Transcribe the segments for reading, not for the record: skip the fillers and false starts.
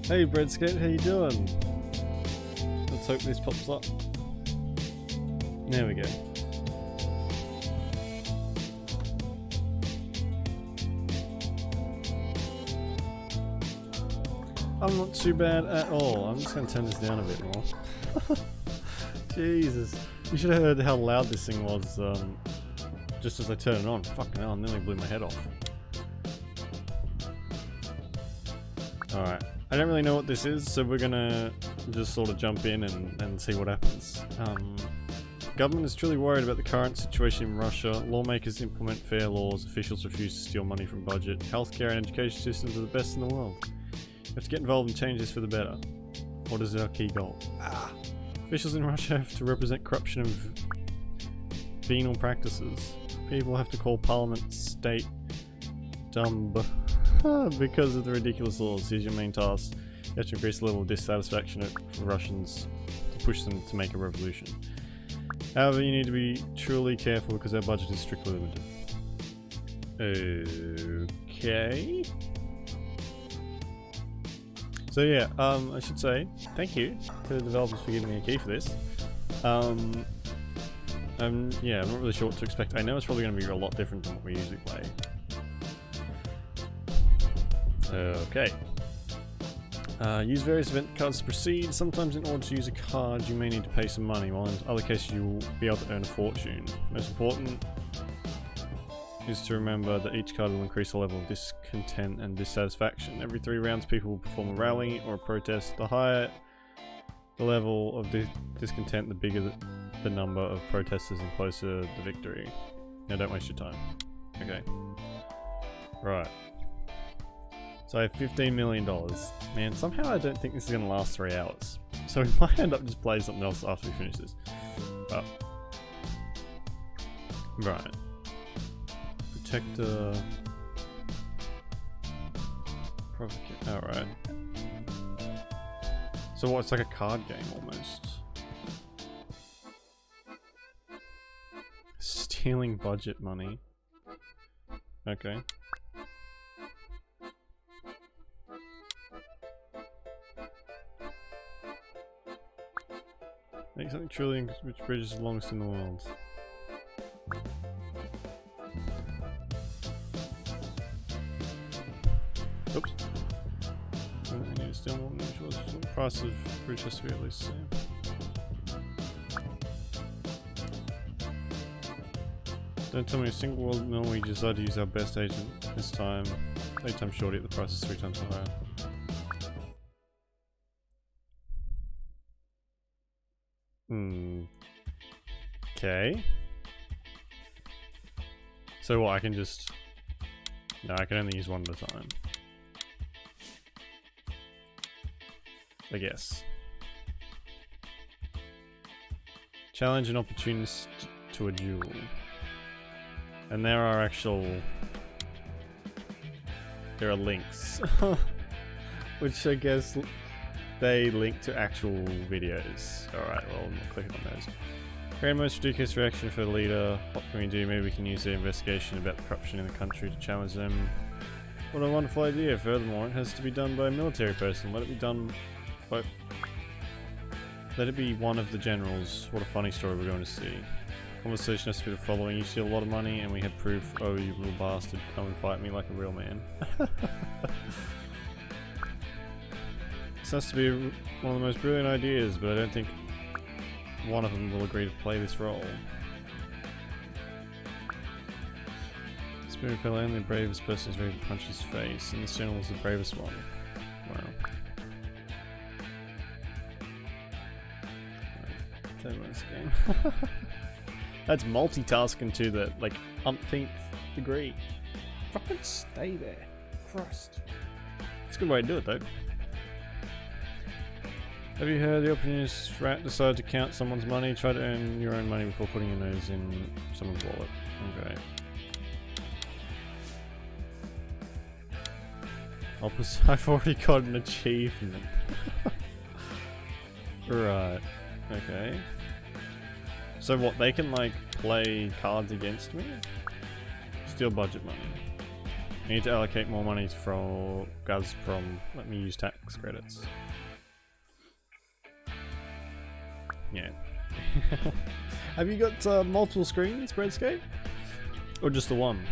Hey Breadskate, how you doing? Let's hope this pops up. There we go. I'm not too bad at all. I'm just going to turn this down a bit more. Jesus. You should have heard how loud this thing was just as I turned it on. Fucking hell, I nearly blew my head off. Alright. I don't really know what this is, so we're gonna just sort of jump in and see what happens. Government is truly worried about the current situation in Russia. Lawmakers implement fair laws. Officials refuse to steal money from budget. Healthcare and education systems are the best in the world. We have to get involved and change this for the better. What is our key goal? Officials in Russia have to represent corruption of venal practices. People have to call parliament state dumb because of the ridiculous laws. Here's your main task. You have to increase the level of dissatisfaction for Russians to push them to make a revolution. However, you need to be truly careful because our budget is strictly limited. Okay. So yeah, I should say thank you to the developers for giving me a key for this. Yeah, I'm not really sure what to expect. I know it's probably going to be a lot different than what we usually play. Okay. Use various event cards to proceed. Sometimes in order to use a card you may need to pay some money, while in other cases you will be able to earn a fortune. Most important is to remember that each card will increase the level of discontent and dissatisfaction. Every 3 rounds people will perform a rally or a protest. The higher the level of discontent, the bigger the number of protesters and closer the victory. Now don't waste your time. Okay. Right. So I have $15 million. Man, somehow I don't think this is going to last 3 hours. So we might end up just playing something else after we finish this. But, right. Protector. Alright. So what, it's like a card game almost. Stealing budget money. Okay. Make something truly which bridge is the longest in the world. Oops. I need to steal more than usual. The price of bridge has to be at least the same. Don't tell me a single world mill we decide to use our best agent this time. 8 times shorty at the price is 3 times higher. Okay. So what, I can just... No, I can only use one at a time. I guess. Challenge an opportunist to a duel. And there are actual... There are links. Which I guess they link to actual videos. Alright, well, I'm not clicking on those. Create a most ridiculous reaction for the leader. What can we do? Maybe we can use their investigation about the corruption in the country to challenge them. What a wonderful idea. Furthermore, it has to be done by a military person. Let it be done by... Let it be one of the generals. What a funny story we're going to see. Conversation has to be the following. You steal a lot of money and we have proof. Oh, you little bastard. Come and fight me like a real man. This has to be one of the most brilliant ideas, but I don't think one of them will agree to play this role. Spirit fell only the bravest person is ready to punch his face, and this general was the bravest one. Wow. Play this game. That's multitasking to the, like, umpteenth degree. Fucking stay there. Christ. It's a good way to do it, though. Have you heard the opportunist rat decide to count someone's money? Try to earn your own money before putting your nose in someone's wallet. Okay. I've already got an achievement. Right. Okay. So what, they can like play cards against me? Steal budget money. I need to allocate more money for Gazprom. Let me use tax credits. Yeah. Have you got multiple screens, Breadscape? Or just the one?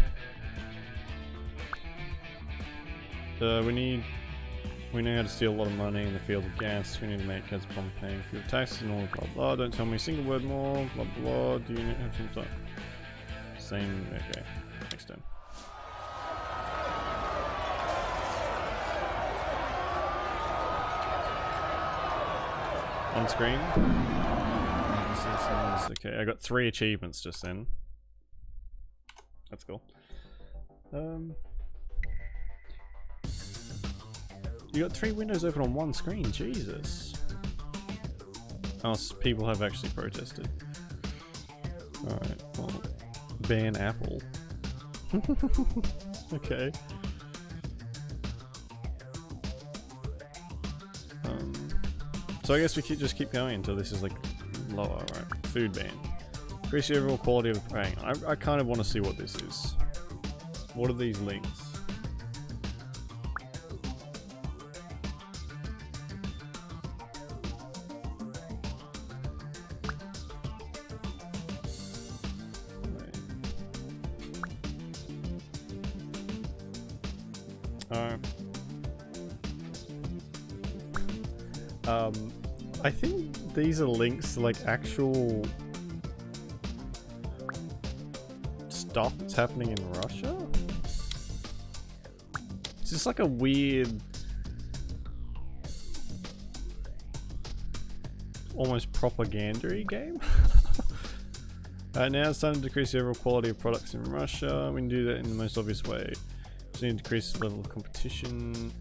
We know how to steal a lot of money in the field of gas. We need to make Gazprom paying fuel taxes and all blah blah. Don't tell me a single word more. Blah blah. Do you have some time? Same. Okay. Next turn. On screen. Okay, I got 3 achievements just then. That's cool. You got 3 windows open on one screen, Jesus. Oh, people have actually protested. Alright, well, ban Apple. Okay. So I guess we just keep going until this is like lower, right? Food ban. Increase the overall quality of the hang on, I kind of want to see what this is. What are these links? I think these are links to like actual stuff that's happening in Russia. It's just like a weird, almost propaganda-y game. Now it's time to decrease the overall quality of products in Russia. We can do that in the most obvious way. Just need to decrease the level of competition.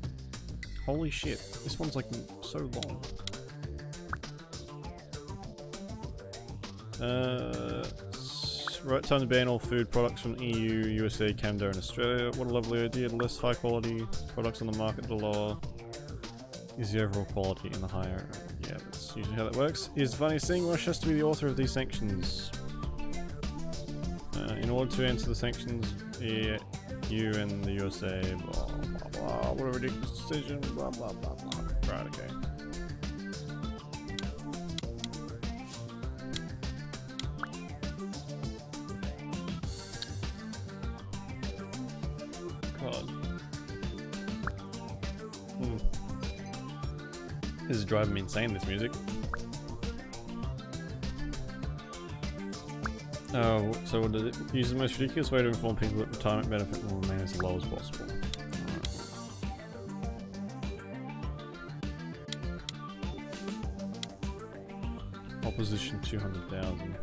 Holy shit, this one's like so long. Right time to ban all food products from EU, USA, Canada and Australia. What a lovely idea. The less high quality products on the market, the lower is the overall quality and the higher. Yeah, that's usually how that works. Here's the funniest thing, Russia has to be the author of these sanctions. In order to answer the sanctions, EU and the USA, blah blah blah, what a ridiculous decision, blah blah blah blah. Right, okay. This is driving me insane, this music. Oh, so what does it use? The most ridiculous way to inform people that retirement benefit will remain as low as possible. Right. Opposition 200,000.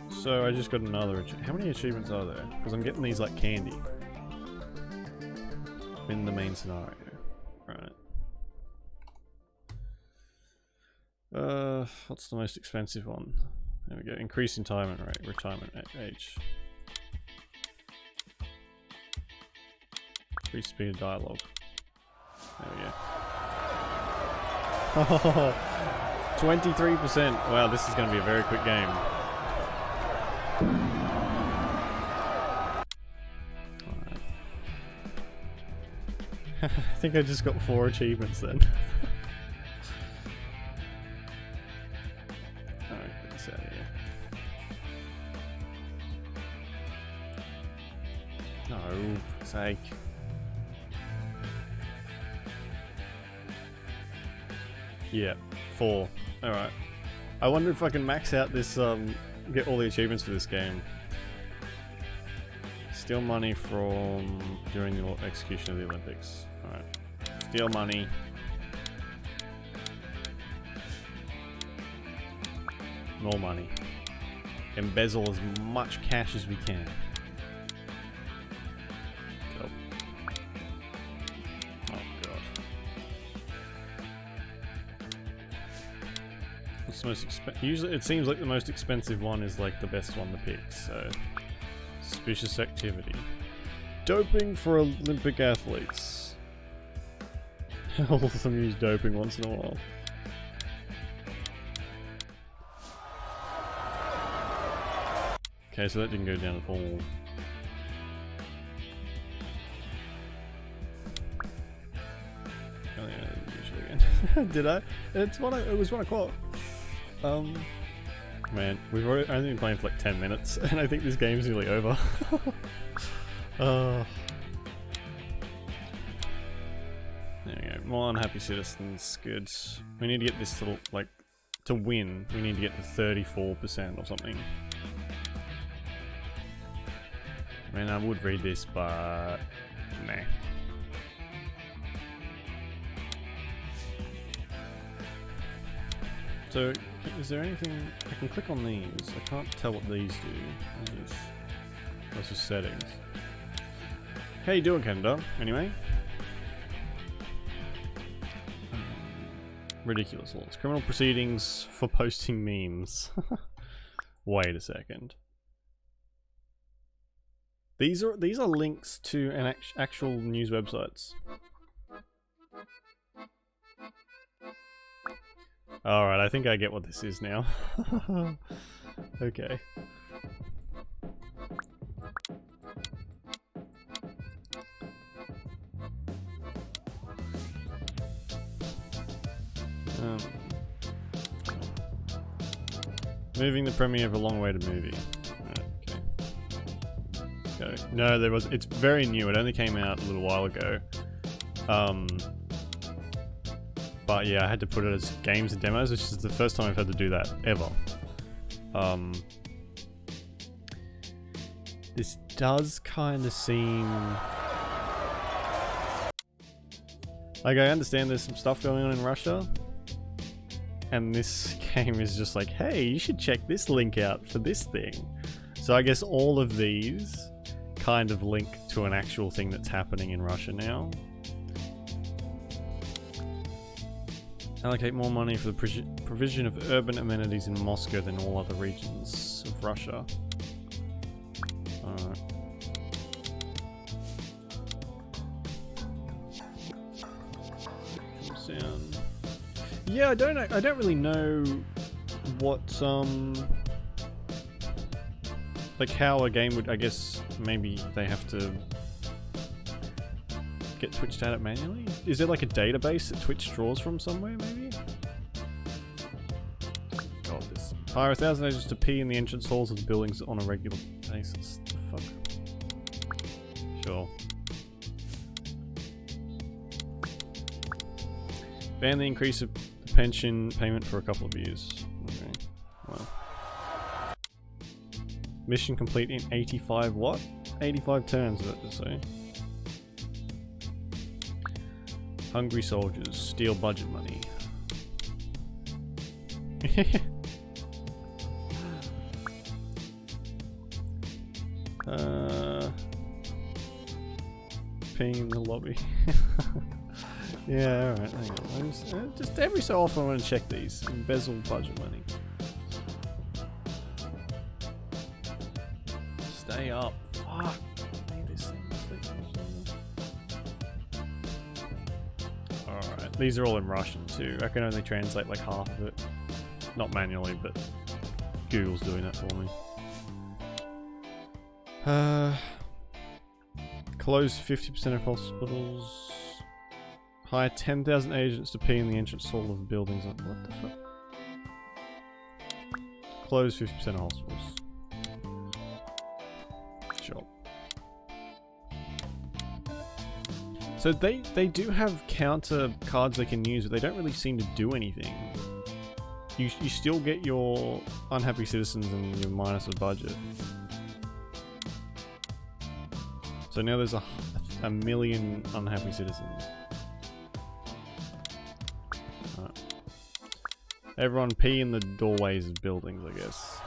So I just got another. How many achievements are there? Because I'm getting these like candy. In the main scenario, right? What's the most expensive one? There we go. Increase retirement rate, retirement age. Increase speed of dialogue. There we go. Oh, 23%. Wow, this is going to be a very quick game. I think I just got 4 achievements then. Alright, get this out of here. No, for sake. Yeah, 4. Alright. I wonder if I can max out this, get all the achievements for this game. Steal money from during the execution of the Olympics. Alright. Steal money. More money. Embezzle as much cash as we can. Go. Oh god. What's the most expensive? Usually it seems like the most expensive one is like the best one to pick, so. Suspicious activity. Doping for Olympic athletes. All of them use doping once in a while. Okay, so that didn't go down at all. Oh yeah, usually again. Did I? It was 1 o'clock. Man, we've only been playing for like 10 minutes, and I think this game's nearly over. There we go. More unhappy citizens. Good. We need to get this to like to win. We need to get to 34% or something. I mean, I would read this, but nah. So, is there anything I can click on these? I can't tell what these do. Those are settings. How you doing, Canada? Anyway. Ridiculous laws. Criminal proceedings for posting memes. Wait a second. These are links to an actual news websites. Alright, I think I get what this is now. Okay. Moving the premiere of a long-awaited movie. Okay. No, it's very new. It only came out a little while ago. But yeah, I had to put it as games and demos, which is the first time I've had to do that ever. This does kind of seem like, I understand there's some stuff going on in Russia, and this game is just like, hey, you should check this link out for this thing. So I guess all of these kind of link to an actual thing that's happening in Russia now. Allocate more money for the provision of urban amenities in Moscow than all other regions of Russia. Alright. Comes down. Yeah, I don't really know what like how a game would, I guess maybe they have to get Twitch data manually? Is there like a database that Twitch draws from somewhere, maybe? God, this. Hire 1,000 agents to pee in the entrance halls of the buildings on a regular basis. The fuck? Sure. Ban the increase of the pension payment for a couple of years. Okay, well. Mission complete in 85 what? 85 turns, is that to say? Hungry soldiers, steal budget money. Peeing in the lobby. Yeah, alright, hang on. Just every so often I want to check these. Embezzle budget money. Stay up. Fuck. Alright, these are all in Russian too. I can only translate like half of it. Not manually, but Google's doing that for me. Close 50% of hospitals. Hire 10,000 agents to pee in the entrance hall of buildings. What the fuck? Close 50% of hospitals. Sure. So they do have counter cards they can use, but they don't really seem to do anything. You still get your unhappy citizens and your minus of budget. So now there's a million unhappy citizens. Right. Everyone pee in the doorways of buildings, I guess.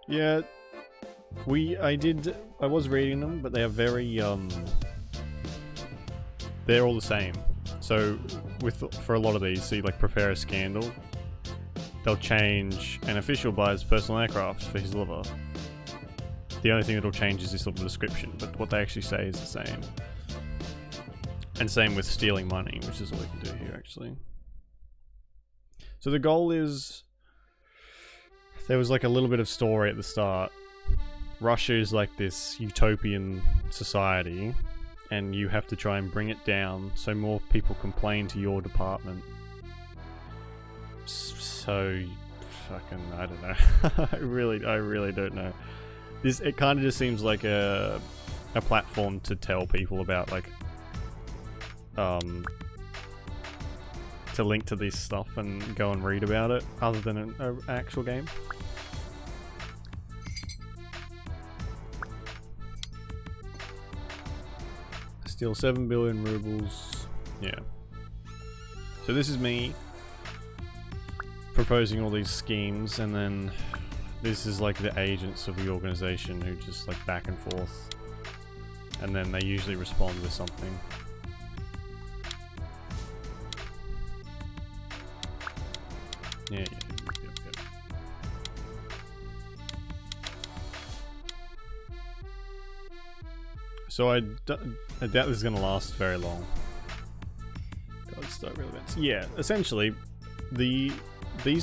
Yeah, I was reading them, but they are very, they're all the same. So, for a lot of these, see, like, prepare a scandal, they'll change an official buys personal aircraft for his lover. The only thing that'll change is this little description, but what they actually say is the same. And same with stealing money, which is all we can do here actually. So the goal is, there was like a little bit of story at the start. Russia is like this utopian society, and you have to try and bring it down so more people complain to your department. So, fucking, I don't know. I really don't know. It kind of just seems like a platform to tell people about, like, to link to this stuff and go and read about it, other than an actual game. Steal 7 billion rubles. Yeah. So this is me proposing all these schemes, and then this is like the agents of the organization who just like back and forth, and then they usually respond with something. Yeah. So I doubt this is going to last very long. God, start real events. Yeah, essentially, these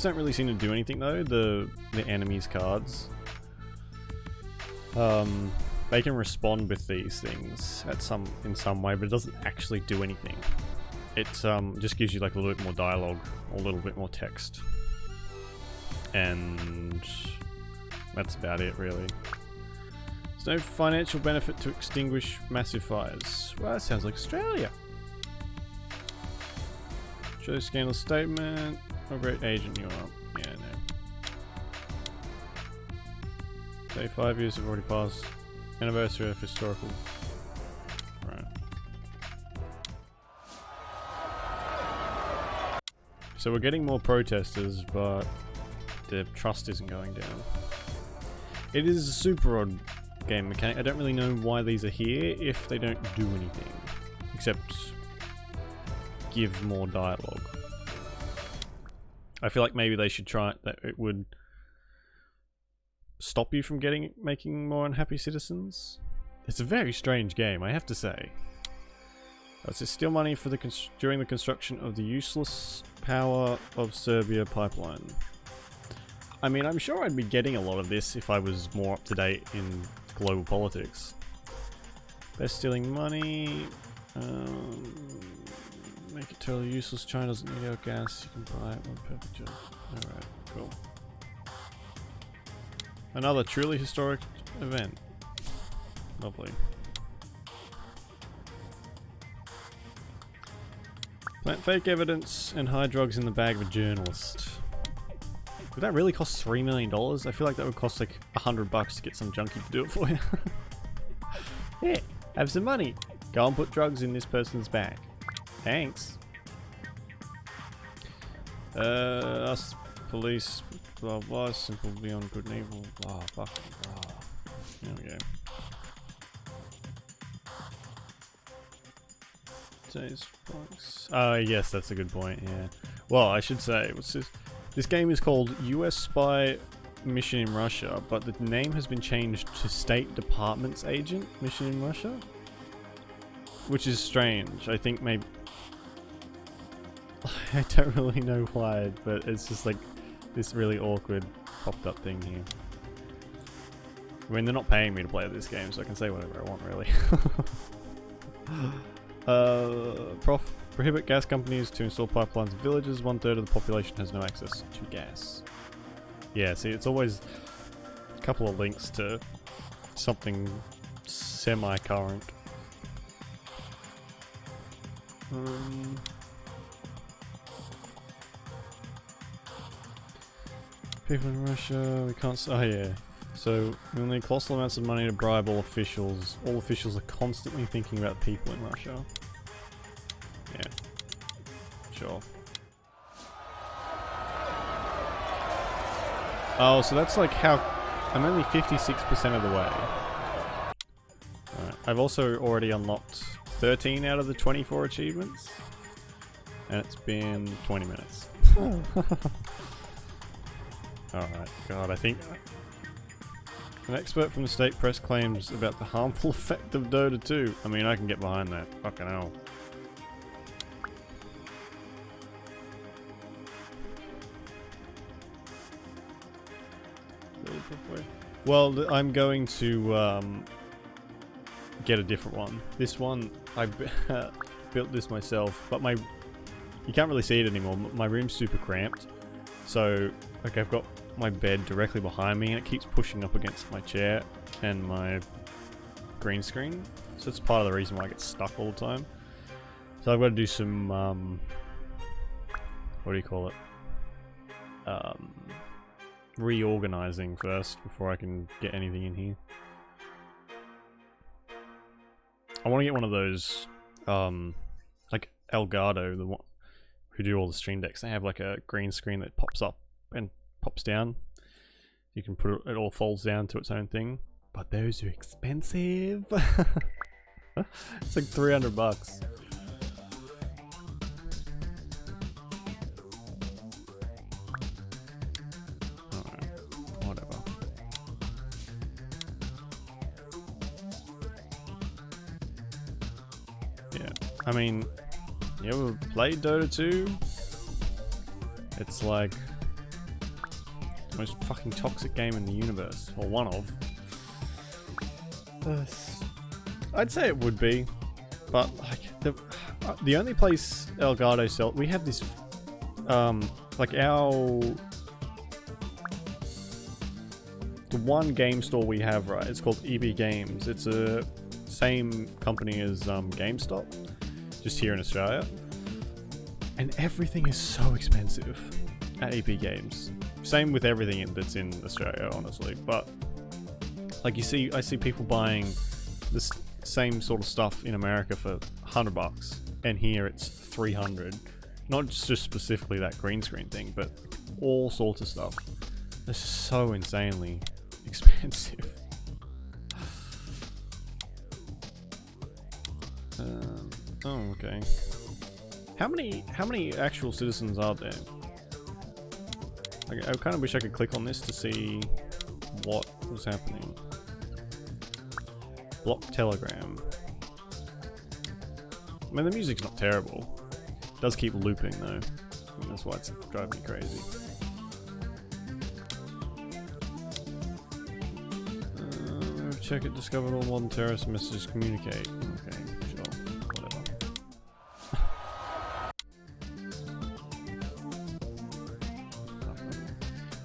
don't really seem to do anything though. The enemies cards, they can respond with these things in some way, but it doesn't actually do anything. It just gives you like a little bit more dialogue, or a little bit more text, and that's about it really. No financial benefit to extinguish massive fires. Well, that sounds like Australia. Show scandal statement. What a great agent you are. Yeah, no. Say 5 years have already passed. Anniversary of historical. Right. So we're getting more protesters, but the trust isn't going down. It is a super odd game mechanic. I don't really know why these are here if they don't do anything except give more dialogue. I feel like maybe they should try it, that it would stop you from making more unhappy citizens. It's a very strange game, I have to say. It says steal money for during the construction of the useless power of Serbia pipeline. I mean, I'm sure I'd be getting a lot of this if I was more up to date in global politics. They're stealing money. Make it totally useless. China doesn't need our gas. You can buy it. One perfect job. Alright, cool. Another truly historic event. Lovely. Plant fake evidence and hide drugs in the bag of a journalist. Would that really cost $3 million? I feel like that would cost like $100 to get some junkie to do it for you. Here, have some money. Go and put drugs in this person's bag. Thanks. Us police, blah blah, simple beyond good and evil, blah blah blah. There we go. Today's box. Oh yes, that's a good point, yeah. Well, I should say, what's this? This game is called US Spy Mission in Russia, but the name has been changed to State Department's Agent Mission in Russia? Which is strange. I think maybe... I don't really know why, but it's just like this really awkward popped up thing here. I mean, they're not paying me to play this game, so I can say whatever I want, really. Prohibit gas companies to install pipelines in villages. 1/3 of the population has no access to gas. Yeah, see, it's always a couple of links to something semi-current. People in Russia, we can't... Oh yeah. So, we'll need colossal amounts of money to bribe all officials. All officials are constantly thinking about people in Russia. Yeah. Sure. Oh, so that's like how... I'm only 56% of the way. Alright. I've also already unlocked 13 out of the 24 achievements. And it's been 20 minutes. Alright, God, I think... An expert from the state press claims about the harmful effect of Dota 2. I mean, I can get behind that. Fucking hell. Well, I'm going to get a different one. This one, I built this myself, but you can't really see it anymore. My room's super cramped, so like I've got my bed directly behind me and it keeps pushing up against my chair and my green screen. So that's part of the reason why I get stuck all the time. So I've got to do some, what do you call it? Reorganizing first before I can get anything in here. I want to get one of those, like Elgato, the one who do all the stream decks. They have like a green screen that pops up and pops down. You can put it all folds down to its own thing. But those are expensive. It's like 300 bucks. I mean, you ever played Dota 2? It's like the most fucking toxic game in the universe, or one of. I'd say it would be, but like the only place Elgato sell, we have this, like the one game store we have, right? It's called EB Games. It's a same company as GameStop. Just here in Australia, and everything is so expensive at EP Games. Same with everything that's in Australia, honestly. But like I see people buying this same sort of stuff in America for 100 bucks, and here it's 300. Not just specifically that green screen thing, but all sorts of stuff. This is so insanely expensive. Oh, okay. How many actual citizens are there? I kind of wish I could click on this to see what was happening. Block Telegram. I mean, the music's not terrible. It does keep looping though. I mean, that's why it's driving me crazy. Check it, discovered all modern terrorist messages, communicate. Okay, sure. Whatever.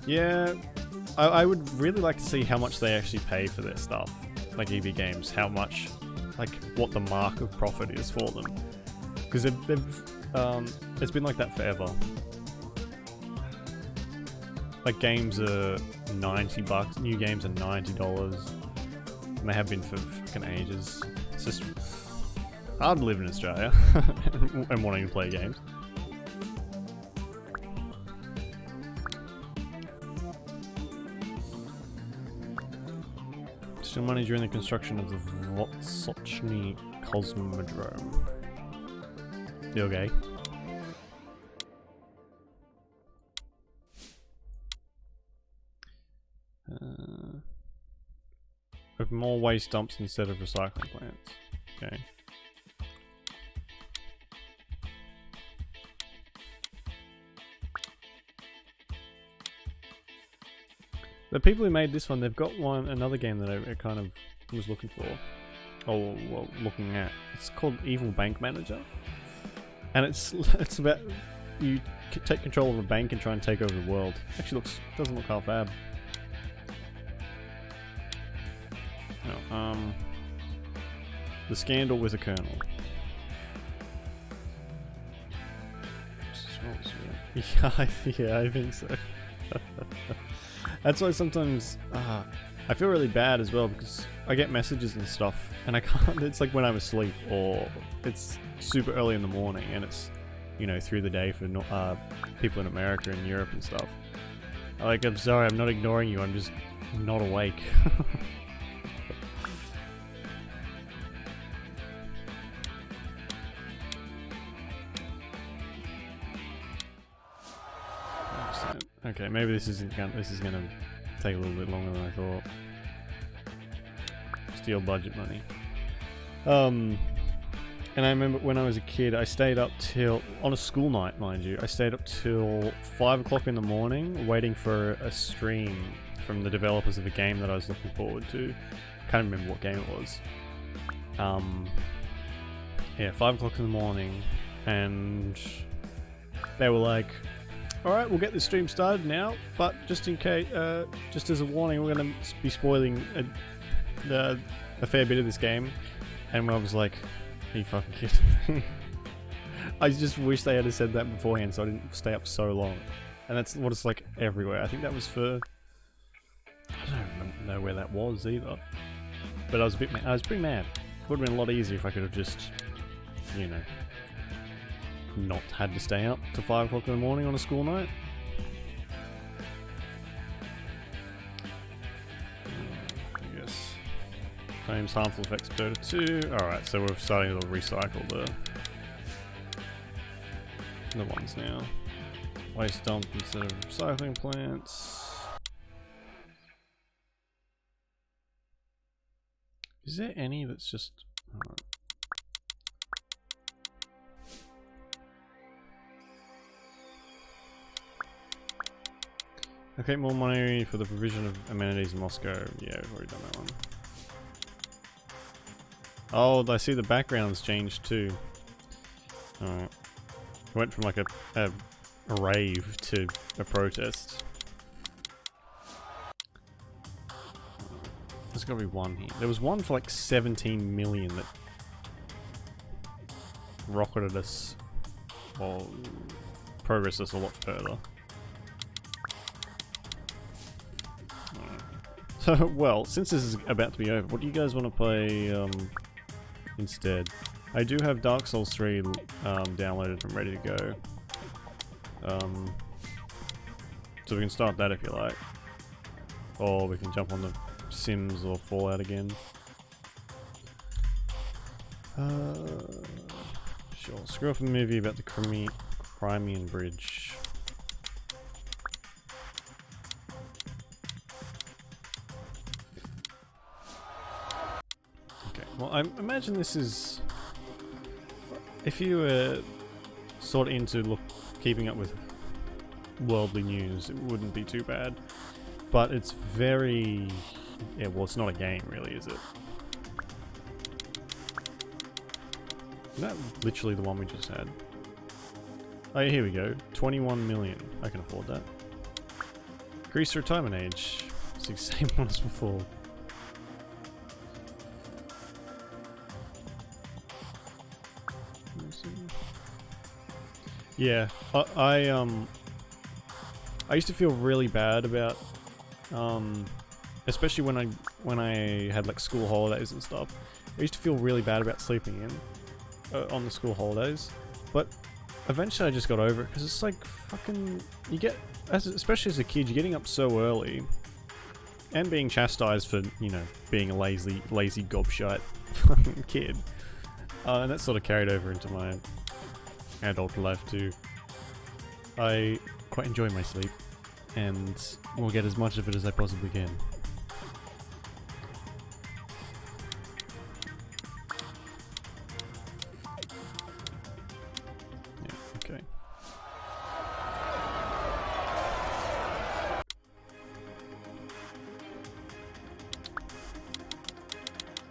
Yeah, I would really like to see how much they actually pay for their stuff. Like EB Games, how much, like what the mark of profit is for them. Because it's been like that forever. Like games are 90 bucks, new games are $90. And they have been for fucking ages. It's just hard to live in Australia and wanting to play games. Still money during the construction of the Votsochny Cosmodrome. You okay? With more waste dumps instead of recycling plants. Okay. The people who made this one, they've got another game that I kind of was looking for. Or well, looking at. It's called Evil Bank Manager. And it's about you take control of a bank and try and take over the world. Actually doesn't look half bad. No, The Scandal with a Colonel. Yeah, I think so. That's why sometimes I feel really bad as well, because I get messages and stuff and I can't. It's like when I'm asleep, or it's super early in the morning and it's, you know, through the day for people in America and Europe and stuff. Like, I'm sorry, I'm not ignoring you, I'm just not awake. Okay, maybe this is gonna take a little bit longer than I thought. steal budget money. And I remember when I was a kid, I stayed up till, on a school night, mind you, I stayed up till 5 o'clock in the morning waiting for a stream from the developers of a game that I was looking forward to. Can't remember what game it was. Yeah, 5 o'clock in the morning, and they were like, alright, we'll get the stream started now, but just in case, just as a warning, we're going to be spoiling a fair bit of this game. And I was like, are you fucking kidding me? I just wish they had said that beforehand so I didn't stay up so long. And that's what it's like everywhere. I think that was for... I don't know where that was either. But I was pretty mad. It would have been a lot easier if I could have just, you know, not had to stay up to 5 o'clock in the morning on a school night. I guess. Claims harmful effects Dota 2. Alright, so we're starting to recycle the ones now. Waste dump instead of recycling plants. Is there any that's just... Alright. Okay, more money for the provision of amenities in Moscow. Yeah, we've already done that one. Oh, I see the background's changed too. Alright. Went from like a rave to a protest. There's gotta be one here. There was one for like 17 million that rocketed us, or progressed us a lot further. So, well, since this is about to be over, what do you guys want to play instead? I do have Dark Souls 3 downloaded and ready to go. So we can start that if you like. Or we can jump on the Sims or Fallout again. Sure, screw up a movie about the Crimean Bridge. Okay, well I imagine this is... If you were sort of into keeping up with worldly news, it wouldn't be too bad. But it's very... Yeah, well, it's not a game, really, is it? Is that literally the one we just had? Oh, yeah, here we go. 21 million. I can afford that. Greece retirement age. It's the same one as before. Yeah, I used to feel really bad about, especially when I had like school holidays and stuff. I used to feel really bad about sleeping in on the school holidays, but eventually I just got over it because it's like fucking you get, especially as a kid, you're getting up so early and being chastised for, you know, being a lazy gobshite fucking kid, and that sort of carried over into my adult life too. I quite enjoy my sleep and will get as much of it as I possibly can. Yeah, okay.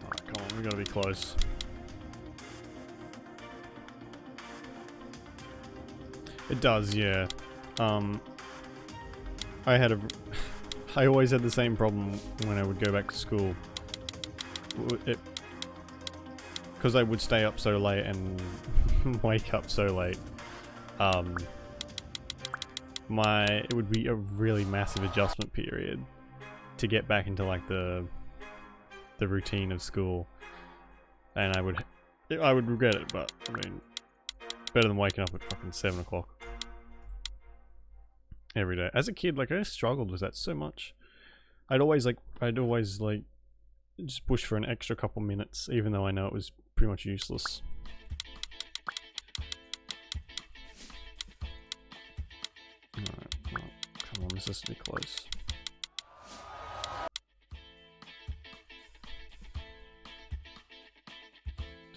Alright, come on, we gotta be close. It does, yeah. I always had the same problem when I would go back to school. Because I would stay up so late and wake up so late. It would be a really massive adjustment period to get back into like the routine of school, and I would regret it. But I mean, better than waking up at fucking 7 o'clock. Every day. As a kid, like, I struggled with that so much. I'd always just push for an extra couple minutes, even though I know it was pretty much useless. Alright, well, come on, this has to be close.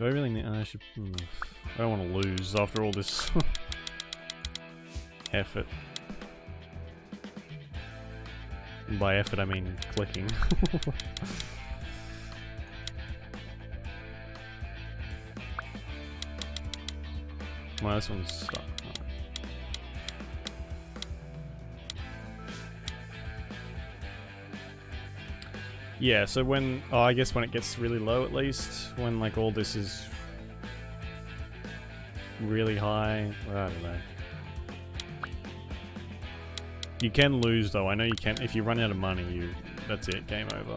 Do I really need... I should... I don't want to lose after all this effort. And by effort I mean clicking. Well, this one's stuck. Yeah, so when... Oh, I guess when it gets really low at least. When like all this is really high. Well, I don't know. You can lose though. I know you can. If you run out of money, that's it. Game over.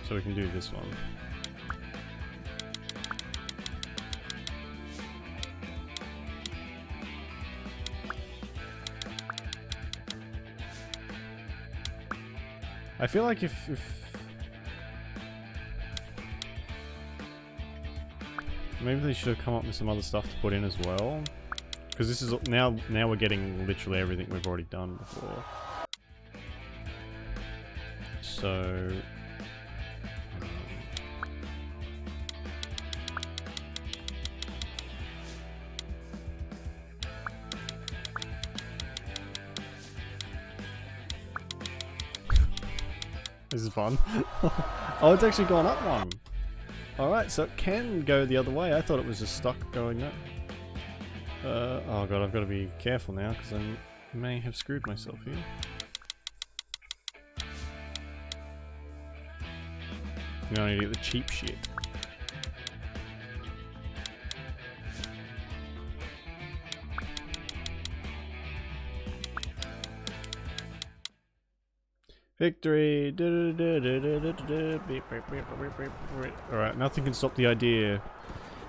So we can do this one. I feel like if maybe they should have come up with some other stuff to put in as well, because this is now we're getting literally everything we've already done before. So this is fun. Oh, it's actually gone up one. Alright, so it can go the other way. I thought it was just stuck going up. Oh god, I've got to be careful now because I may have screwed myself here. Now I need to get the cheap shit. Victory! Alright, nothing can stop the idea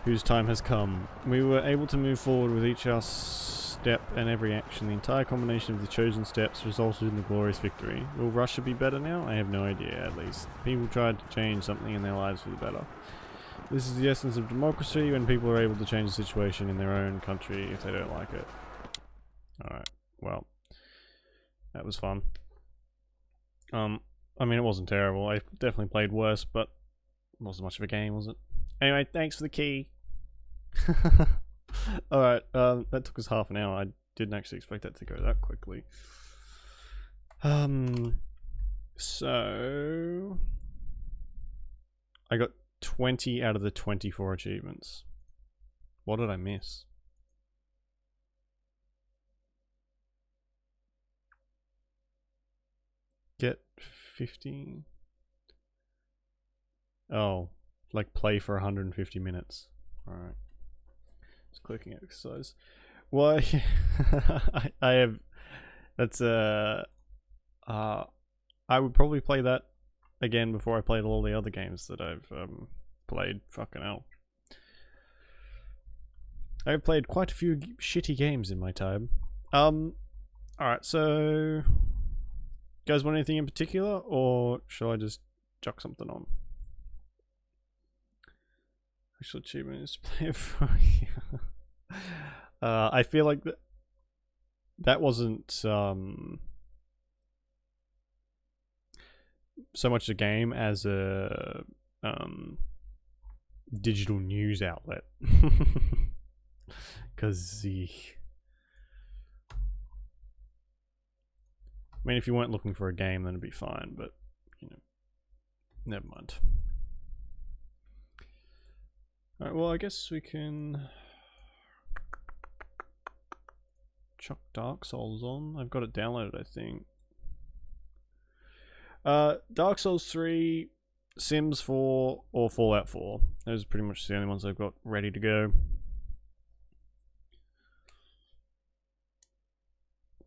whose time has come. We were able to move forward with each our step and every action. The entire combination of the chosen steps resulted in the glorious victory. Will Russia be better now? I have no idea, at least. People tried to change something in their lives for the better. This is the essence of democracy, when people are able to change the situation in their own country if they don't like it. Alright, well, that was fun. I mean, it wasn't terrible. I definitely played worse, but it wasn't much of a game, was it? Anyway, thanks for the key. Alright, that took us half an hour. I didn't actually expect that to go that quickly. So I got 20 out of the 24 achievements. What did I miss? Get 15. Oh, like play for 150 minutes. Alright. Just clicking exercise. Well, I have. That's I would probably play that again before I played all the other games that I've played. Fucking hell. I've played quite a few shitty games in my time. Alright, so you guys want anything in particular, or shall I just chuck something on? Actual achievement is play for I feel like that wasn't so much a game as a digital news outlet. Because I mean, if you weren't looking for a game, then it'd be fine, but, you know, never mind. Alright, well, I guess we can chuck Dark Souls on. I've got it downloaded, I think. Dark Souls 3, Sims 4, or Fallout 4. Those are pretty much the only ones I've got ready to go.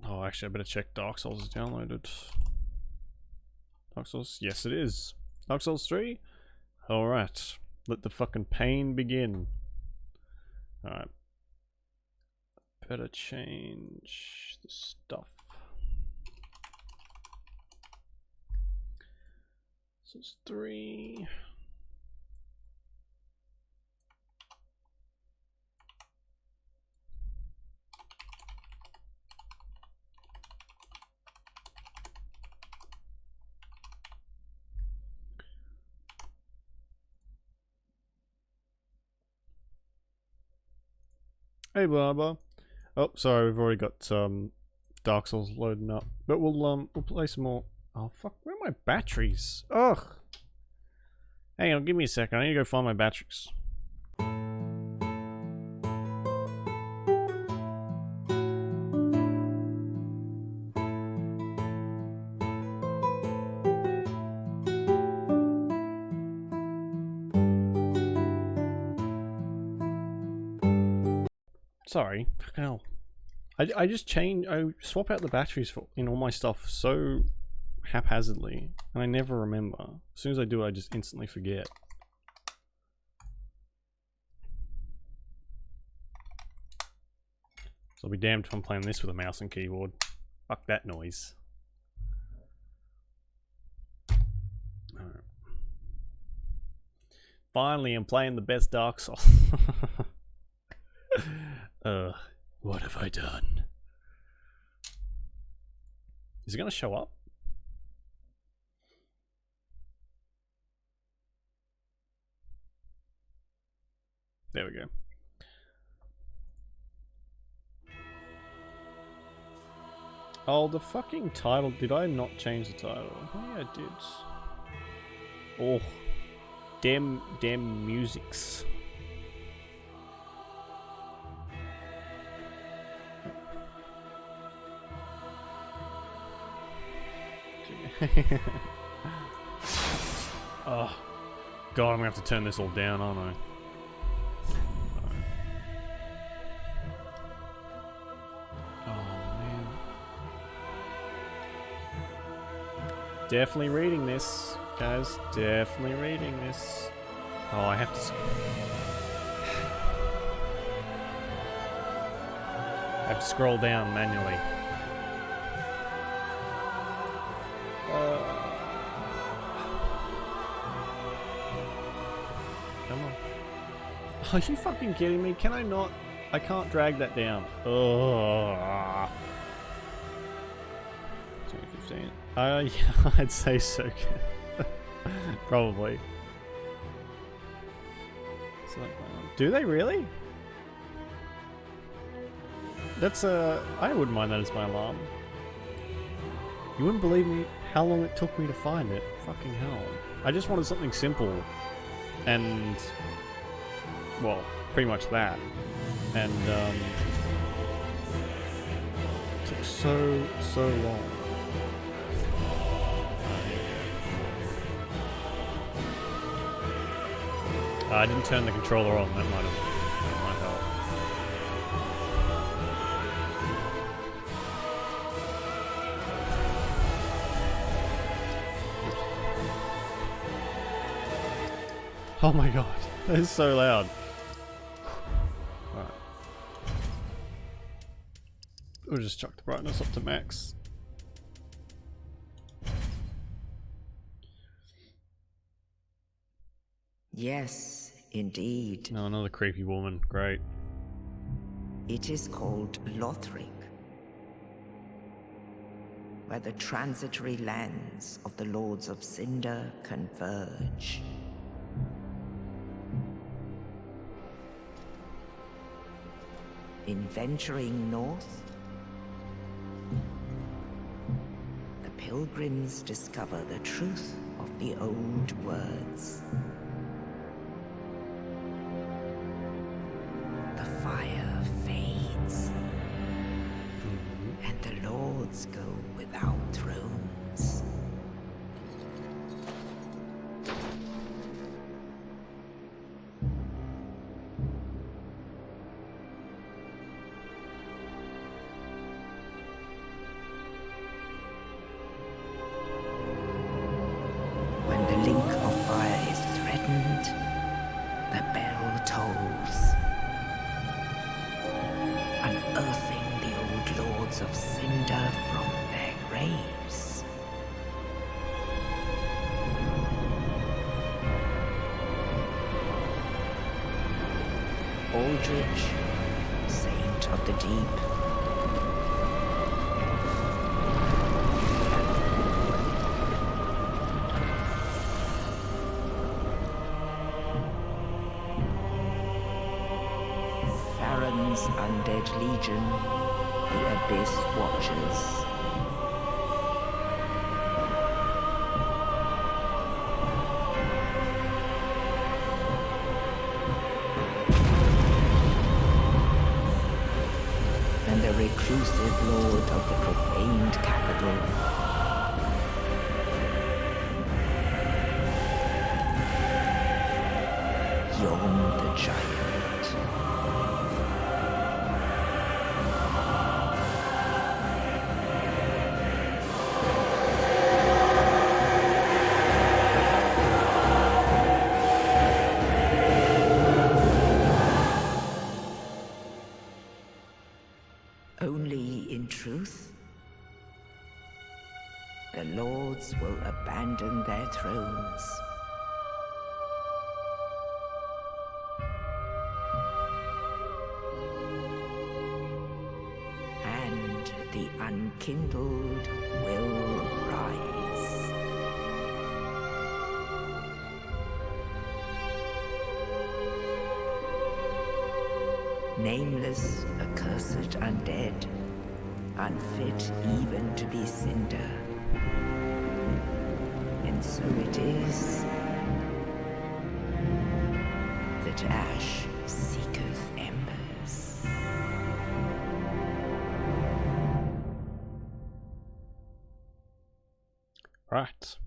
Oh, actually, I better check Dark Souls is downloaded. Dark Souls? Yes, it is. Dark Souls 3? Alright. Let the fucking pain begin. Alright. Better change the stuff. So it's 3. Hey, Barber. Oh, sorry, we've already got Dark Souls loading up, but we'll play some more. Oh fuck, where are my batteries? Ugh. Hang on, give me a second. I need to go find my batteries. Sorry, fucking hell. I just swap out the batteries in all my stuff so haphazardly, and I never remember. As soon as I do, I just instantly forget. So I'll be damned if I'm playing this with a mouse and keyboard. Fuck that noise. Alright. Finally, I'm playing the best Dark Souls. What have I done? Is it gonna show up? There we go. Oh, the fucking title. Did I not change the title? Oh, yeah, I did. Oh. Damn musics. Oh. God, I'm gonna have to turn this all down, aren't I? Definitely reading this, guys. Definitely reading this. Oh, I have to. I have to scroll down manually. Come on. Are you fucking kidding me? Can I not? I can't drag that down. Oh. 2015. Yeah, I'd say so. Probably. Do they really? That's I wouldn't mind that as my alarm. You wouldn't believe me how long it took me to find it. Fucking hell. I just wanted something simple. And well, pretty much that. And it took so long. I didn't turn the controller on, that might help. Oh my god, that is so loud. Alright. We'll just chuck the brightness up to max. Yes, indeed. No, another creepy woman. Great. It is called Lothric, where the transitory lands of the Lords of Cinder converge. In venturing north, the pilgrims discover the truth of the old words. The fire fades, and the lords go without thrones. When the link of fire is threatened, the bell tolls, unearthing the old lords of Cinder from their graves. Aldrich, Saint of the Deep, Baron's undead legion, the Abyss Watchers. And a reclusive lord of the profaned capital. Yon the Giant. Only in truth, the lords will abandon their thrones. And the unkindled will rise. Nameless, accursed undead, unfit even to be cinder. And so it is that ash seeketh embers. Right.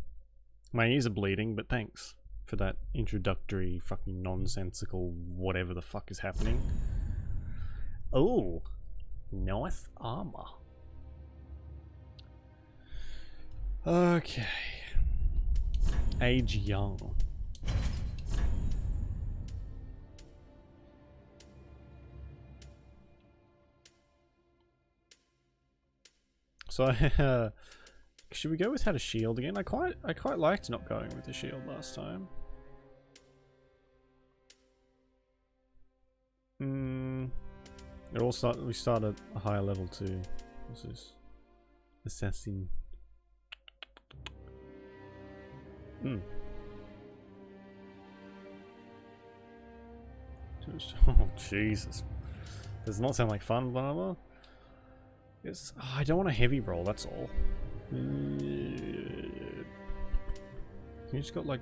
My ears are bleeding, but thanks for that introductory fucking nonsensical whatever the fuck is happening. Oh, nice armor. Okay. Age young. So, should we go with how to shield again? I quite liked not going with the shield last time. We start at a higher level too. What's this? Assassin. Oh Jesus. Does not sound like fun, blah blah. Yes. Oh, I don't want a heavy roll, that's all. You just got like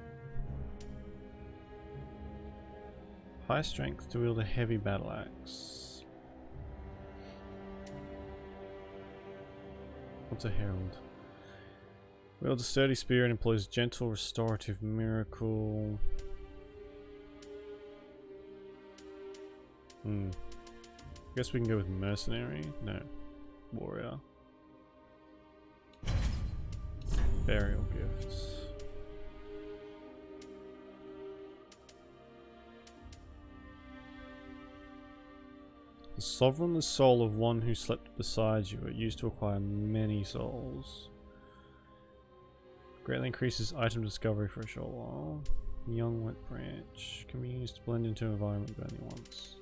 high strength to wield a heavy battle axe. What's a herald? Wields a sturdy spear and employs gentle restorative miracle. Guess we can go with mercenary. No, warrior. Burial gifts. The sovereign soul of one who slept beside you. It used to acquire many souls. Greatly increases item discovery for a short while. Young wet branch. Can be used to blend into an environment but only once.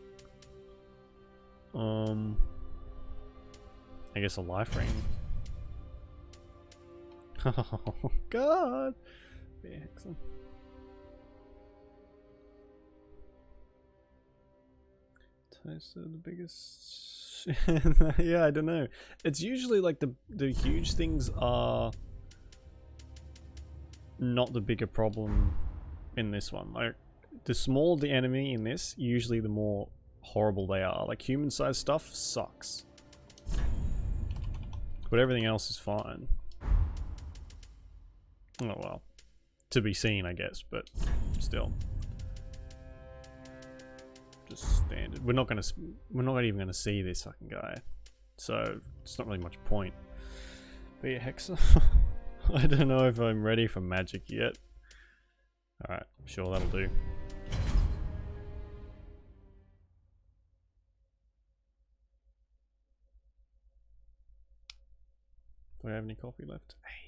I guess a life ring. Oh god! Yeah, excellent. Taste of the biggest. Yeah, I don't know. It's usually like the huge things are not the bigger problem in this one. Like the smaller the enemy in this, usually the more horrible they are. Like human-sized stuff sucks, but everything else is fine. Oh well, to be seen, I guess, but still, just standard. We're not even gonna see this fucking guy, so it's not really much point. But yeah, Hexa. I don't know if I'm ready for magic yet. All right, sure, that'll do. Do I have any coffee left? Hey.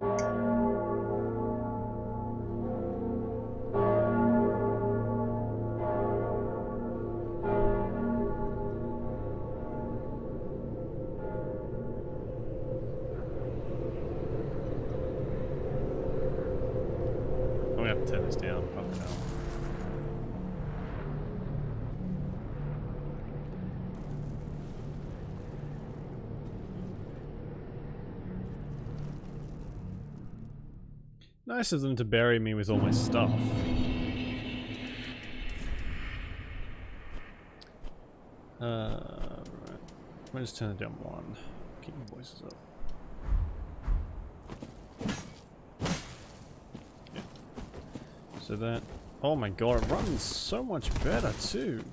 I'm gonna have to turn this down. Fuck hell. Nice of them to bury me with all my stuff. Right. We'll just turn it down 1. Keep your voices up. Yeah. So that... Oh my god, it runs so much better too.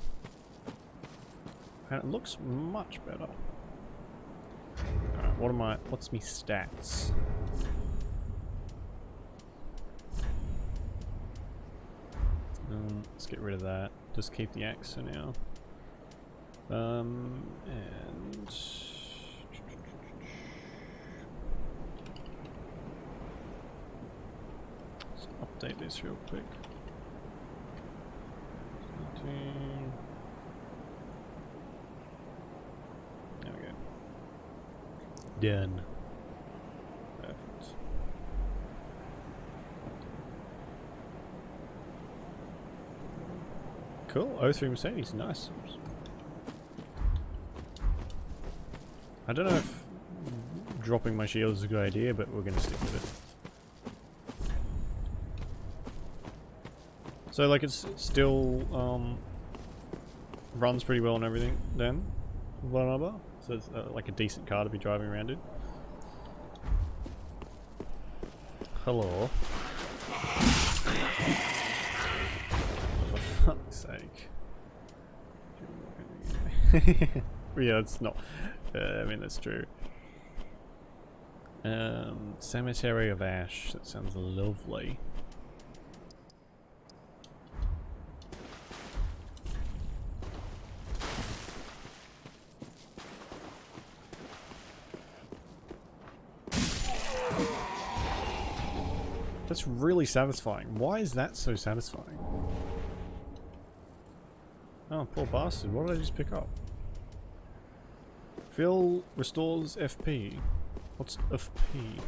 And it looks much better. Alright, what's me stats? Let's get rid of that. Just keep the axe for now. And let's update this real quick. 13. There we go. Done. Perfect. Cool. 03 Mercedes. Nice. I don't know if dropping my shield is a good idea, but we're going to stick with it. So, like, it's still runs pretty well and everything then. Blah, blah, blah. So it's like a decent car to be driving around in. Hello. For fuck's sake. Yeah, it's not. I mean, that's true. Cemetery of Ash. That sounds lovely. That's really satisfying. Why is that so satisfying? Oh, poor bastard. What did I just pick up? Phil restores FP. What's FP?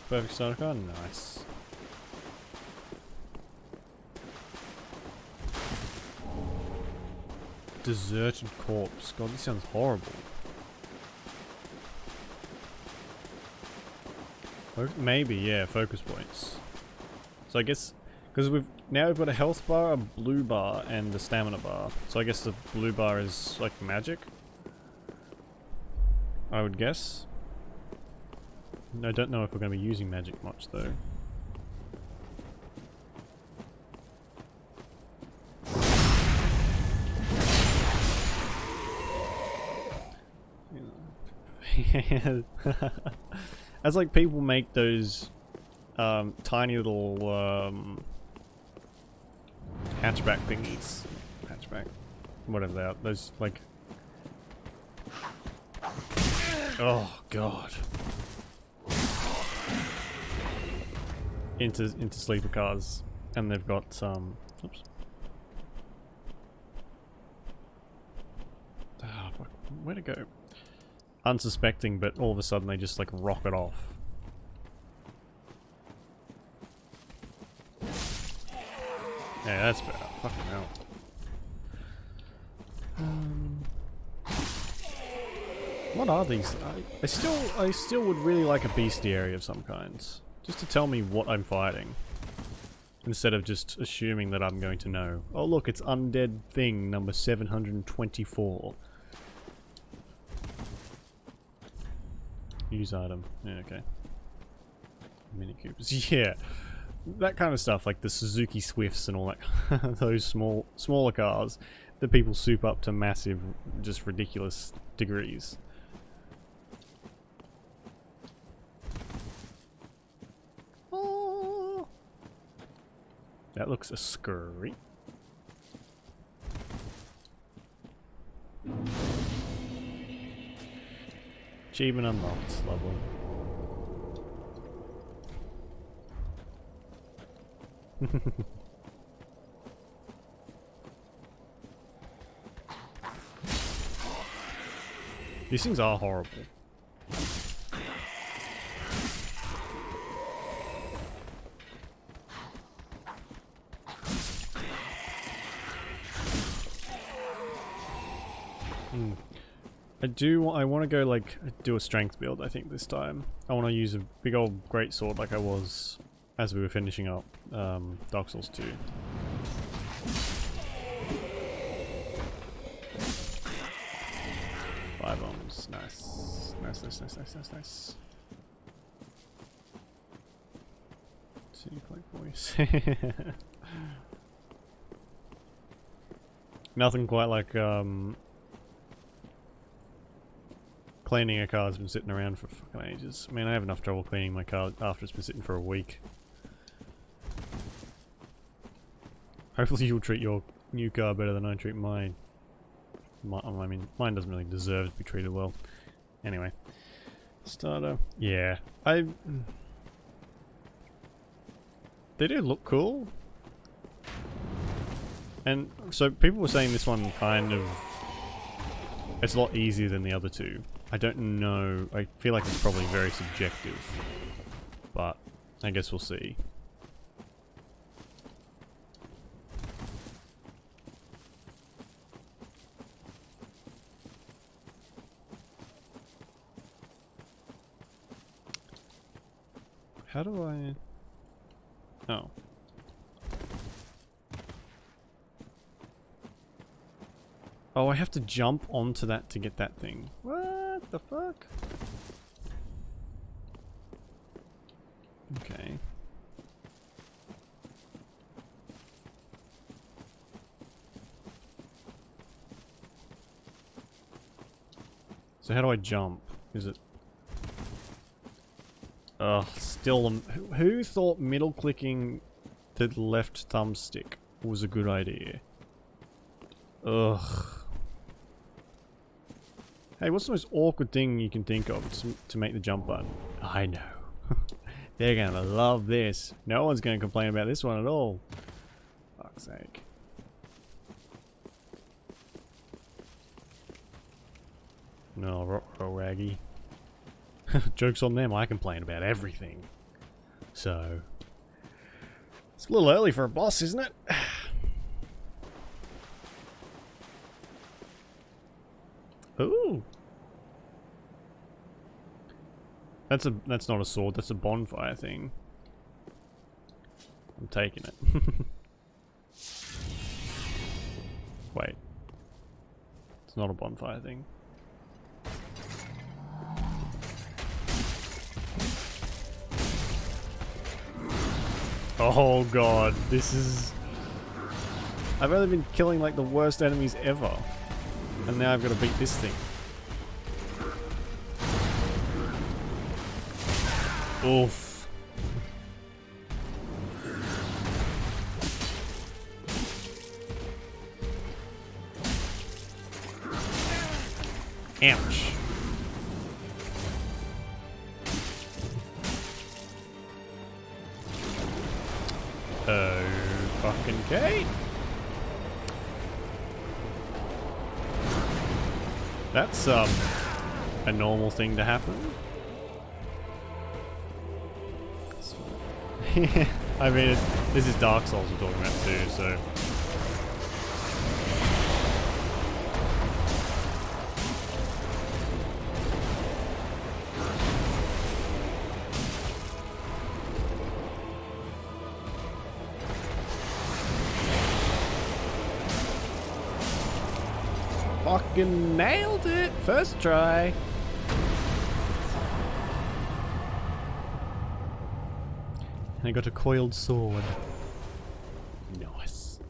Perfect starter car? Nice. Deserted corpse. God, this sounds horrible. Maybe, yeah, focus points. So I guess, because we've got a health bar, a blue bar, and a stamina bar. So I guess the blue bar is like magic, I would guess. I don't know if we're going to be using magic much though. As like people make those tiny little hatchback thingies, whatever they are, those like, oh god, into sleeper cars, and they've got oops. Ah, fuck. Where to go? Unsuspecting, but all of a sudden they just like rocket off. Yeah, that's better. Fucking hell. What are these? I still would really like a bestiary of some kind, just to tell me what I'm fighting, instead of just assuming that I'm going to know. Oh look, it's undead thing number 724. Use item. Yeah, okay. Mini Coopers. Yeah. That kind of stuff, like the Suzuki Swifts and all that. Those smaller cars that people soup up to massive, just ridiculous degrees. Oh. That looks a scurry. Achievement unlocked. Lovely. These things are horrible. I want to go like do a strength build. I think this time I want to use a big old great sword like I was as we were finishing up Dark Souls 2. Fire bombs, nice, nice, nice, nice, nice, nice, nice. City Plank voice. Nothing quite like cleaning a car has been sitting around for fucking ages. I mean, I have enough trouble cleaning my car after it's been sitting for a week. Hopefully you'll treat your new car better than I treat mine. I mean, mine doesn't really deserve to be treated well. Anyway. Starter. Yeah. They do look cool. And so people were saying this one kind of... It's a lot easier than the other two. I don't know. I feel like it's probably very subjective. But I guess we'll see. How do I... Oh. Oh, I have to jump onto that to get that thing. What the fuck? Okay. So how do I jump? Is it... Ugh, still... Who thought middle clicking the left thumbstick was a good idea? Ugh. Hey, what's the most awkward thing you can think of to make the jump button? I know. They're gonna love this. No one's gonna complain about this one at all. Fuck's sake. No, Raggy. Joke's on them, I complain about everything. So... It's a little early for a boss, isn't it? Ooh. That's not a sword, that's a bonfire thing. I'm taking it. Wait. It's not a bonfire thing. Oh god, this is... I've only been killing like the worst enemies ever. And now I've got to beat this thing. Oof. Ouch. Oh, fucking okay. That's, a normal thing to happen. I mean, this is Dark Souls we're talking about too, so... Fucking nailed it! First try! And I got a coiled sword. Nice.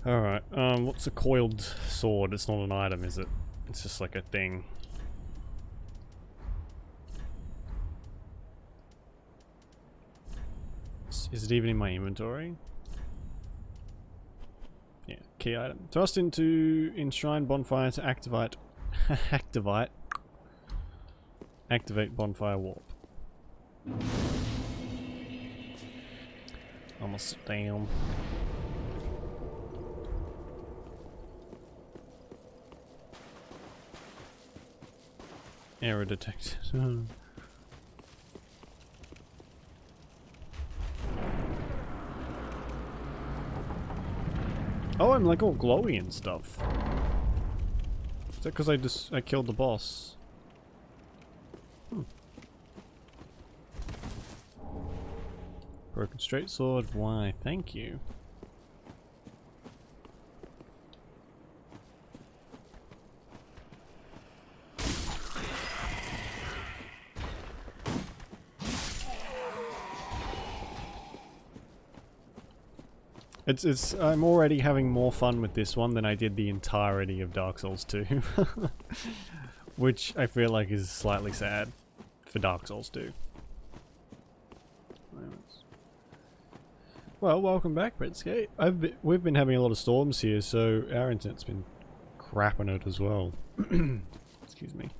Alright, what's a coiled sword? It's not an item, is it? It's just like a thing. Is it even in my inventory? Yeah, key item. Thrust into Enshrine Bonfire to activate... Activate Bonfire Warp. Almost sit down. Error detected. Oh, I'm like all glowy and stuff. Is that because I killed the boss? Broken straight sword, why? Thank you. I'm already having more fun with this one than I did the entirety of Dark Souls 2. Which I feel like is slightly sad for Dark Souls 2. Well, welcome back, Redscape. We've been having a lot of storms here, so our internet's been crapping it as well. Excuse me.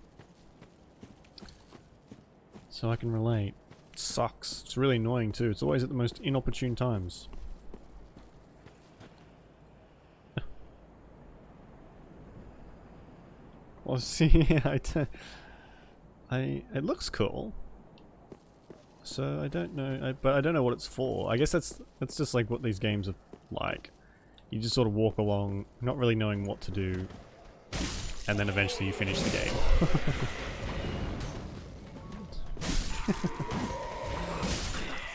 So I can relate. It sucks. It's really annoying too. It's always at the most inopportune times. Well, see, it looks cool. So I don't know, but I don't know what it's for. I guess that's just like what these games are like. You just sort of walk along, not really knowing what to do, and then eventually you finish the game.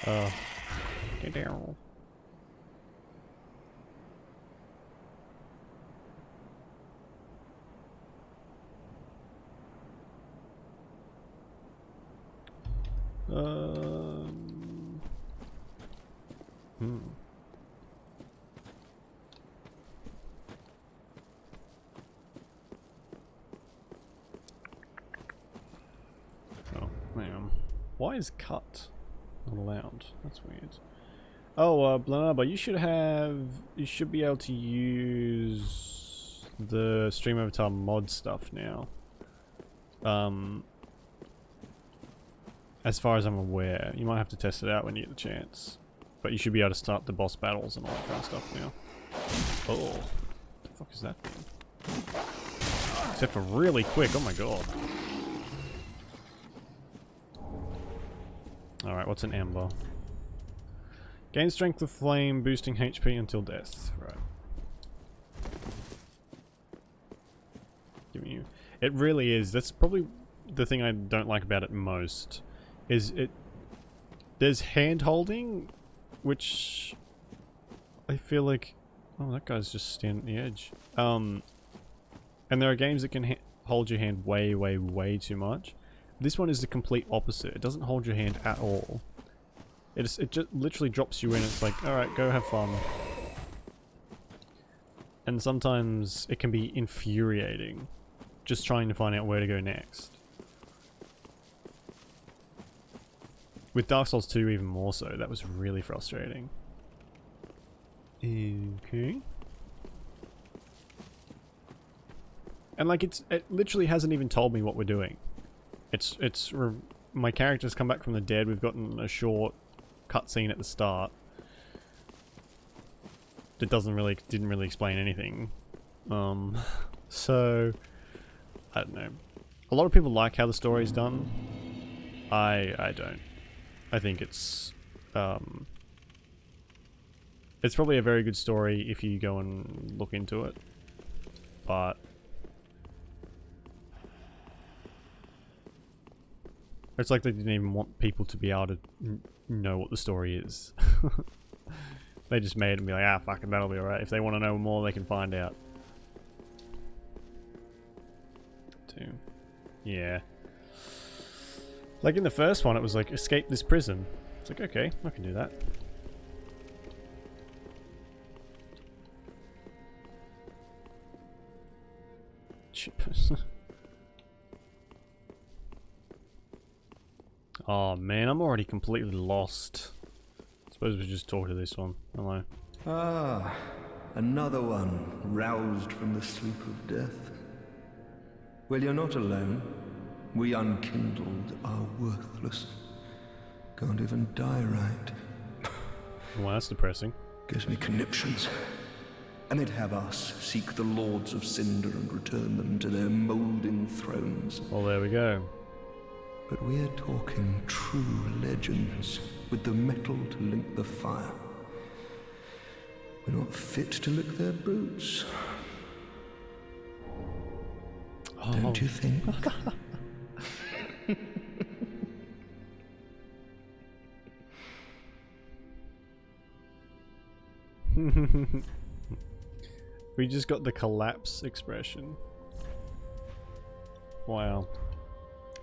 Oh, get down. Oh, man. Why is cut not allowed? That's weird. Oh, Blanaba, you should be able to use the Stream Avatar mod stuff now. As far as I'm aware. You might have to test it out when you get the chance. But you should be able to start the boss battles and all that kind of stuff now. Oh, what the fuck is that thing? Except for really quick, oh my god. Alright, what's an amber? Gain strength of flame, boosting HP until death. Right. Giving you. It really is. That's probably the thing I don't like about it most. Is it. There's hand holding, which I feel like. Oh, that guy's just standing at the edge. And there are games that can hold your hand way, way, way too much. This one is the complete opposite. It doesn't hold your hand at all. It just literally drops you in. It's like, alright, go have fun. And sometimes it can be infuriating. Just trying to find out where to go next. With Dark Souls 2 even more so. That was really frustrating. Okay. And like it literally hasn't even told me what we're doing. My character's come back from the dead. We've gotten a short cutscene at the start. That didn't really explain anything. So I don't know. A lot of people like how the story's done. I don't. I think it's probably a very good story if you go and look into it. But it's like they didn't even want people to be able to know what the story is. They just made it and be like, ah, fuck it, that'll be alright. If they want to know more, they can find out. Yeah. Like in the first one, it was like, escape this prison. It's like, okay, I can do that. Oh man, I'm already completely lost. Suppose we just talk to this one. Hello. Ah, another one roused from the sleep of death. Well, you're not alone. We unkindled are worthless. Can't even die right. Well, that's depressing. Gives me conniptions. And they'd have us seek the Lords of Cinder and return them to their moulding thrones. Well, there we go. But we're talking true legends, with the metal to link the fire. We're not fit to lick their boots. don't you think? We just got the collapse expression. Wow.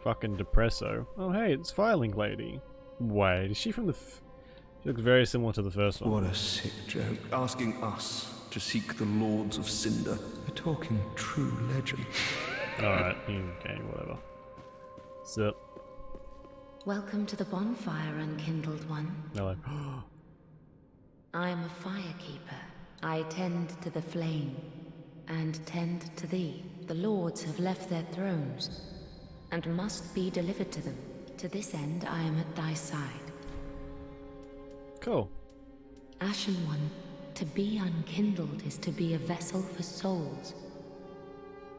Fucking depresso. Oh hey, it's Firelink Lady. Wait, is she from the she looks very similar to the first one. What a sick joke, asking us to seek the Lords of Cinder. A talking true legend. Alright, okay, whatever. So, Welcome to the bonfire, Unkindled One. hello. I am a firekeeper. I tend to the flame, and tend to thee. The lords have left their thrones, and must be delivered to them. To this end I am at thy side. Cool. Ashen One, to be unkindled is to be a vessel for souls.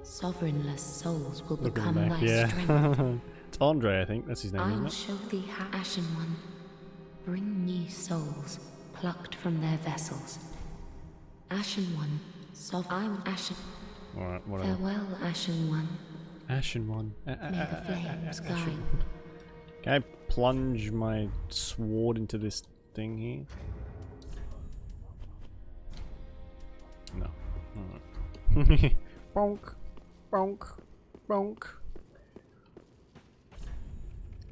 Sovereignless souls will Look at become the thy back, strength. yeah. It's Andre, I think. That's his name, I isn't will it? show thee how, Ashen One. Bring me souls, plucked from their vessels. Ashen One, I will Ashen. Alright, whatever. Farewell, Ashen One. Ashen one. May the flames guide. Ashen. Can I plunge my sword into this thing here? No. Alright. Bonk. Bonk. Bonk.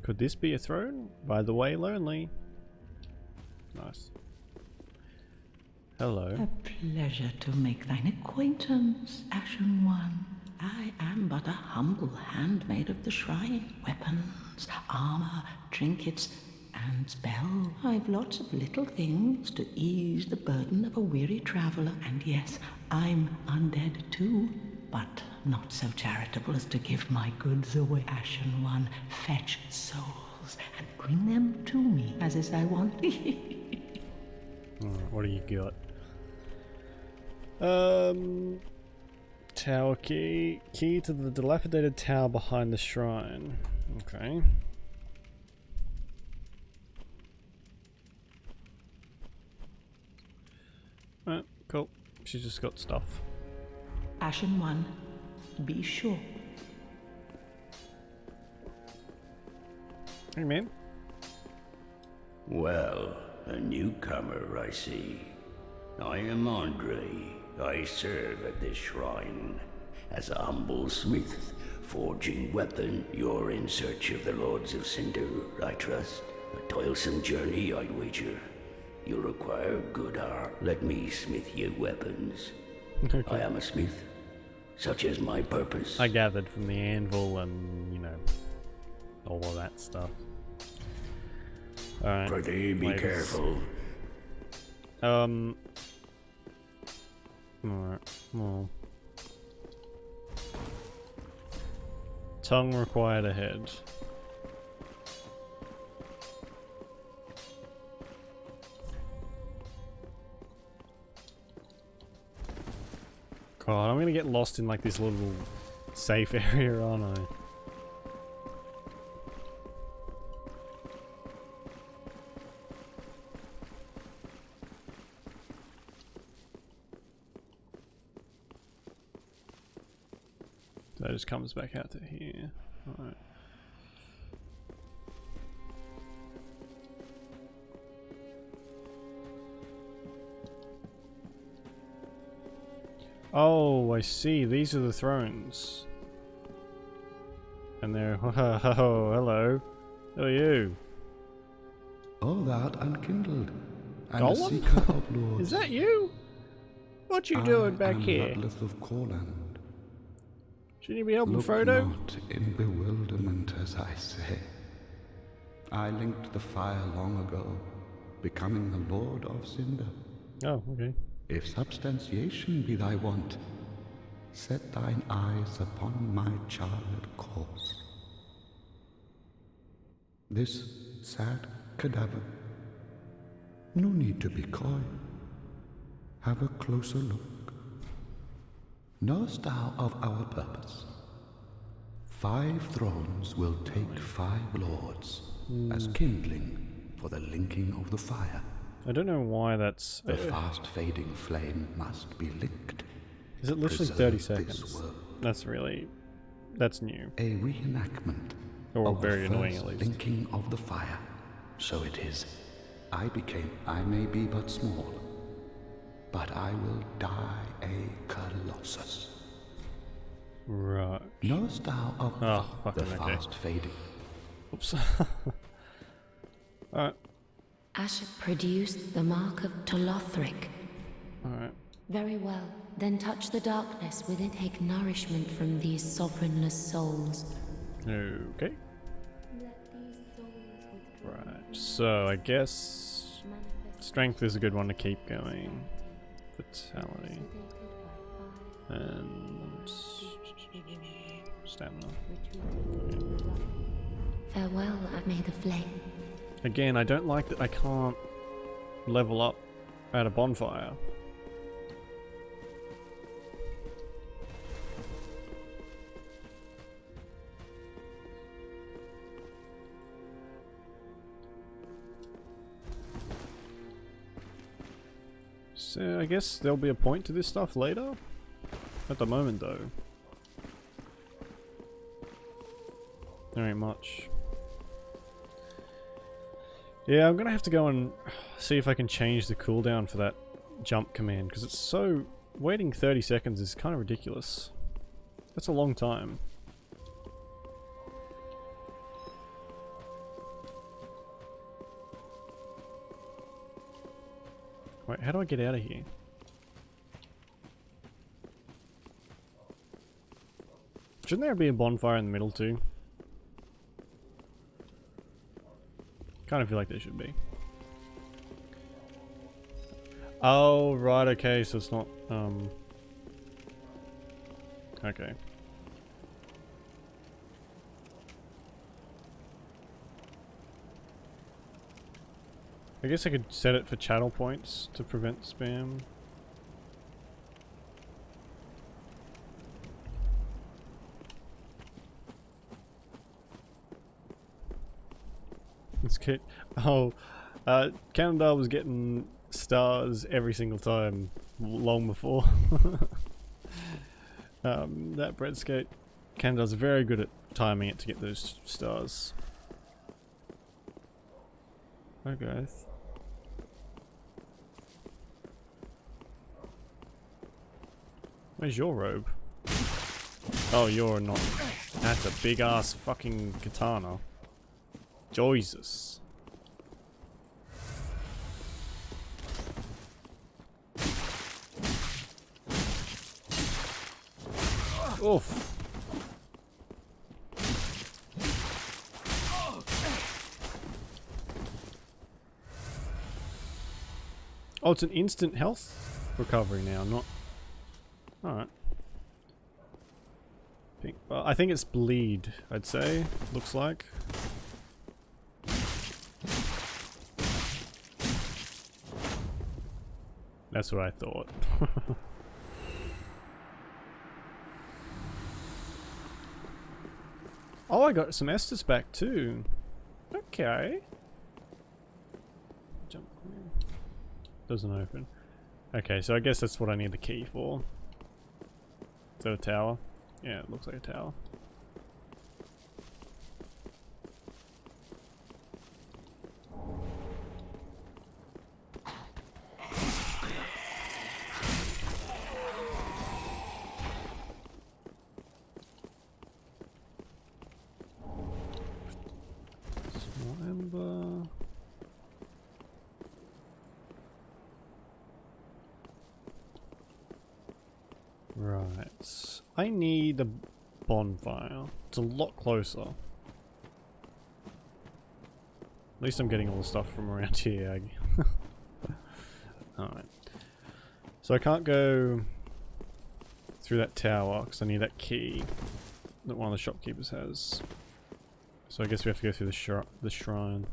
Could this be a throne? By the way, lonely. Nice. Hello. A pleasure to make thine acquaintance, Ashen One. I am but a humble handmaid of the shrine. Weapons, armor, trinkets, and spells. I've lots of little things to ease the burden of a weary traveler. And yes, I'm undead too, but not so charitable as to give my goods away. Ashen One, fetch souls and bring them to me, as is thy wont. Alright, what do you got? Tower key. Key to the dilapidated tower behind the shrine. Okay. Alright, cool. She's just got stuff. Ashen One, be sure. Hey man. Well, a newcomer, I see. I am Andre. I serve at this shrine. As a humble smith, forging weapon, you're in search of the Lords of Cinder, I trust. A toilsome journey, I'd wager. You'll require good art. Let me smith you weapons. I am a smith. Such is my purpose. I gathered from the anvil and, you know, all of that stuff. Alright. Prithee, be careful. Alright, well. Tongue required ahead. God, I'm gonna get lost in like this little safe area, aren't I? So it just comes back out to here. Alright. Oh, I see. These are the thrones. And they're... Oh, hello. Who are you? Oh, that unkindled. I'm Gollum? a seeker of lords. Is that you? What you doing back here? Ludleth of Corland. Shouldn't you be helping Look Frodo? not in bewilderment as I say. I linked the fire long ago, becoming the Lord of Cinder. Oh, okay. If substantiation be thy want, set thine eyes upon my charred corpse. This sad cadaver. No need to be coy. Have a closer look. Knowest thou of our purpose? 5 thrones will take 5 lords as kindling for the linking of the fire. I don't know why that's... The fast fading flame must be licked. Is it literally Preserve 30 this seconds? world. That's really That's new. A reenactment Or of very the annoying, first at least. blinking of the fire. So it is. I may be but small, but I will die a colossus. Right. Knowest thou of Oh, the fucking okay. fast fading? Oops. Alright. Asher produced the mark of Tolothric. Alright. Very well. Then touch the darkness with it, take nourishment from these sovereignless souls. Okay. Right. So I guess strength is a good one to keep going. Vitality. And stamina. Farewell, I've made the flame. Again, I don't like that I can't level up at a bonfire. So I guess there'll be a point to this stuff later. At the moment though, there ain't much. Yeah, I'm gonna have to go and see if I can change the cooldown for that jump command, because it's so... waiting 30 seconds is kind of ridiculous. That's a long time. Wait, how do I get out of here? Shouldn't there be a bonfire in the middle too? Kind of feel like there should be. Oh, right, okay, so it's not, okay. I guess I could set it for channel points to prevent spam. It's cute. Oh, Canada was getting stars every single time long before. That bread skate. Canada's very good at timing it to get those stars. Hi guys. Where's your robe? Oh, you're not. That's a big ass fucking katana. Jesus. Oof. Oh, it's an instant health recovery now, not... Alright. Well, I think it's bleed, I'd say. Looks like. That's what I thought. Oh, I got some Estus back too. Okay. Jump. Doesn't open. Okay, so I guess that's what I need the key for. Is that a tower? Yeah, it looks like a tower. Small ember. Right. I need a bonfire. It's a lot closer. At least I'm getting all the stuff from around here. Alright. So I can't go through that tower because I need that key that one of the shopkeepers has. So I guess we have to go through the shrine.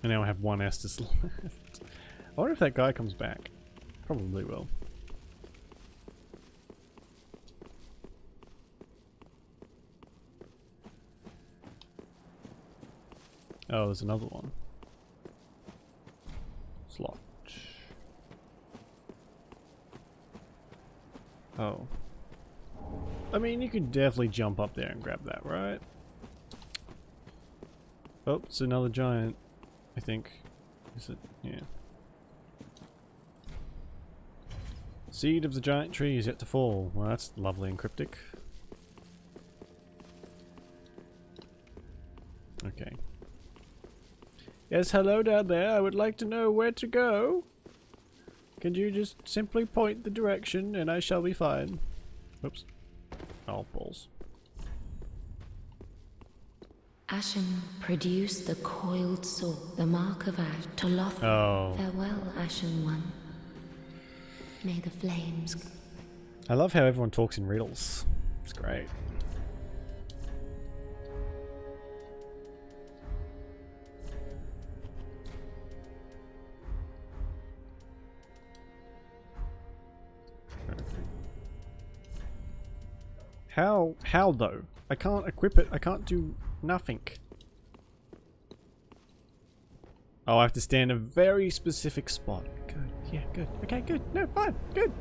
And now I have one Estus left. I wonder if that guy comes back. Probably will. Oh, there's another one. Oh. I mean, you could definitely jump up there and grab that, right? Oh, it's another giant, I think. Is it? Yeah. Seed of the giant tree is yet to fall. Well, that's lovely and cryptic. Okay. Yes, hello down there. I would like to know where to go. Can you just simply point the direction and I shall be fine? Oops. Oh, balls. Ashen, produce the coiled sword, the mark of Ash, to Lothar. Oh. Farewell, Ashen One. May the flames... I love how everyone talks in riddles. It's great. How though? I can't equip it. I can't do nothing. Oh, I have to stand in a very specific spot. Good. Yeah, good. Okay, good. No, fine. Good.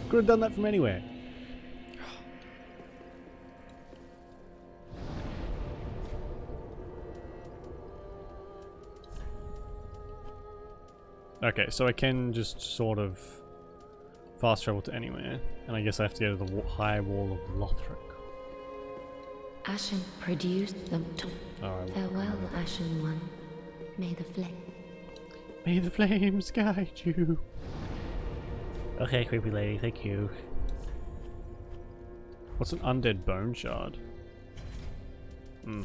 Could have done that from anywhere. Okay, so I can just sort of fast travel to anywhere, and I guess I have to go to the high wall of Lothric. Ashen, produce them to... Oh, Farewell, Ashen One. May the flame... May the flames guide you. Okay, creepy lady, thank you. What's an undead bone shard? Hmm.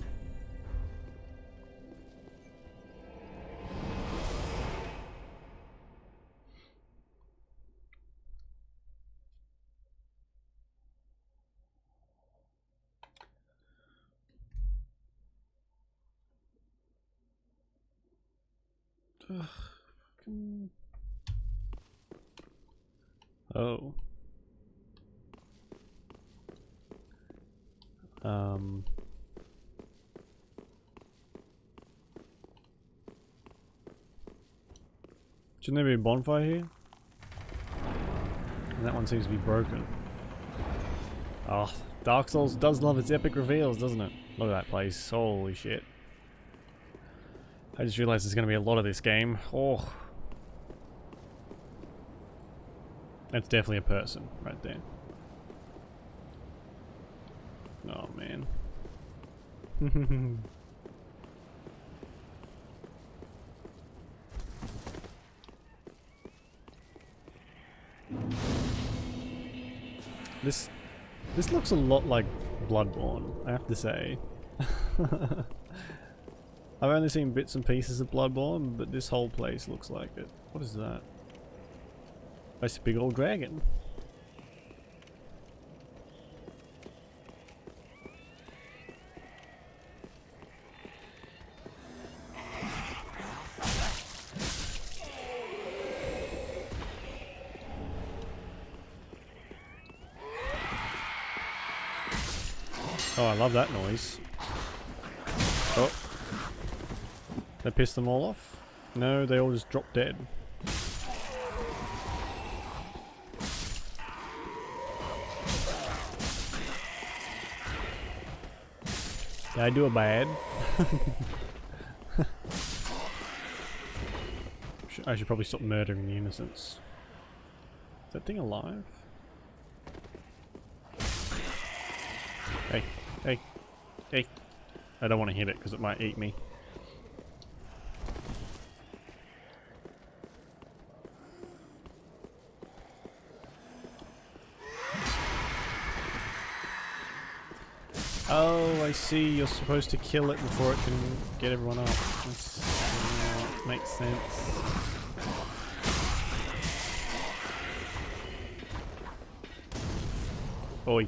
Oh. Shouldn't there be a bonfire here? And that one seems to be broken. Oh, Dark Souls does love its epic reveals, doesn't it? Look at that place. Holy shit. I just realized there's going to be a lot of this game. Oh. That's definitely a person right there. Oh, man. This looks a lot like Bloodborne, I have to say. I've only seen bits and pieces of Bloodborne, but this whole place looks like it. What is that? That's a big old dragon. Oh, I love that noise. Oh. That pissed them all off? No, they all just dropped dead. Did I do it bad? I should probably stop murdering the innocents. Is that thing alive? Hey, hey, hey. I don't want to hit it because it might eat me. Oh, I see. You're supposed to kill it before it can get everyone up. That's, makes sense. Oi.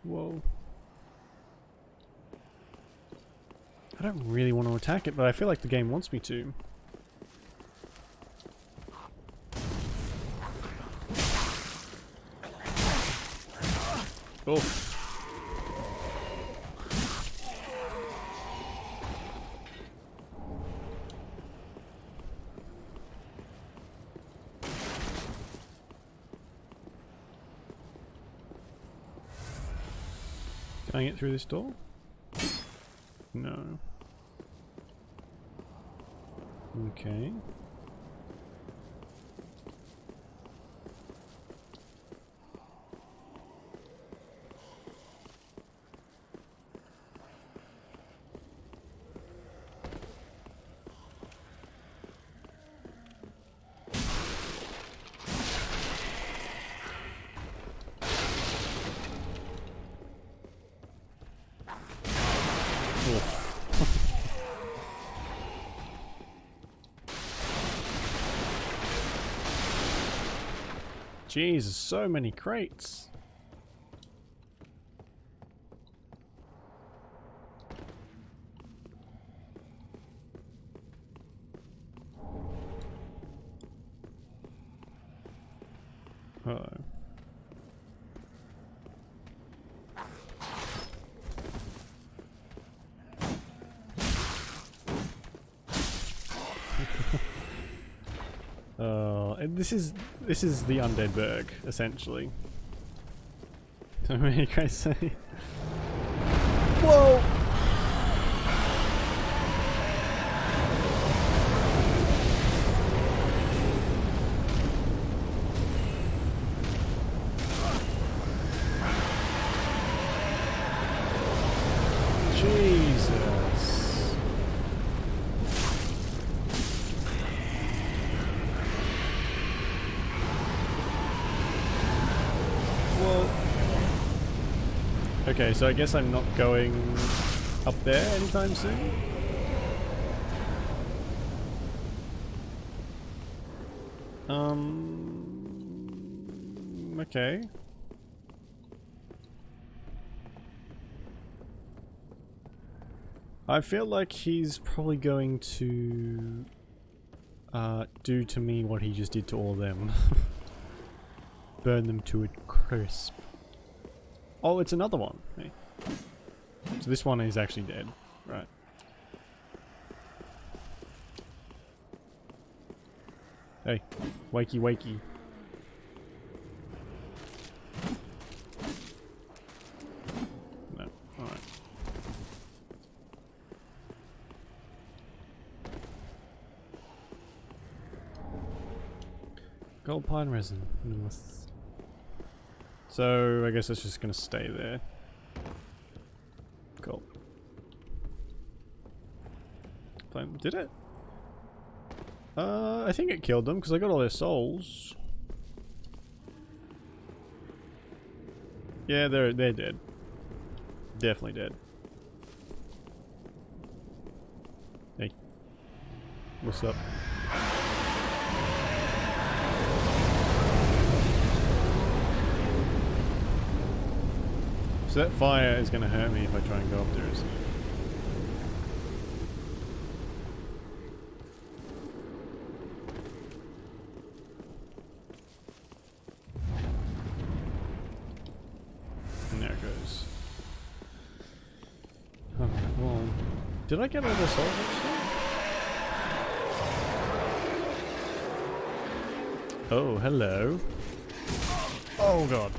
Whoa. I don't really want to attack it, but I feel like the game wants me to. Oh. Can I get through this door? No. Okay. Jesus, so many crates. Uh-oh. And this is the Undead Berg, essentially. So many guys say. Whoa! Jesus. Well, okay, so I guess I'm not going up there anytime soon. Okay. I feel like he's probably going to do to me what he just did to all of them. Burn them to a crisp. Oh, it's another one. Hey. So this one is actually dead. Right. Hey, wakey wakey. No, alright. Gold pine resin. So I guess it's just gonna stay there. Cool. Did it? I think it killed them because I got all their souls. Yeah, they're dead. Definitely dead. Hey, what's up? So that fire is going to hurt me if I try and go up there, isn't it? And there it goes. Alright, well... Did I get all the souls actually? Oh, hello. Oh god.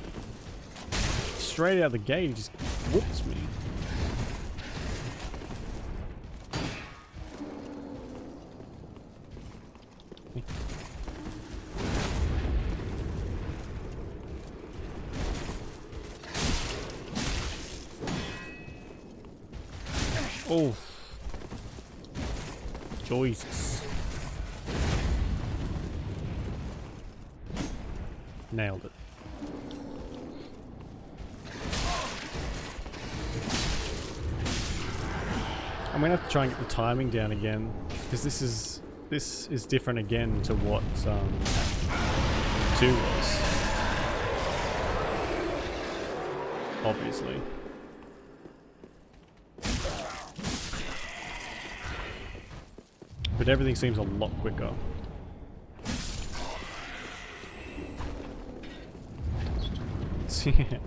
Straight out the gate, he just whoops me. Oh, Jesus. Nailed it. I'm gonna have to try and get the timing down again, because this is different again to what 2 was. Obviously. But everything seems a lot quicker. Yeah.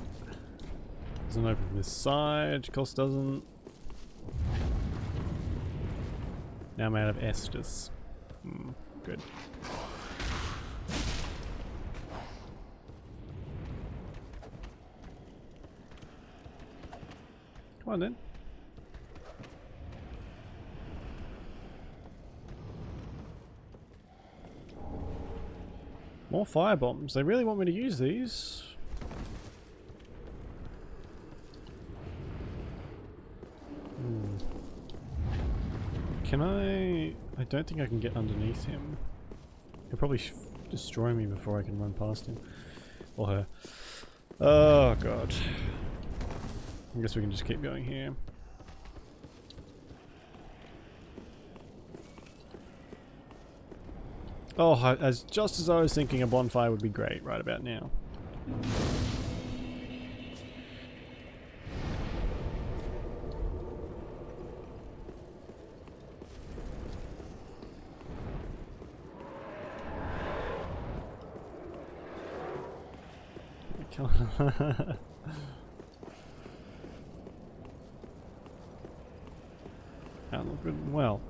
Doesn't open from this side, of course doesn't. Now I'm out of Estus. Good. Come on then. More fire bombs. They really want me to use these. Can I don't think I can get underneath him. He'll probably destroy me before I can run past him. Or her. Oh god. I guess we can just keep going here. Oh, just as I was thinking, a bonfire would be great right about now. Well,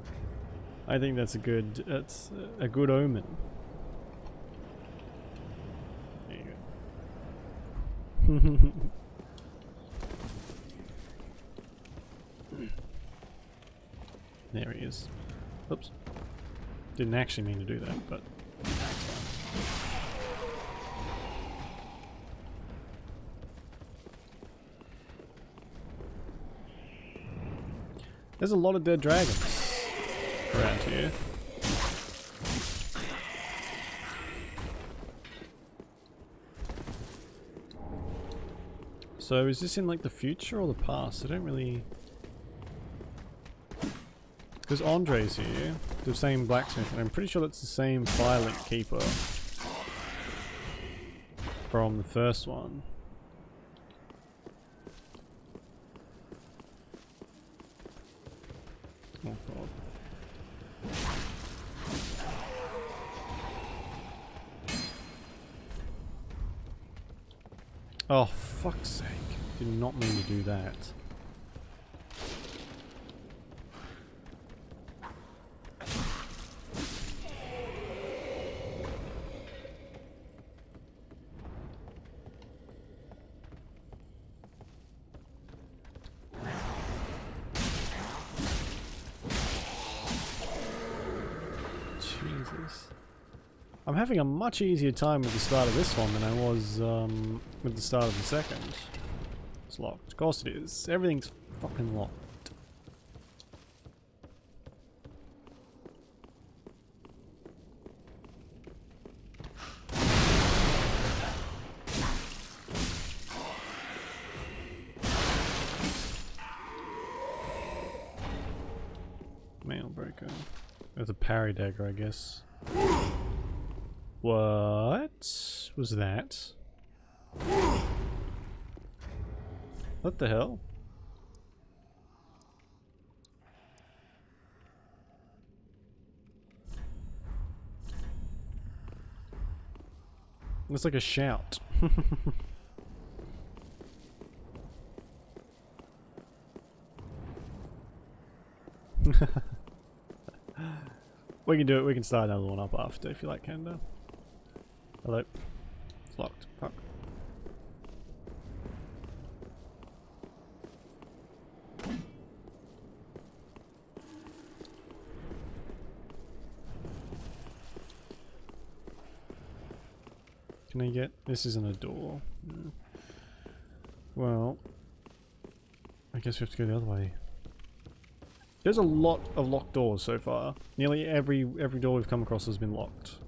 I think that's a good omen. There you go. There he is. Oops. Didn't actually mean to do that, but there's a lot of dead dragons around here. So is this in like the future or the past? I don't really... Because Andre's here, the same blacksmith, and I'm pretty sure that's the same Firelink Keeper from the first one. Oh god. Oh, fuck's sake. Did not mean to do that. Jesus. I'm having a much easier time with the start of this one than I was with the start of the second. It's locked. Of course it is. Everything's fucking locked. Mailbreaker. There's a parry dagger, I guess. What was that? What the hell? It's like a shout. We can do it. We can start another one up after if you like, Kanda. Hello. It's locked. Fuck. Can I get... This isn't a door. No. Well... I guess we have to go the other way. There's a lot of locked doors so far. Nearly every door we've come across has been locked.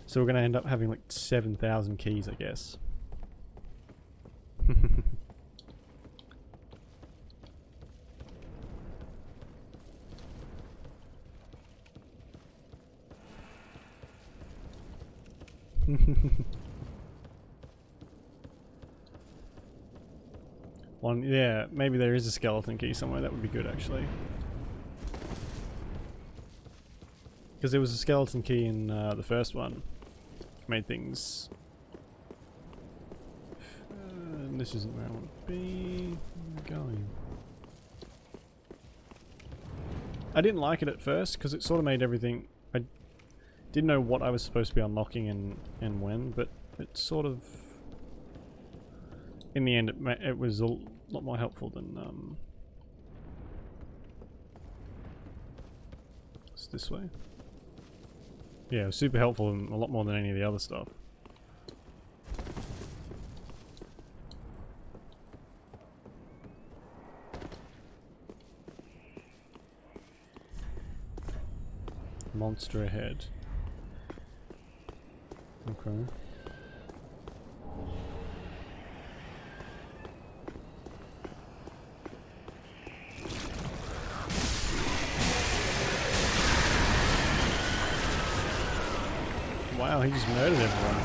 So we're going to end up having like 7,000 keys, I guess. One, yeah, maybe there is a skeleton key somewhere. That would be good, actually. Because there was a skeleton key in the first one. Made things... this isn't where I want to be. Where am I going? I didn't like it at first because it sort of made everything... I didn't know what I was supposed to be unlocking and when, but it sort of in the end, it was a lot more helpful than it's this way. Yeah, it was super helpful and a lot more than any of the other stuff. Monster ahead. Okay. Wow, he just murdered everyone.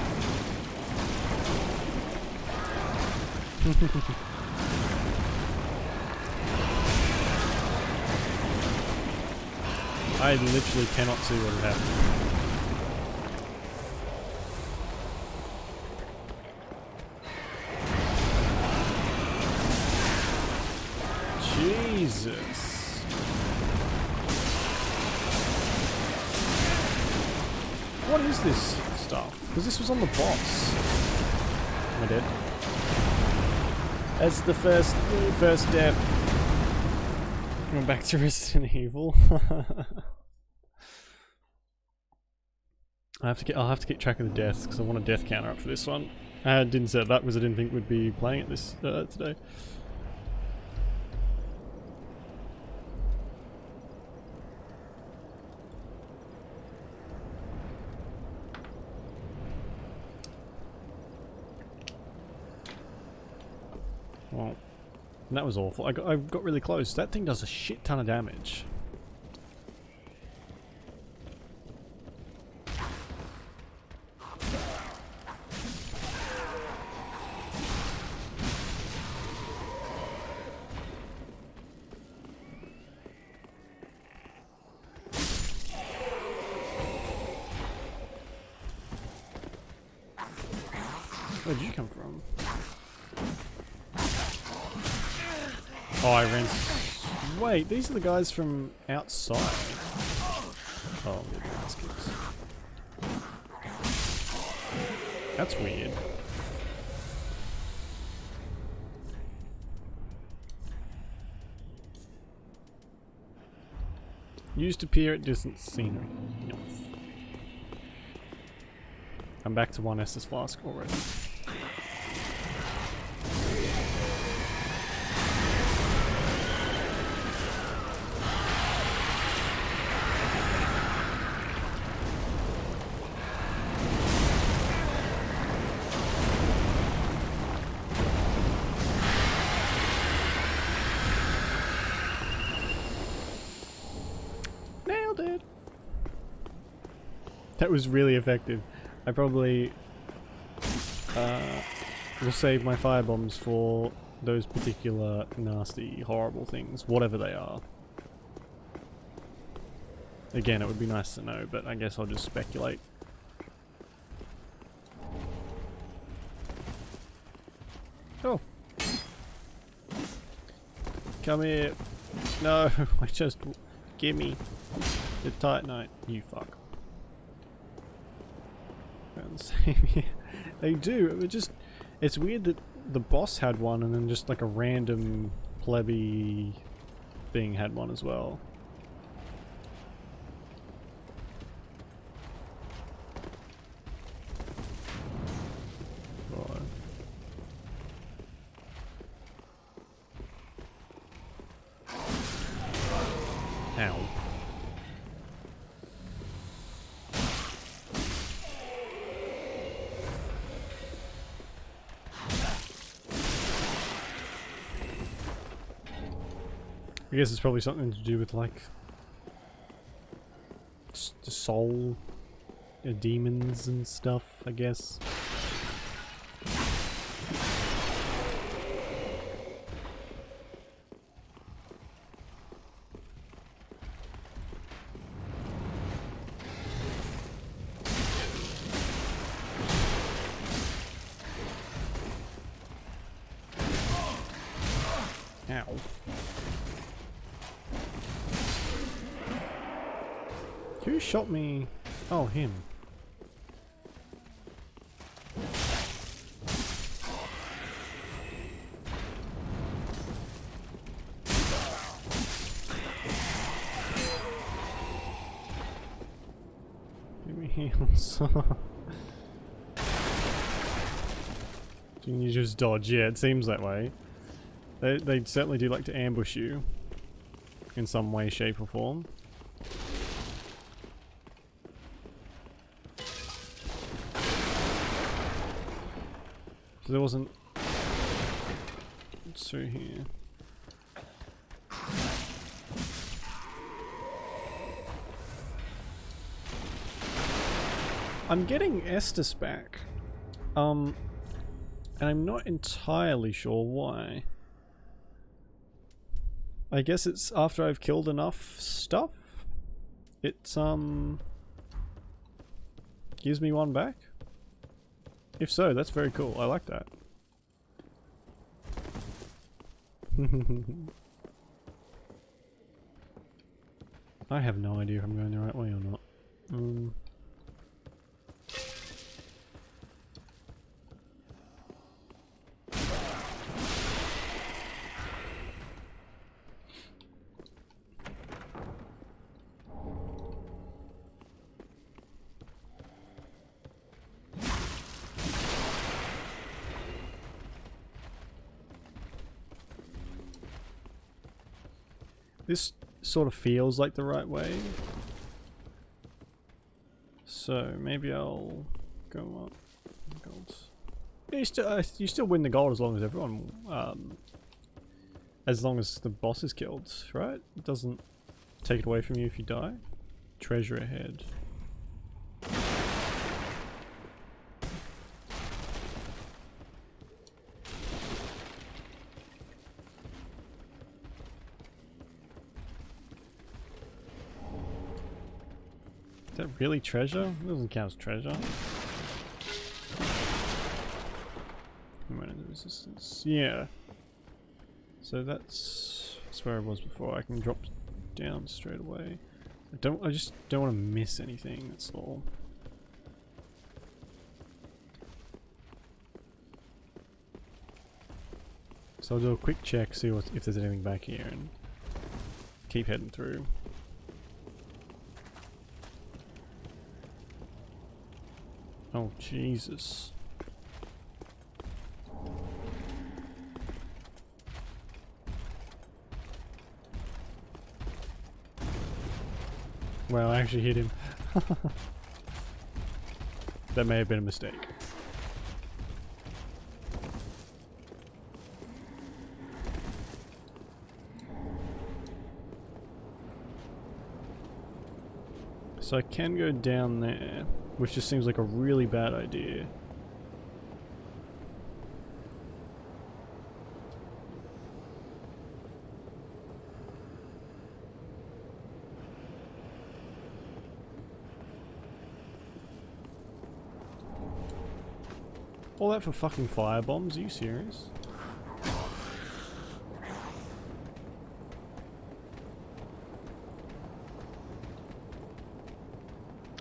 I literally cannot see what had happened. Jesus. What is this stuff? Because this was on the boss. Am I dead? That's the first death. Going back to Resident Evil. I'll have to keep track of the deaths because I want a death counter up for this one. I didn't set it up because I didn't think we'd be playing it this today. Well, that was awful. I got really close. That thing does a shit ton of damage. Where did you come from? Oh, I ran. Wait, these are the guys from outside. Oh, baskets. That's weird. Used to appear at distant scenery. Yes. I'm back to one Estus flask already. Nailed it! That was really effective. I probably will save my firebombs for those particular nasty, horrible things, whatever they are. Again, it would be nice to know, but I guess I'll just speculate. Oh! Come here! No! I just... Gimme! The Titanite, you fuck. They do. It's weird that the boss had one and then just like a random plebby thing had one as well. Right. Ow. I guess it's probably something to do with like the soul, demons and stuff, I guess. Ow. Who shot me? Oh, him. heals. Can you just dodge? Yeah, it seems that way. They certainly do like to ambush you in some way, shape, or form. So there wasn't. What's through here? I'm getting Estus back. And I'm not entirely sure why. I guess it's after I've killed enough stuff. It's gives me one back. If so, that's very cool. I like that. I have no idea if I'm going the right way or not. This sort of feels like the right way. So maybe I'll go up. Gold. Yeah, you still win the gold as long as everyone, as long as the boss is killed, right? It doesn't take it away from you if you die. Treasure ahead. Is that really treasure? It doesn't count as treasure. Resistance. Yeah. So that's where I was before. I can drop down straight away. I just don't want to miss anything, that's all. So I'll do a quick check, see if there's anything back here, and keep heading through. Oh, Jesus. Wow, I actually hit him. That may have been a mistake. So I can go down there, which just seems like a really bad idea. All that for fucking fire bombs? Are you serious?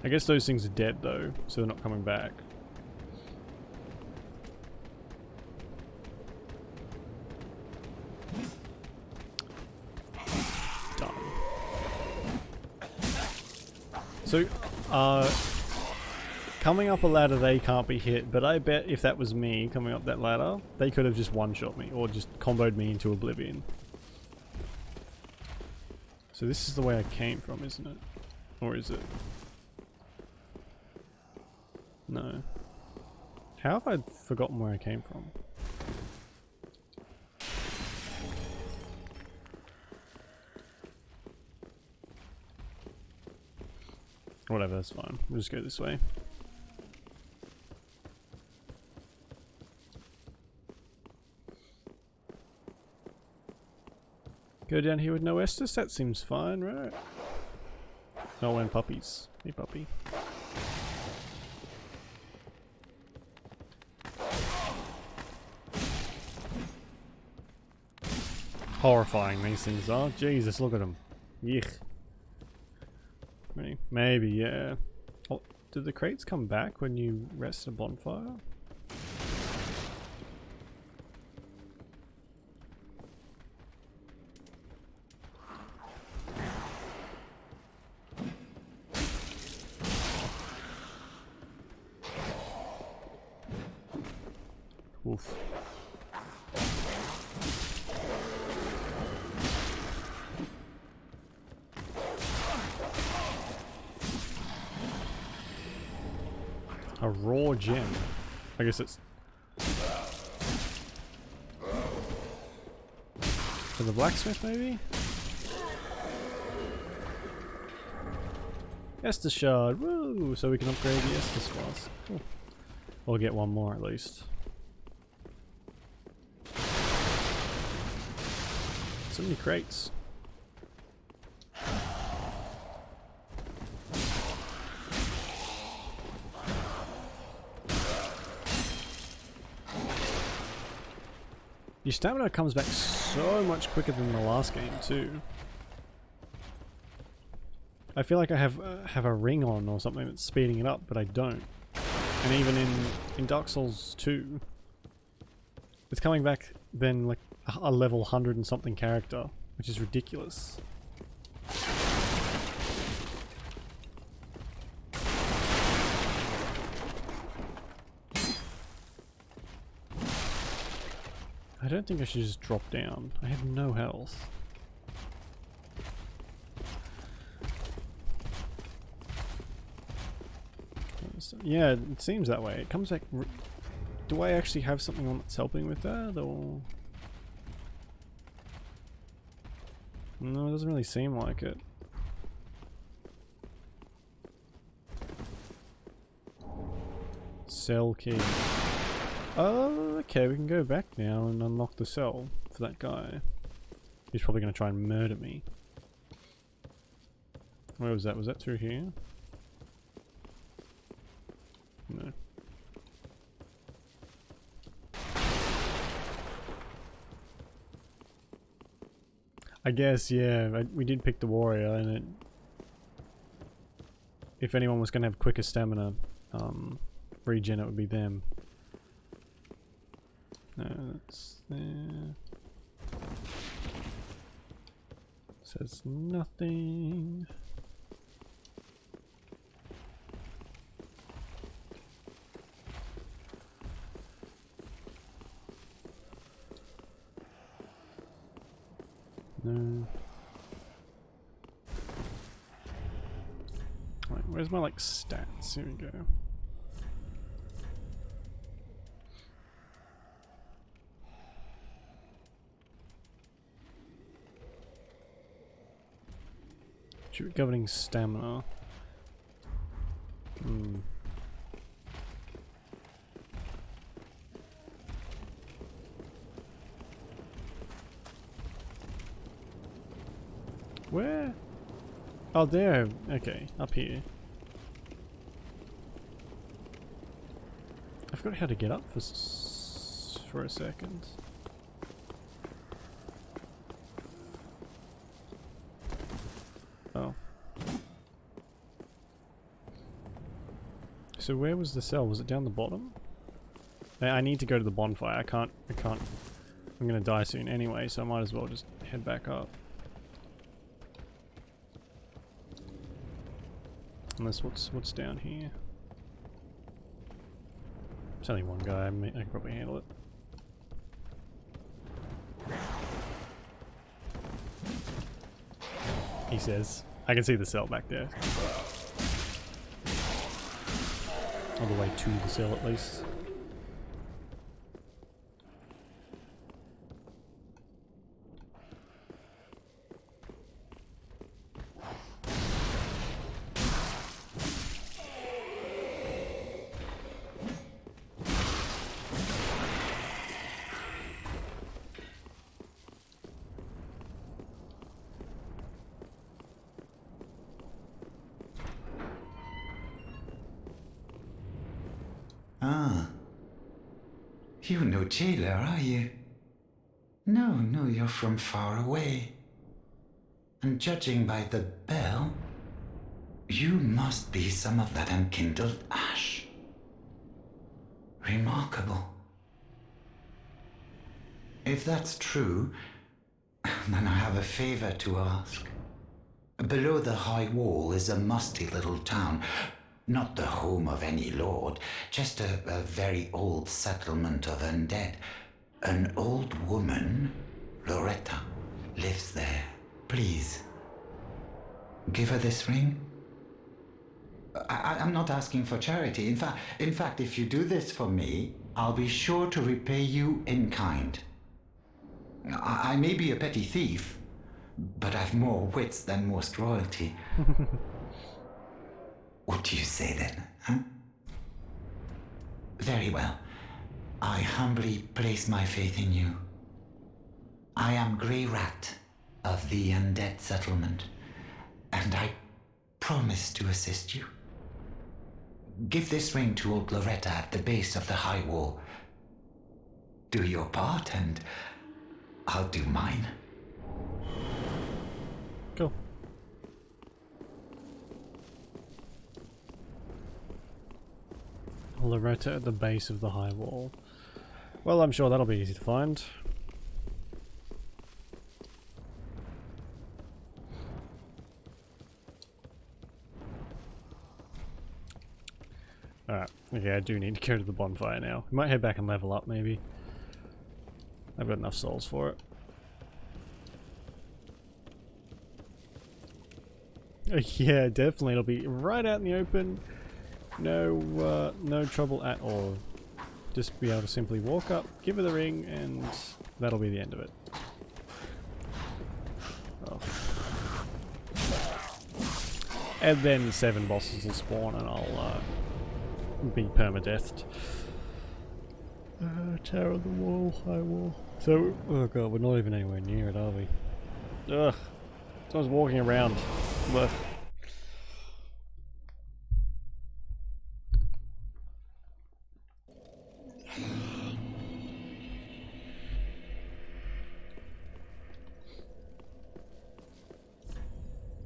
I guess those things are dead though, so they're not coming back. Done. So, coming up a ladder they can't be hit, but I bet if that was me coming up that ladder, they could have just one-shot me, or just comboed me into oblivion. So this is the way I came from, isn't it? Or is it? No. How have I forgotten where I came from? Whatever, that's fine. We'll just go this way. Go down here with no Estus? That seems fine, right? Oh, and puppies. Hey, puppy. Horrifying these things are. Jesus, look at them. Yuck. Maybe, yeah. Oh, do the crates come back when you rest at a bonfire? Oof. A raw gem. I guess it's for the blacksmith, maybe? Estus shard, woo! So we can upgrade the Estus flask. Cool. We'll get one more at least. So many crates. Your stamina comes back so much quicker than the last game too. I feel like I have a ring on or something that's speeding it up, but I don't. And even in Dark Souls 2, it's coming back then like a level 100 and something character, which is ridiculous. I don't think I should just drop down. I have no health. Yeah, it seems that way. It comes back. Do I actually have something on that's helping with that, or? No, it doesn't really seem like it. Cell key. Oh, okay, we can go back now and unlock the cell for that guy. He's probably going to try and murder me. Where was that? Was that through here? No. I guess, yeah, we did pick the warrior, and it, if anyone was going to have quicker stamina regen, it would be them. No, that's there. Says nothing. No. Right, where's my like stats? Here we go. Governing stamina. Where? Oh, there. Okay, up here. I forgot how to get up for a second. Oh. So where was the cell? Was it down the bottom? I need to go to the bonfire. I can't. I'm gonna die soon anyway, so I might as well just head back up. Unless what's down here? There's only one guy. I can probably handle it. He says. I can see the cell back there. All the way to the cell at least. Ah. You're no jailer, are you? No, you're from far away. And judging by the bell, you must be some of that unkindled ash. Remarkable. If that's true, then I have a favor to ask. Below the high wall is a musty little town. Not the home of any lord, just a very old settlement of undead. An old woman, Loretta, lives there. Please, give her this ring. I'm not asking for charity. In fact, if you do this for me, I'll be sure to repay you in kind. I may be a petty thief, but I've more wits than most royalty. What do you say then, huh? Very well. I humbly place my faith in you. I am Grey Rat of the Undead Settlement, and I promise to assist you. Give this ring to old Loretta at the base of the high wall. Do your part, and I'll do mine. Cool. Loretta at the base of the high wall. Well, I'm sure that'll be easy to find. Alright, okay, I do need to go to the bonfire now. We might head back and level up, maybe. I've got enough souls for it. Yeah, definitely, it'll be right out in the open. No, no trouble at all. Just be able to simply walk up, give her the ring, and that'll be the end of it. Oh. And then 7 bosses will spawn, and I'll be permadeathed. Tower of the wall, high wall. So, oh god, we're not even anywhere near it, are we? Ugh. Someone's walking around. Ugh.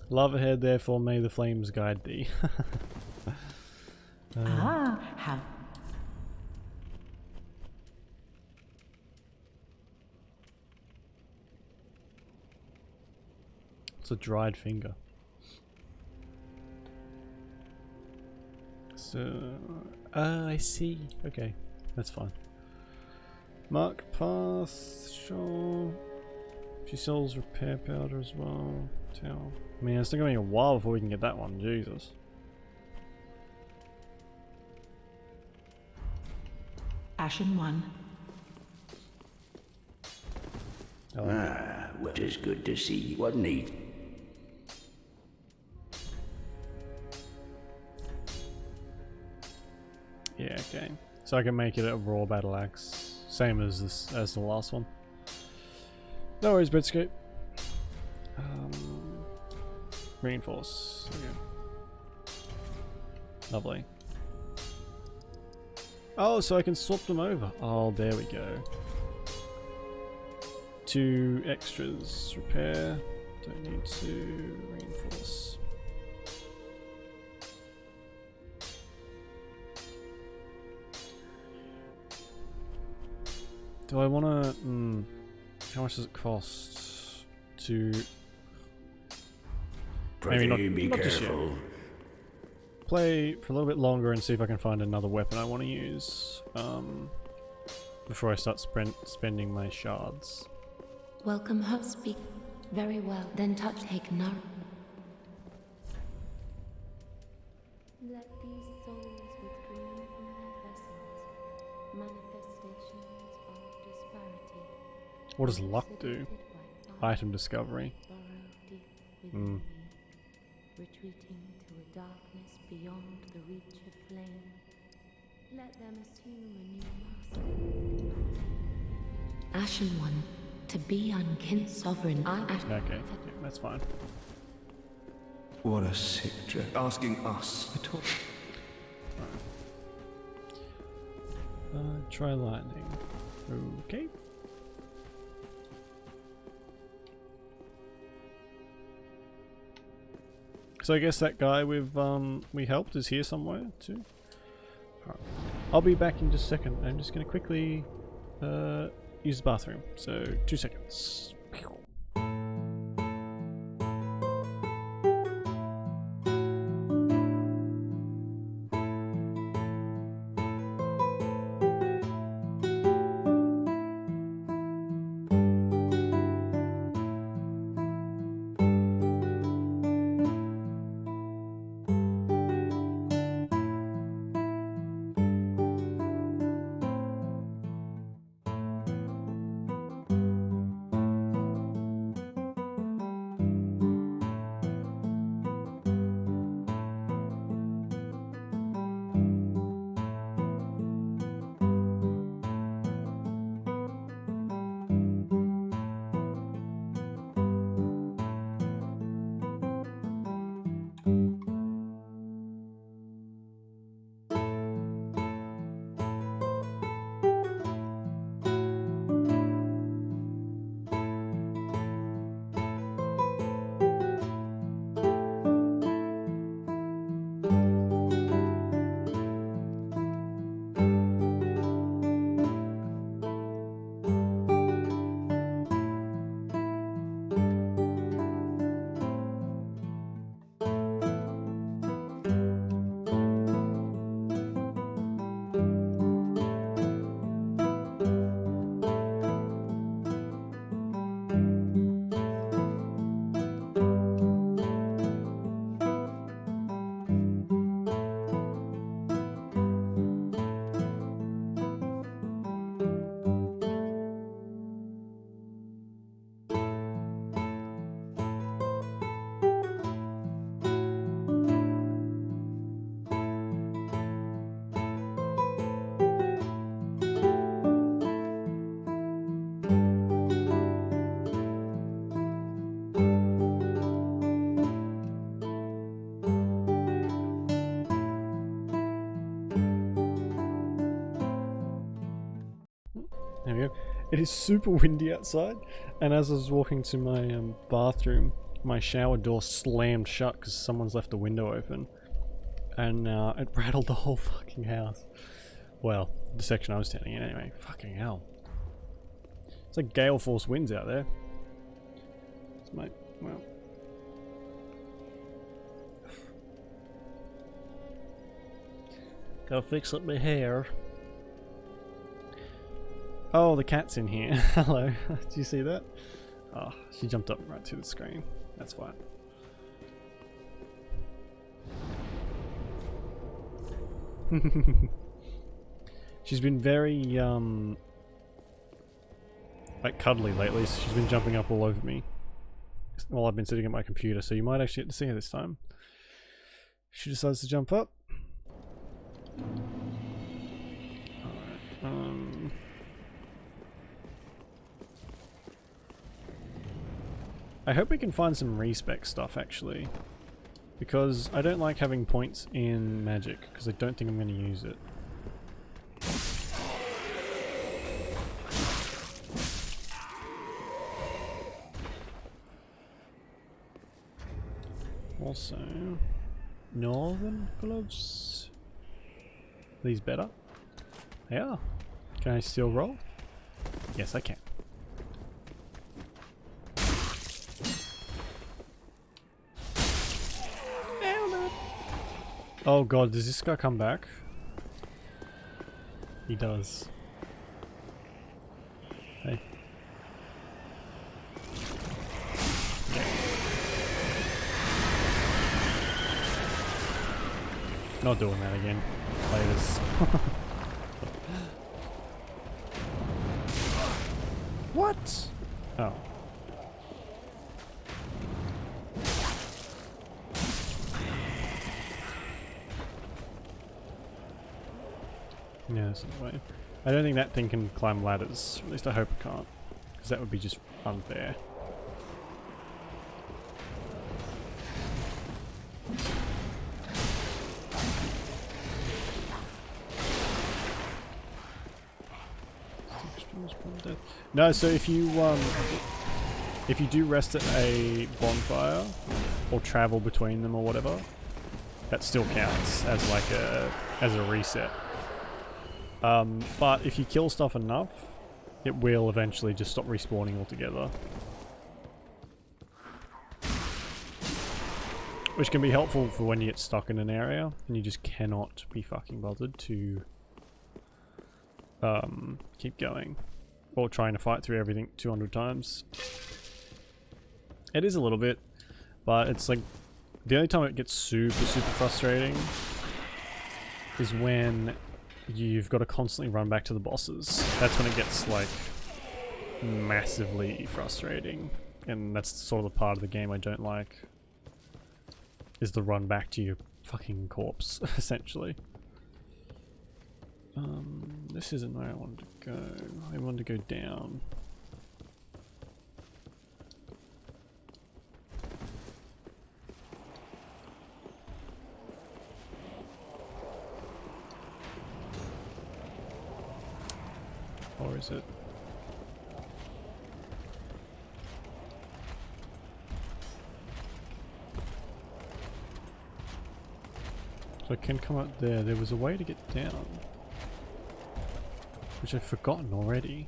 Love ahead, therefore may the flames guide thee. How It's a dried finger. So, I see. Okay, that's fine. Mark path, sure. She sells repair powder as well. Towel. I mean, it's still going to be a while before we can get that one. Jesus. Ashen One. Well, it is good to see you, wasn't it? Yeah, okay. So I can make it a raw battle axe, same as this as the last one. No worries, Bedscape. Reinforce. Okay. Lovely. Oh, so I can swap them over. Oh, there we go. 2 extras. Repair. Don't need to reinforce. Do I want to... how much does it cost to... Maybe not, Be not just yet. careful. Play for a little bit longer and see if I can find another weapon I want to use before I start spending my shards. Welcome her speak. Very well. Then touch take none. Let these souls withdraw from their vessels. Manifestations of disparity. What does luck do? Item discovery. Retreating to a darkness beyond the reach of flame. Let them assume a new master. Ashen One, to be unkin sovereign. Okay, yeah, that's fine. What a sick dread. Asking us to talk. Try lightning. Okay. So I guess that guy we helped is here somewhere too. Alright. I'll be back in just a second. I'm just gonna quickly use the bathroom. So 2 seconds. It is super windy outside, and as I was walking to my bathroom, my shower door slammed shut because someone's left the window open, and it rattled the whole fucking house. Well, the section I was standing in anyway. Fucking hell. It's like gale force winds out there. It's my, well. Gotta fix up my hair. Oh, the cat's in here. Hello. Do you see that? Oh, she jumped up right to the screen. That's fine. She's been very, like cuddly lately, so she's been jumping up all over me while I've been sitting at my computer, so you might actually get to see her this time. She decides to jump up. Alright, I hope we can find some respec stuff actually, because I don't like having points in magic, because I don't think I'm going to use it. Also, northern gloves. Are these better? They are. Can I still roll? Yes, I can. Oh god, does this guy come back? He does. Hey. Not doing that again. Laters. What? Oh. Yeah, that's the way. I don't think that thing can climb ladders. At least I hope it can't. Because that would be just unfair. No, so if you do rest at a bonfire or travel between them or whatever, that still counts as like as a reset. But if you kill stuff enough, it will eventually just stop respawning altogether. Which can be helpful for when you get stuck in an area and you just cannot be fucking bothered to keep going. Or trying to fight through everything 200 times. It is a little bit, but it's like the only time it gets super frustrating is when you've got to constantly run back to the bosses. That's when it gets like massively frustrating, and that's sort of the part of the game I don't like, is the run back to your fucking corpse essentially. This isn't where I wanted to go. I wanted to go down. Or is it? So I can come up there. There was a way to get down, which I've forgotten already.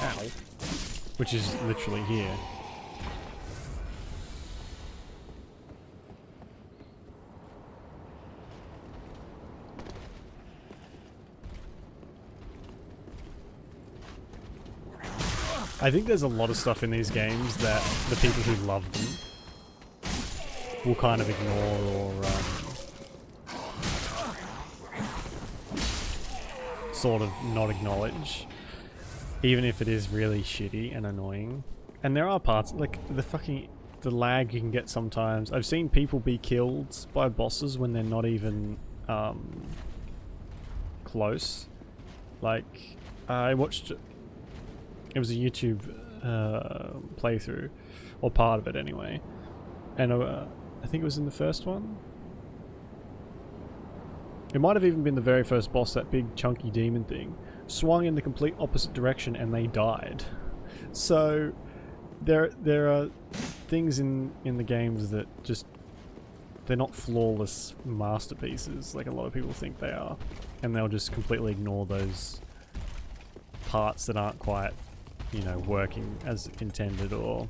Ow. Which is literally here. I think there's a lot of stuff in these games that the people who love them will kind of ignore or sort of not acknowledge, even if it is really shitty and annoying. And there are parts, like the lag you can get sometimes. I've seen people be killed by bosses when they're not even close. Like, I watched, it was a YouTube playthrough, or part of it anyway, and I think it was in the first one, It might have even been the very first boss, that big chunky demon thing, swung in the complete opposite direction and they died. So there are things in the games that just, they're not flawless masterpieces like a lot of people think they are, and they'll just completely ignore those parts that aren't quite, you know, working as intended, or,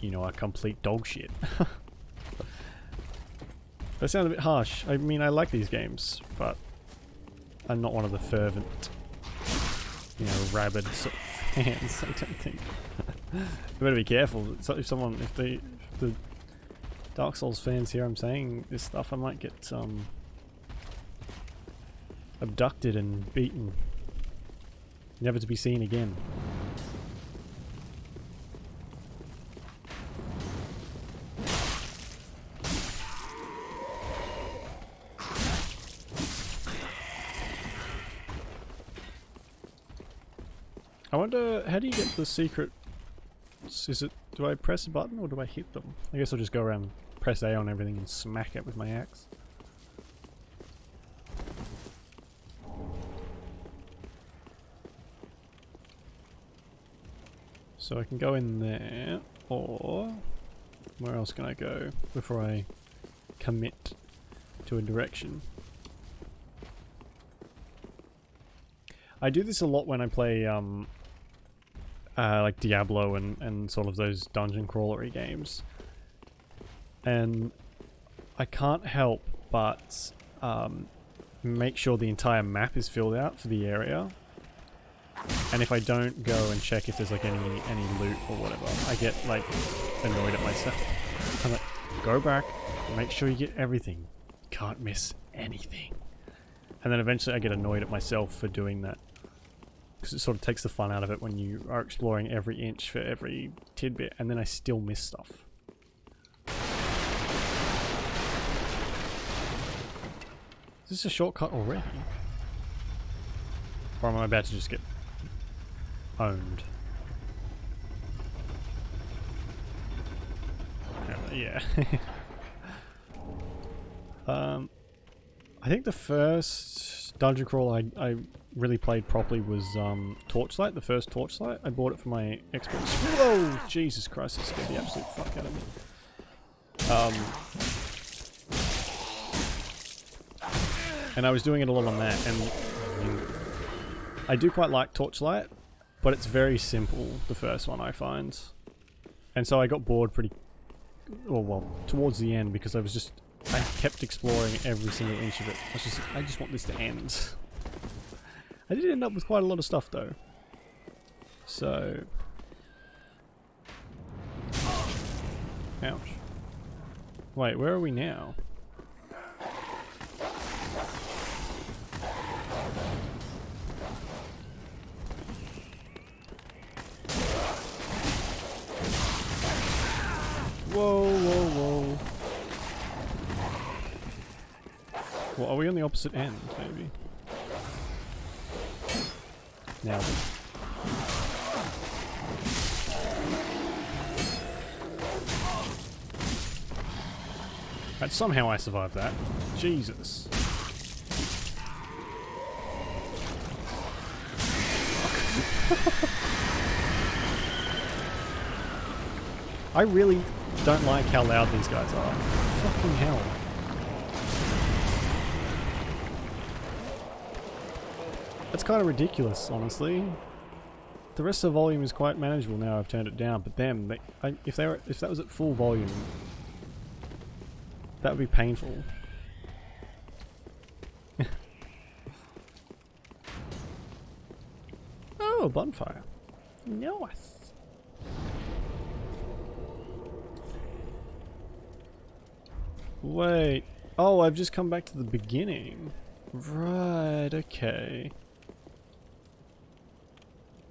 you know, are complete dog shit. That sounds a bit harsh. I mean, I like these games, but I'm not one of the fervent, you know, rabid sort of fans, I don't think. You better be careful. So if the Dark Souls fans hear I'm saying this stuff, I might get abducted and beaten, never to be seen again. I wonder, how do you get the secret? Is it, do I press a button or do I hit them? I guess I'll just go around, press A on everything and smack it with my axe. So I can go in there, or where else can I go before I commit to a direction? I do this a lot when I play like Diablo and sort of those dungeon crawlery games, and I can't help but make sure the entire map is filled out for the area, and if I don't go and check if there's like any loot or whatever, I get like annoyed at myself. I'm like, go back, make sure you get everything, can't miss anything, and then eventually I get annoyed at myself for doing that. Because it sort of takes the fun out of it when you are exploring every inch for every tidbit, and then I still miss stuff. Is this a shortcut already? Or am I about to just get owned? Yeah. I think the first dungeon crawl I really played properly was Torchlight, the first Torchlight. I bought it for my Xbox. Whoa! Jesus Christ, it scared the absolute fuck out of me. And I was doing it a lot on that, and I do quite like Torchlight, but it's very simple, the first one I find. And so I got bored pretty, well, towards the end, because I kept exploring every single inch of it. I just want this to end. I did end up with quite a lot of stuff though. So... Ouch. Wait, where are we now? Whoa, whoa, whoa. Well, are we on the opposite end, maybe? Now then. Right, somehow I survived that. Jesus. I really don't like how loud these guys are. Fucking hell. That's kind of ridiculous, honestly. The rest of the volume is quite manageable now I've turned it down, but them, if that was at full volume, that would be painful. Oh, bonfire. Nice. Wait. Oh, I've just come back to the beginning. Right, okay.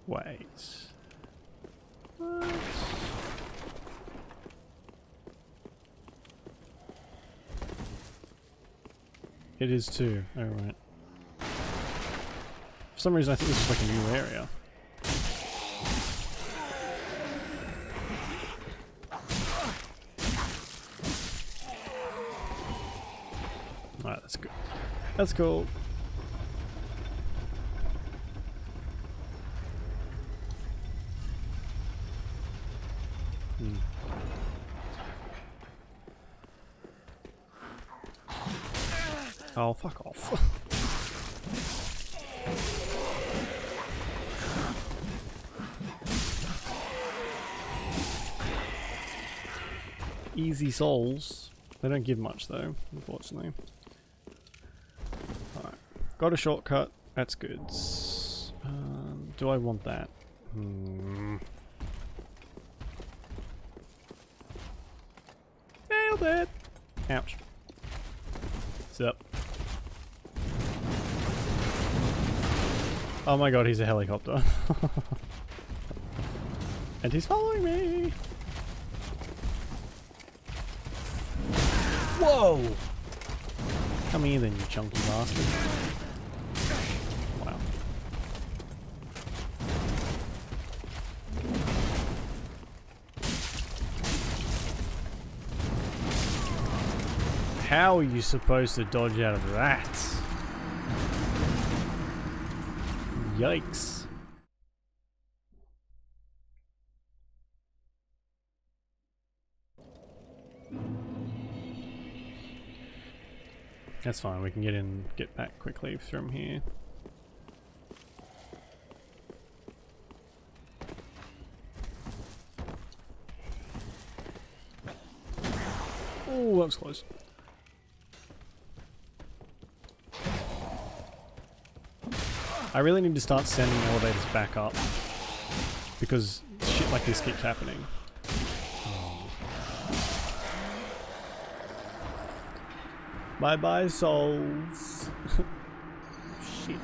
Wait. What? It is too. Oh, right. For some reason I think this is like a new area. Alright, that's good. That's cool. Oh, fuck off. Easy souls. They don't give much though, unfortunately. Alright. Got a shortcut. That's good. Do I want that? Nailed it! Ouch. What's up? Oh my god, he's a helicopter. And he's following me! Whoa! Come here then, you chunky bastard. Wow. How are you supposed to dodge out of that? Yikes. That's fine, we can get back quickly from here. Oh, that was close. I really need to start sending elevators back up because shit like this keeps happening. Bye bye souls. Shit.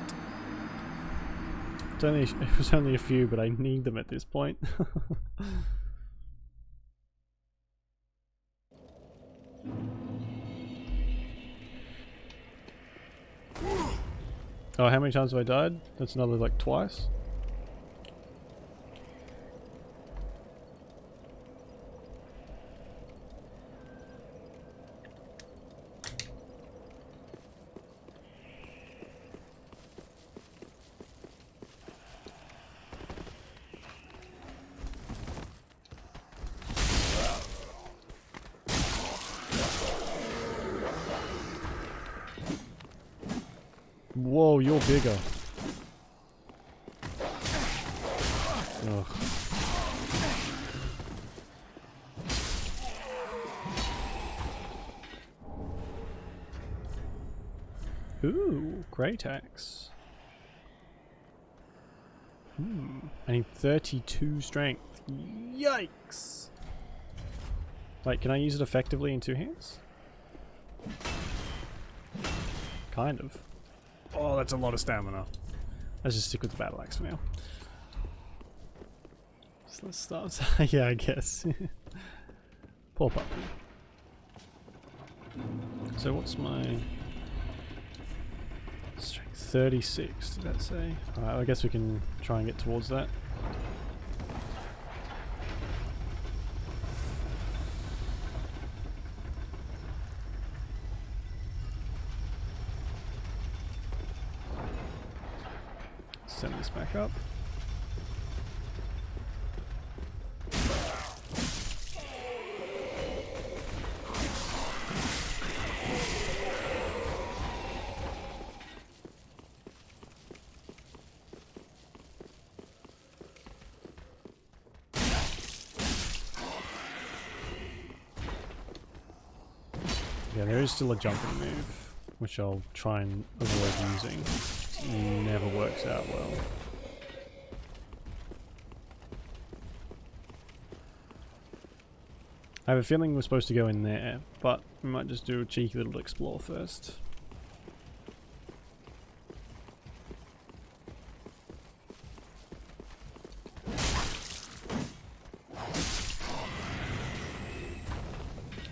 It was only a few, but I need them at this point. Oh, how many times have I died? That's another like twice. Whoa, you're bigger. Ugh. Ooh, great axe. I need 32 strength. Yikes! Wait, can I use it effectively in two hands? Kind of. Oh, that's a lot of stamina. Let's just stick with the battle axe for now. So let's start. Yeah, I guess. Poor puppy. So what's my strength? 36, did that say? Alright, I guess we can try and get towards that. Send this back up. Yeah, there is still a jumping move, which I'll try and avoid using. Never works out well. I have a feeling we're supposed to go in there, but we might just do a cheeky little explore first.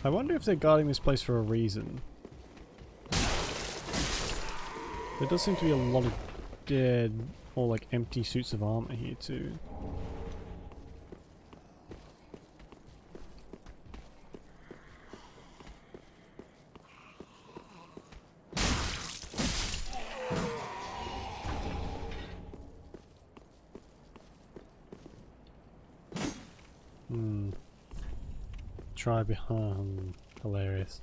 I wonder if they're guarding this place for a reason. There does seem to be a lot of dead or like empty suits of armor here too. Try behind. Hilarious.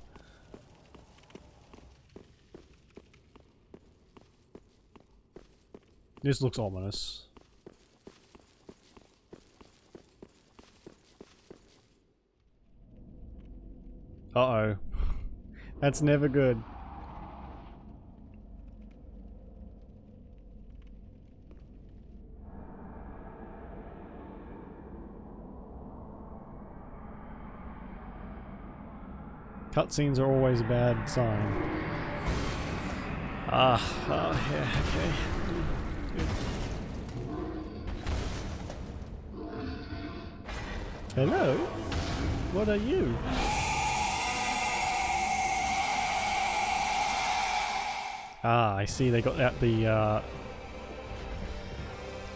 This looks ominous. Uh-oh. That's never good. Cutscenes are always a bad sign. Yeah, okay. Good. Hello? What are you? I see they got out the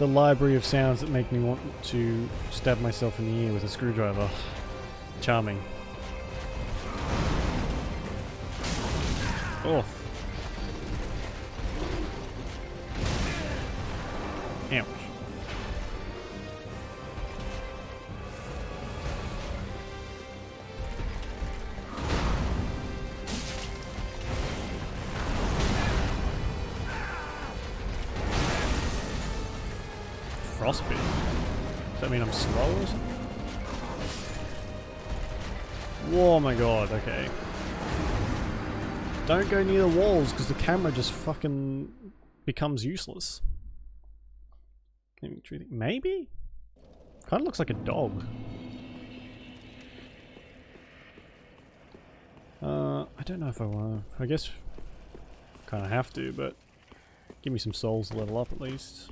library of sounds that make me want to stab myself in the ear with a screwdriver. Charming. Oh. Ouch. Frostbite? Does that mean I'm slow or something? Oh my god, okay. Don't go near the walls because the camera just fucking becomes useless. Maybe? Kinda looks like a dog. I don't know if I want to. I guess kinda have to, but give me some souls to level up at least.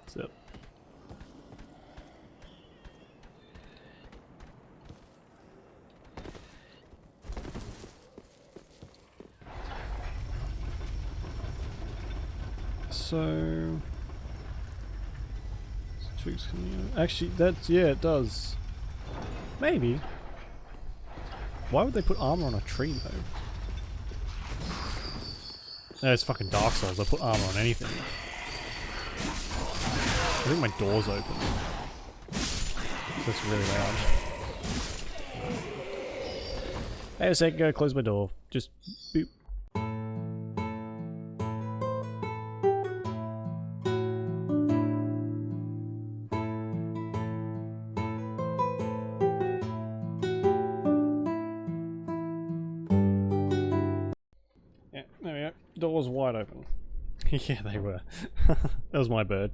That's it. So twigs coming out. Actually, that's, yeah, it does. Maybe. Why would they put armor on a tree though? No, it's fucking Dark Souls. I put armor on anything. I think my door's open. That's really loud. Hey, a sec, go close my door. Just boop. Yeah, there we go. Door's wide open. Yeah, they were. That was my bird.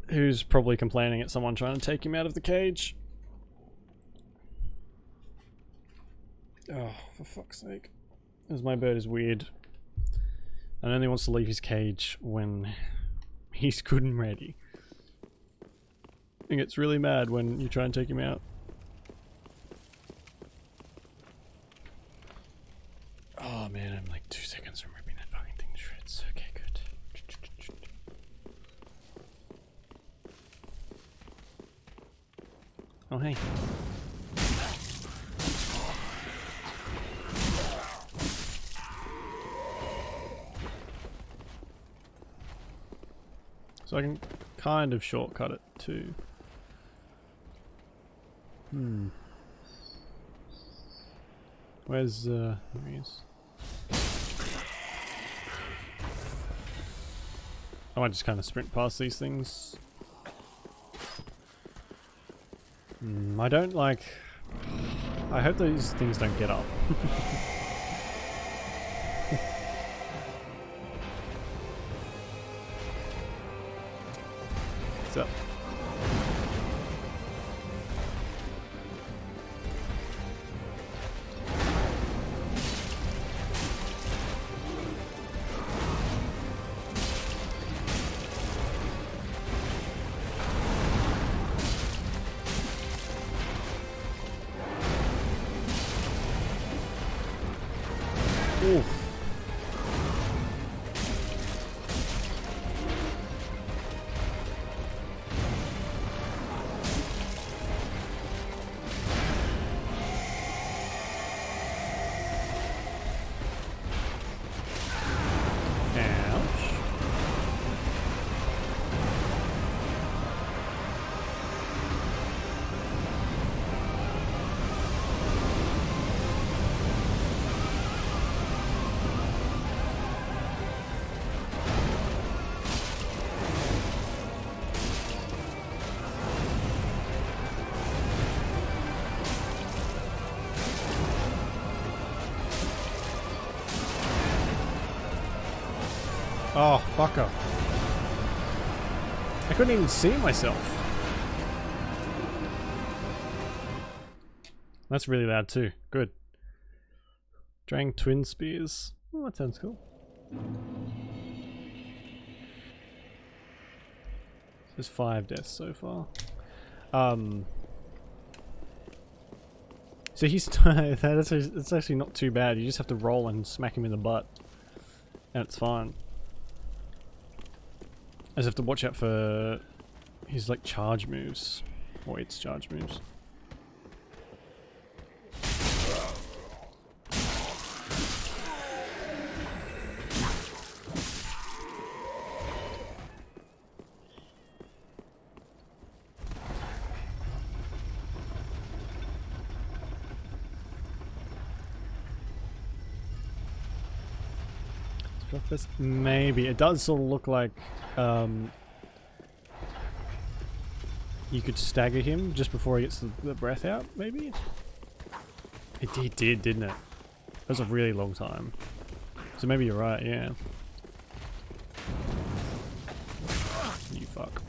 Who's probably complaining at someone trying to take him out of the cage. Oh, for fuck's sake. Because my bird is weird. And only wants to leave his cage when he's good and ready. And gets really mad when you try and take him out. Oh man, I'm like 2 seconds from ripping that fucking thing to shreds. Okay, good. Oh hey. So I can kind of shortcut it too. Where's there he is. I might just kind of sprint past these things. I don't like... I hope these things don't get up. What's up? Oof. Oh, fucker. I couldn't even see myself. That's really loud too. Good. Drang twin spears. Oh, that sounds cool. There's 5 deaths so far. So he's it's actually not too bad. You just have to roll and smack him in the butt, and it's fine. I just have to watch out for his like charge moves, or its charge moves. This maybe it does sort of look like you could stagger him just before he gets the breath out. Maybe it did, didn't it? That was a really long time. So maybe you're right. Yeah. You fuck.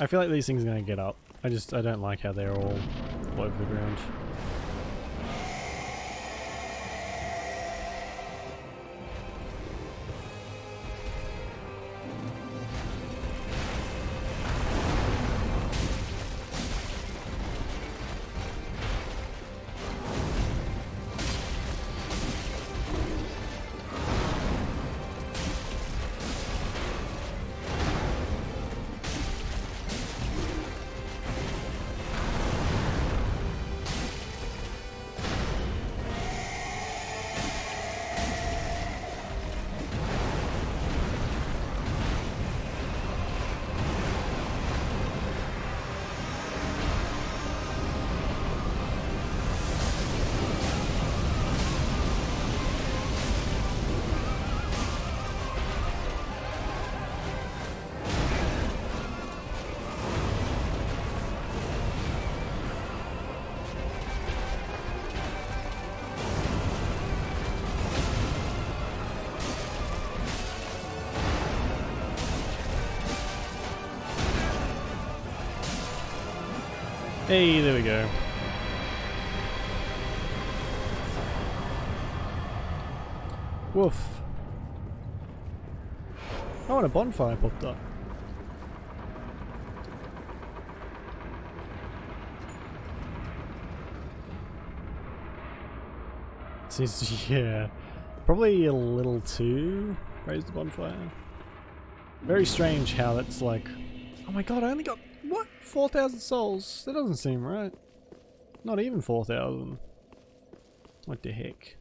I feel like these things are gonna get up. I don't like how they're all over the ground. Hey, there we go. Woof. Oh, and a bonfire popped up. Seems, yeah, probably a little too raise the bonfire. Very strange how that's like, oh my god, I only got, what? 4,000 souls? That doesn't seem right. Not even 4,000. What the heck?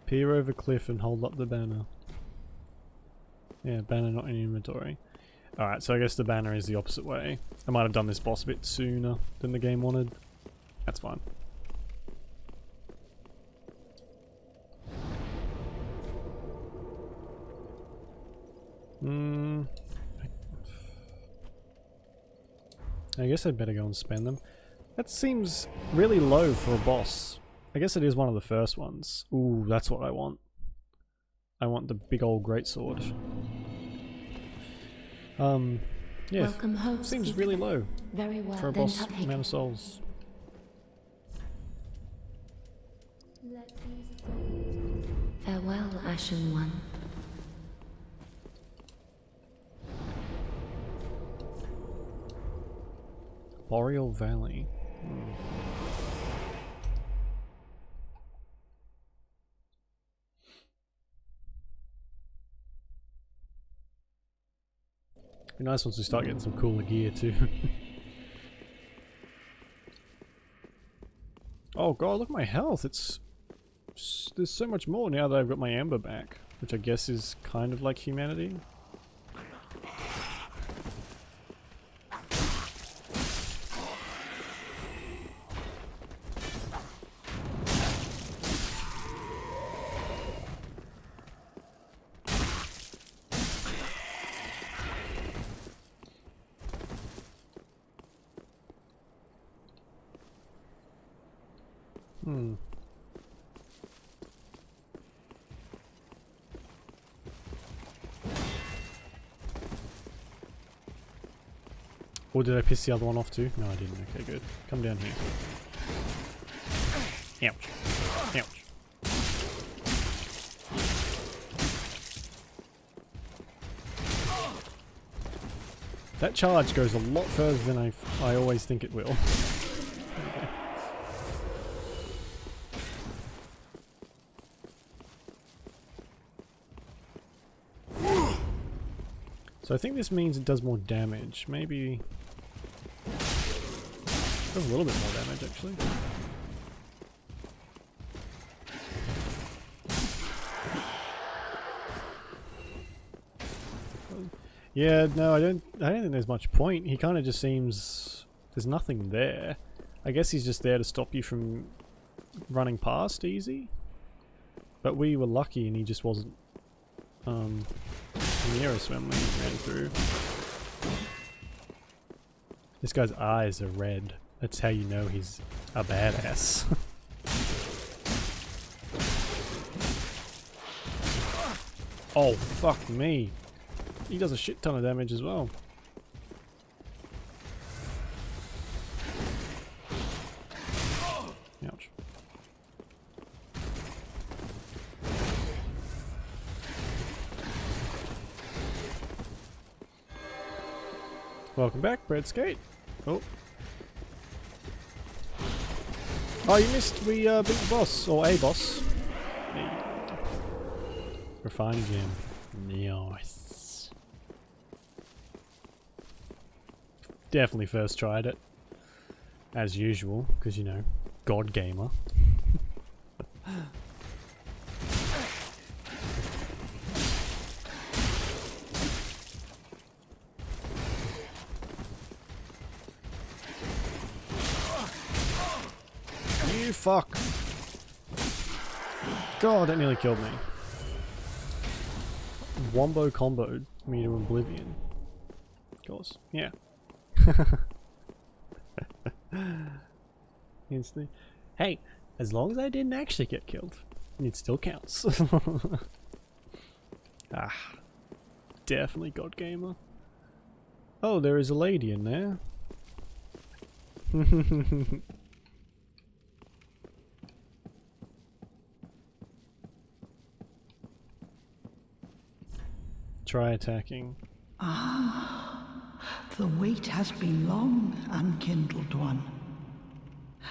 Peer over cliff and hold up the banner. Yeah, banner not in inventory. Alright, so I guess the banner is the opposite way. I might have done this boss a bit sooner than the game wanted. That's fine. I guess I'd better go and spend them. That seems really low for a boss. I guess it is one of the first ones. Ooh, that's what I want. I want the big old greatsword. Yeah, Welcome home, seems Keeper. really low Very well, for a then boss take amount of souls. Farewell, Ashen One. Boreal Valley. Be nice once we start getting some cooler gear too. Oh god, look at my health. There's so much more now that I've got my amber back, which I guess is kind of like humanity. Hmm. Or did I piss the other one off too? No, I didn't. Okay, good. Come down here. Ouch. Ouch. That charge goes a lot further than I always think it will. Okay. So I think this means it does more damage. Maybe... It does a little bit more damage, actually. Yeah, no, I don't think there's much point. He kind of just seems... There's nothing there. I guess he's just there to stop you from running past easy. But we were lucky and he just wasn't near us when we ran through. This guy's eyes are red. That's how you know he's a badass. Oh, fuck me. He does a shit ton of damage as well. Ouch. Welcome back, Bread Skate. Oh. Oh, you missed. We beat the boss, or a boss. Refine again. Nice. Definitely first tried it. As usual, because you know, God Gamer. You fuck. God, that nearly killed me. Wombo comboed me to oblivion. Of course, yeah. Instantly. Hey, as long as I didn't actually get killed, it still counts. Ah, definitely God Gamer. Oh, there is a lady in there. Try attacking. The wait has been long, unkindled one.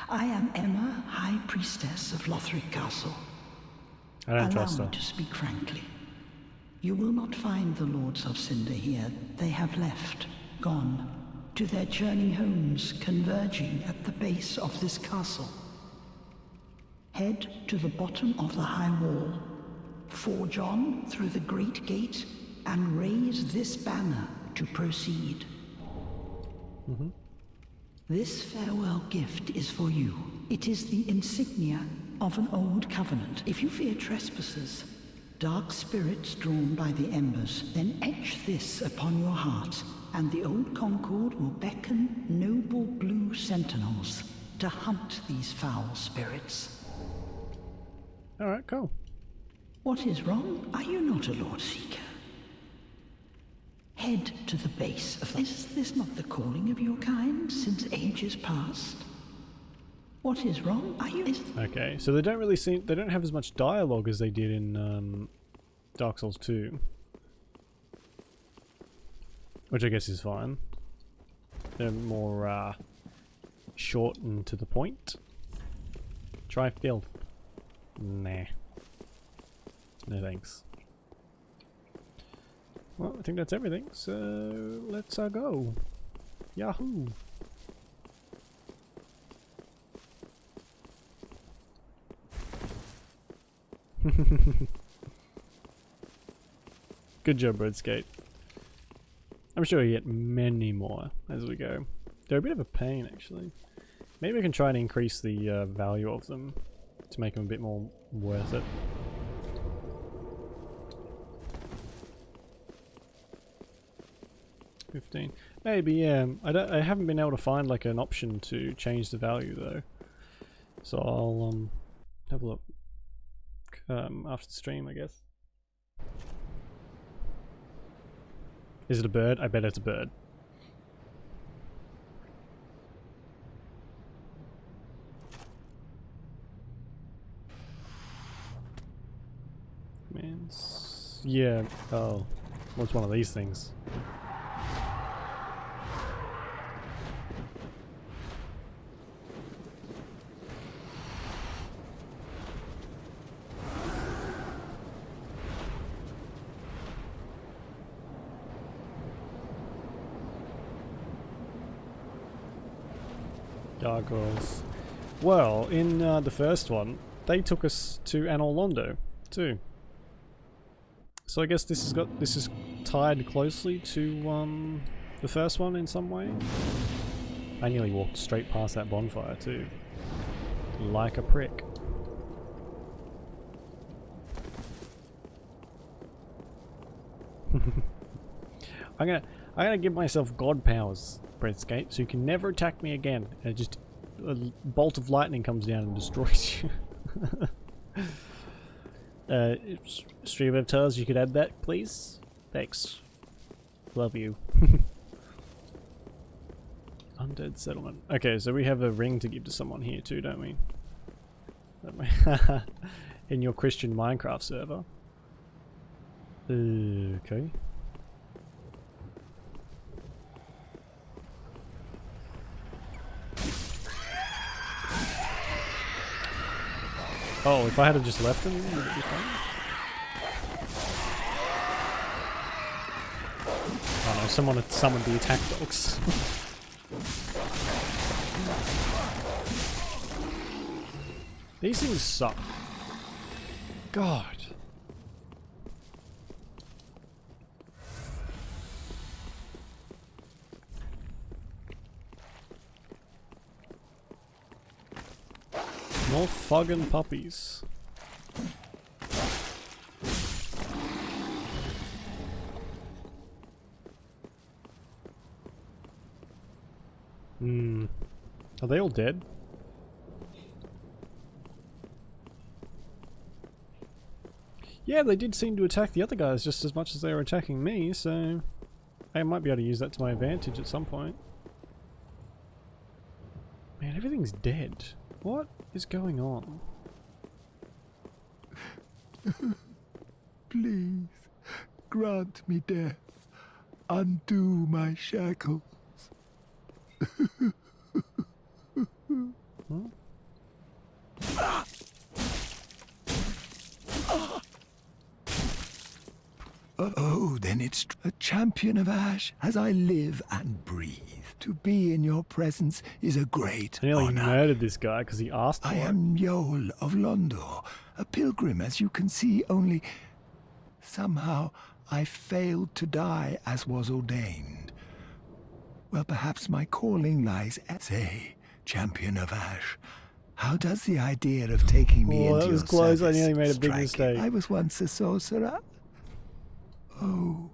I am Emma, High Priestess of Lothric Castle. I don't trust Allow her. me to speak frankly. You will not find the Lords of Cinder here. They have left, gone, to their journey homes converging at the base of this castle. Head to the bottom of the high wall, forge on through the great gate, and raise this banner to proceed. This farewell gift is for you. It is the insignia of an old covenant. If you fear trespassers, dark spirits drawn by the embers, then etch this upon your heart, and the old Concord will beckon noble blue sentinels to hunt these foul spirits. Alright, cool. What is wrong? Are you not a Lord Seeker? Head to the base of... Is this not the calling of your kind since ages past? What is wrong? Are you... Okay, so they don't have as much dialogue as they did in Dark Souls 2. Which I guess is fine. They're more short and to the point. Try filth. Nah. No thanks. Well, I think that's everything, so let's go. Yahoo! Good job, Redskate. I'm sure you get many more as we go. They're a bit of a pain, actually. Maybe I can try and increase the value of them to make them a bit more worth it. $15. Maybe, yeah. I haven't been able to find like an option to change the value though. So I'll have a look after the stream, I guess. Is it a bird? I bet it's a bird. Man, yeah. Oh, what's one of these things? Gargoyles. Well, in the first one, they took us to Anor Londo too. So I guess this is tied closely to the first one in some way. I nearly walked straight past that bonfire too, like a prick. I'm gonna give myself god powers, Breathscape, so you can never attack me again. And just a bolt of lightning comes down and destroys you. Stream of Tales, you could add that, please. Thanks. Love you. Undead settlement. Okay, so we have a ring to give to someone here too, don't we? In your Christian Minecraft server. Okay. Oh, if I had just left them, would it be fine? Oh no, someone had summoned the attack dogs. These things suck. God. More fucking puppies. Are they all dead? Yeah, they did seem to attack the other guys just as much as they were attacking me, so I might be able to use that to my advantage at some point. Man, everything's dead. What is going on? Please, grant me death. Undo my shackles. Huh? Oh, then it's a champion of Ash as I live and breathe. To be in your presence is a great I nearly honor. murdered this guy because he asked for I it. am Yol of Londor, a pilgrim, as you can see, only somehow I failed to die as was ordained. Well, perhaps my calling lies as a champion of Ash. How does the idea of taking me Oh, into that your was close. I service nearly made a big strike you? mistake. I was once a sorcerer. Oh,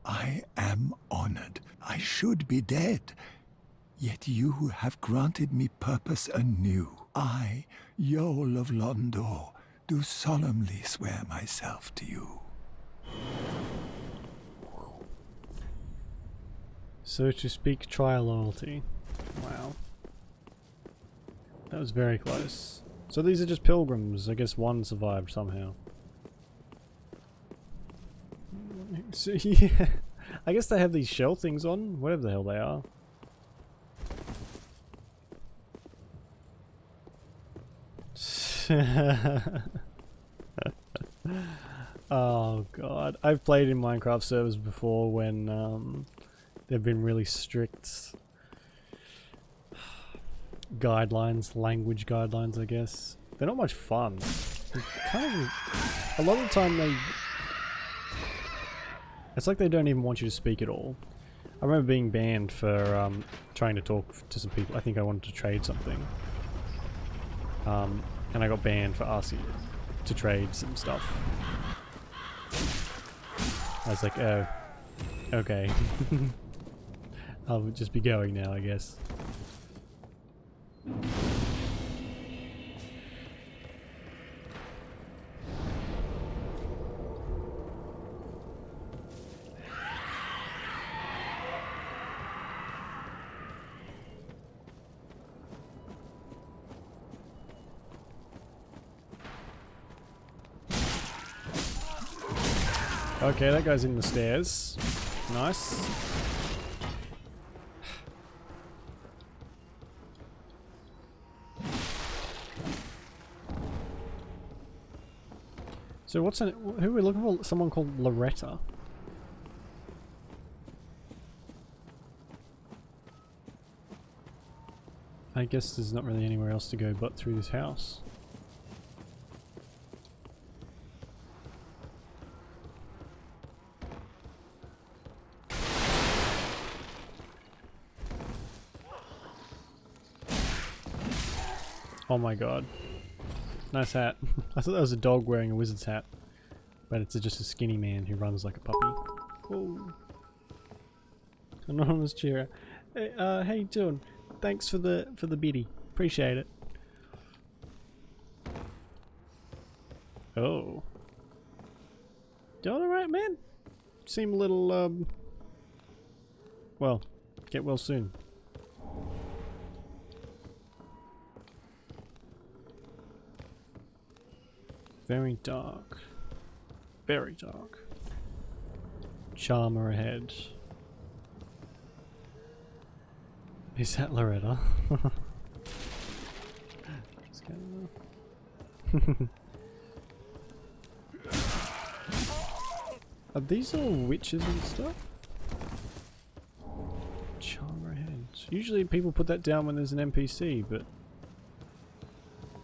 I am honored. I should be dead. Yet you have granted me purpose anew. I, Yol of Londor, do solemnly swear myself to you. So to speak, try loyalty. Wow. That was very close. So these are just pilgrims. I guess one survived somehow. So, yeah. I guess they have these shell things on, whatever the hell they are. Oh god. I've played in Minecraft servers before when they've been really strict guidelines, language guidelines I guess. They're not much fun. Kind of, a lot of the time it's like they don't even want you to speak at all. I remember being banned for trying to talk to some people. I think I wanted to trade something. And I got banned for asking to trade some stuff. I was like, oh, okay. I'll just be going now, I guess. Okay, that guy's in the stairs. Nice. So who are we looking for? Someone called Loretta. I guess there's not really anywhere else to go but through this house. Oh my god. Nice hat. I thought that was a dog wearing a wizard's hat. But it's just a skinny man who runs like a puppy. Whoa. Anonymous cheerer. Hey, how you doing? Thanks for the biddy. Appreciate it. Oh. Doing alright, man? Seem a little, well, get well soon. Very dark. Very dark. Charmer ahead. Is that Loretta? Are these all witches and stuff? Charmer ahead. Usually people put that down when there's an NPC, but at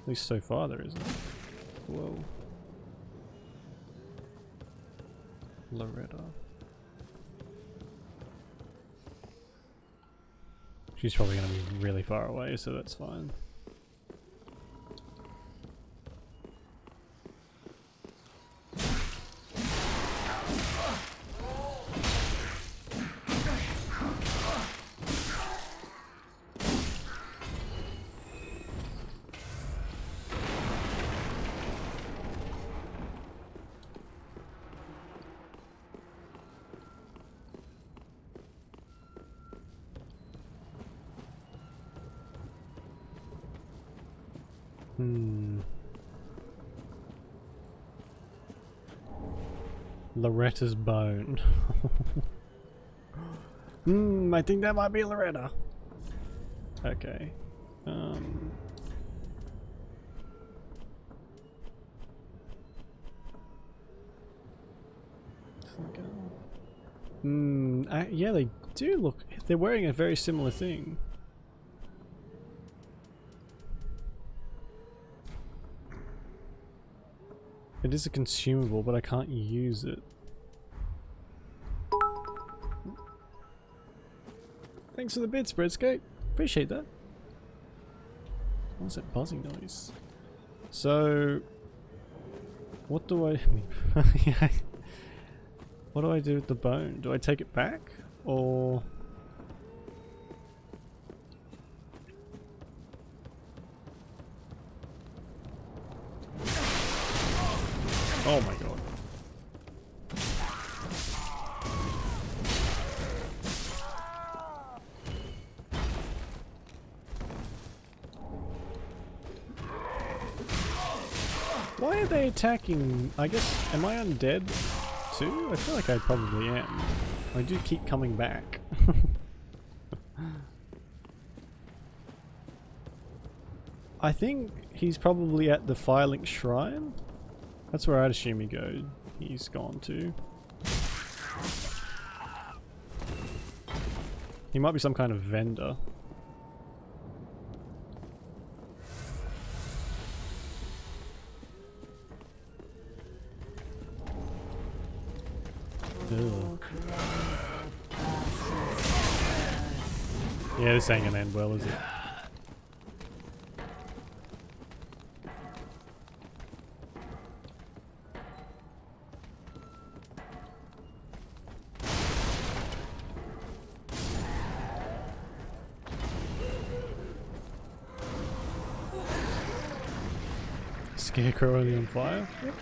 least so far there isn't. Whoa. Loretta. She's probably going to be really far away, so that's fine. Loretta's bone. I think that might be Loretta. Okay. Yeah, they do look. They're wearing a very similar thing. It is a consumable, but I can't use it. Thanks for the bid, Spreadscape. Appreciate that. What's that buzzing noise? So, what do I... yeah. What do I do with the bone? Do I take it back? Or... oh my god. Why are they attacking? I guess, am I undead too? I feel like I probably am. I do keep coming back. I think he's probably at the Firelink Shrine. That's where I'd assume he's gone to. He might be some kind of vendor. Ugh. Yeah, this ain't gonna end well, is it? Scarecrow only on fire? Yep.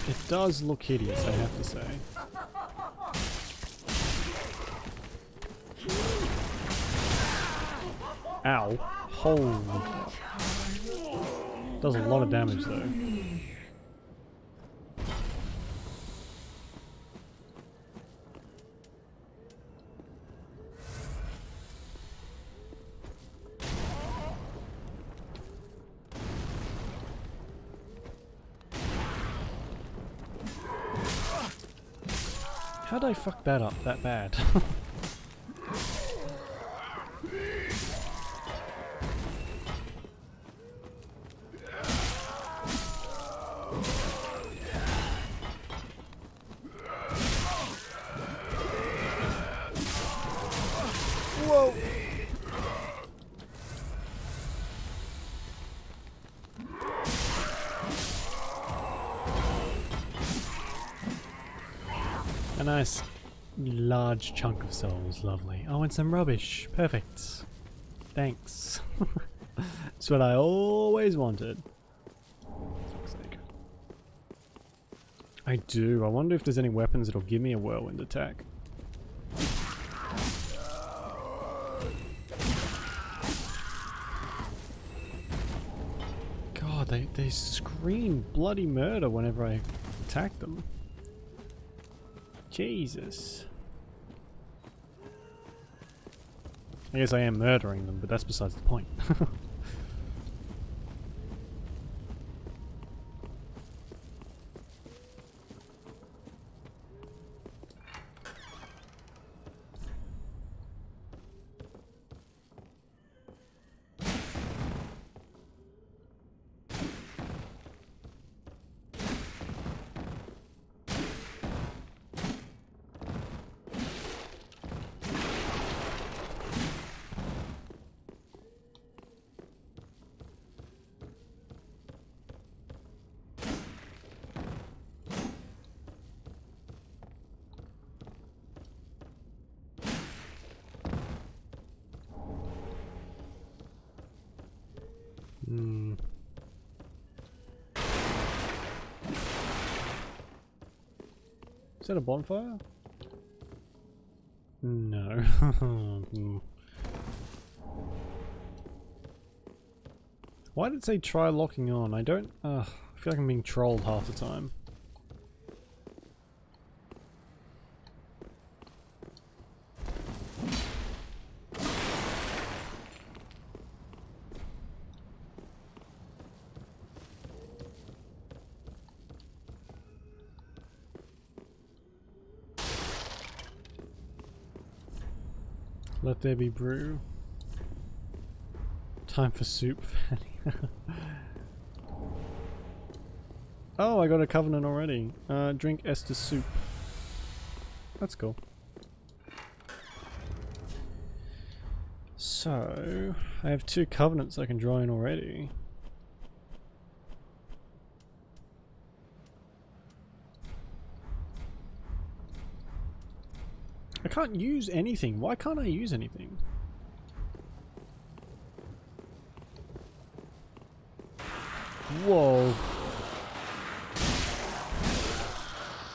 It does look hideous, I have to say. Ow. Holy crap. Does a lot of damage though. How'd I fuck that up that bad? Whoa! A nice large chunk of souls, lovely. Oh, and some rubbish. Perfect. Thanks. That's what I always wanted. Fuck's sake. I do. I wonder if there's any weapons that'll give me a whirlwind attack. God, they scream bloody murder whenever I attack them. Jesus. I guess I am murdering them, but that's besides the point. Hmm. Is that a bonfire? No. Hmm. Why did it say try locking on? I don't... I feel like I'm being trolled half the time. Let there be brew. Time for soup, Fanny. Oh, I got a covenant already. Drink Esther's soup. That's cool. So, I have 2 covenants I can draw in already. I can't use anything. Why can't I use anything? Whoa.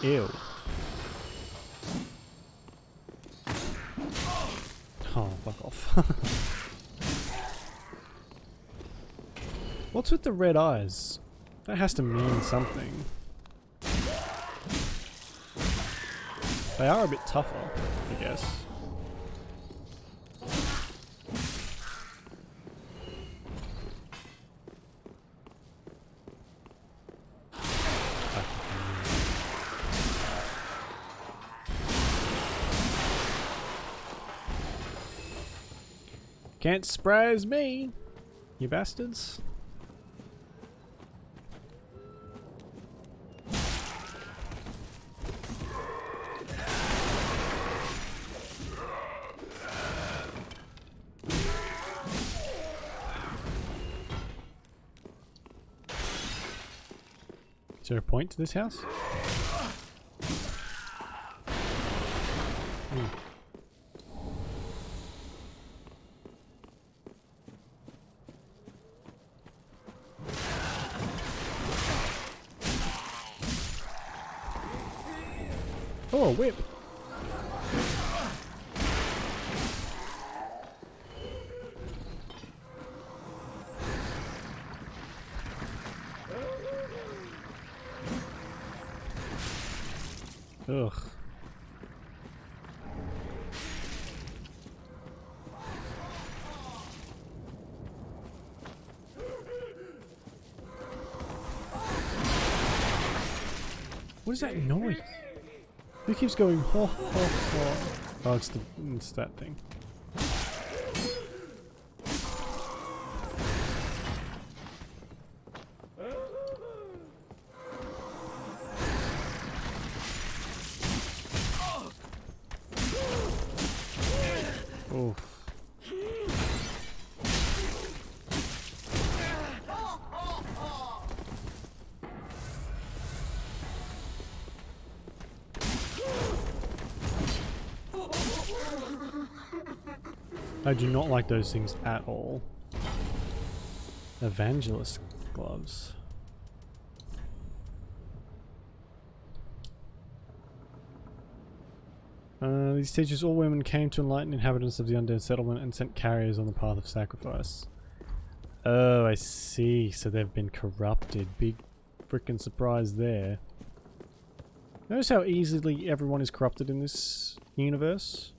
Ew. Oh, fuck off. What's with the red eyes? That has to mean something. They are a bit tougher, I guess. Can't surprise me, you bastards. Is there a point to this house? Oh, a whip! Ugh. What is that noise? Who keeps going ho ho ho? Oh, it's that thing. Oof. I do not like those things at all. Evangelist gloves. These teachers, all women, came to enlighten inhabitants of the undead settlement and sent carriers on the path of sacrifice. Oh, I see. So they've been corrupted. Big freaking surprise there. Notice how easily everyone is corrupted in this universe?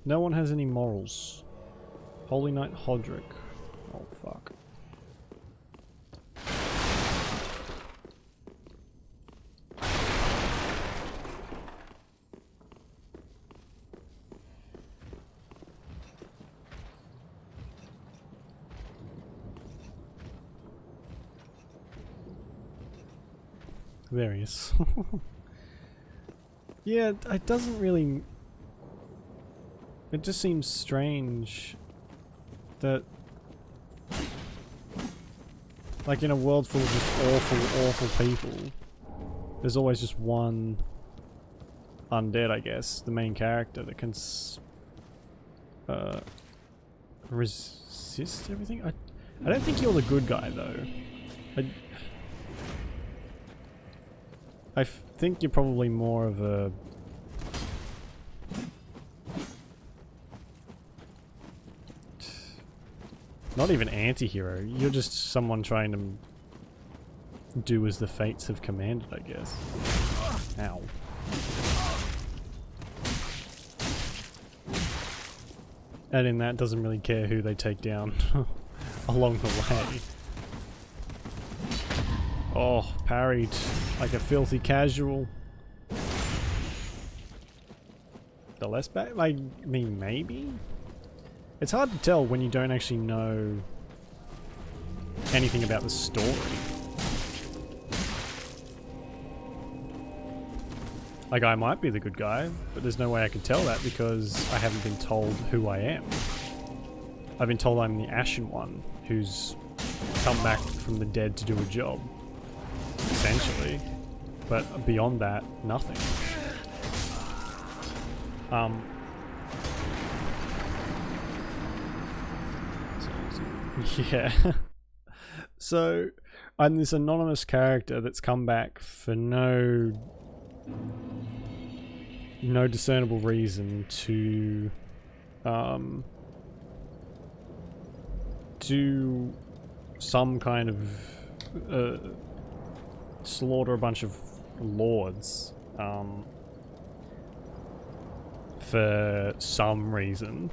No one has any morals. Holy Knight Hodrick. Oh, fuck. There he is. Yeah, it doesn't really... It just seems strange that... Like in a world full of just awful people, there's always just one undead, I guess, the main character that can resist everything? I don't think you're the good guy though. I think you're probably more of a... Not even anti-hero, you're just someone trying to do as the fates have commanded, I guess. Ow. And in that, doesn't really care who they take down along the way. Oh, parried like a filthy casual. The less bad? I mean, maybe? It's hard to tell when you don't actually know anything about the story. Like, I might be the good guy, but there's no way I can tell that because I haven't been told who I am. I've been told I'm the Ashen One, who's come back from the dead to do a job. Essentially. But beyond that, nothing. Yeah. So, I'm this anonymous character that's come back for no discernible reason to do some kind of slaughter a bunch of lords for some reason.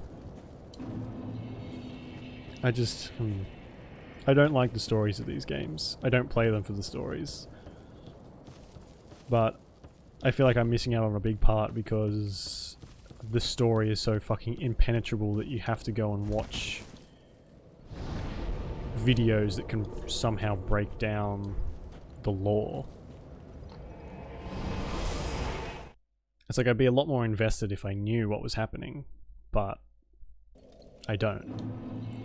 I just I don't like the stories of these games. I don't play them for the stories. But I feel like I'm missing out on a big part because the story is so fucking impenetrable that you have to go and watch videos that can somehow break down the lore. It's like I'd be a lot more invested if I knew what was happening, but I don't.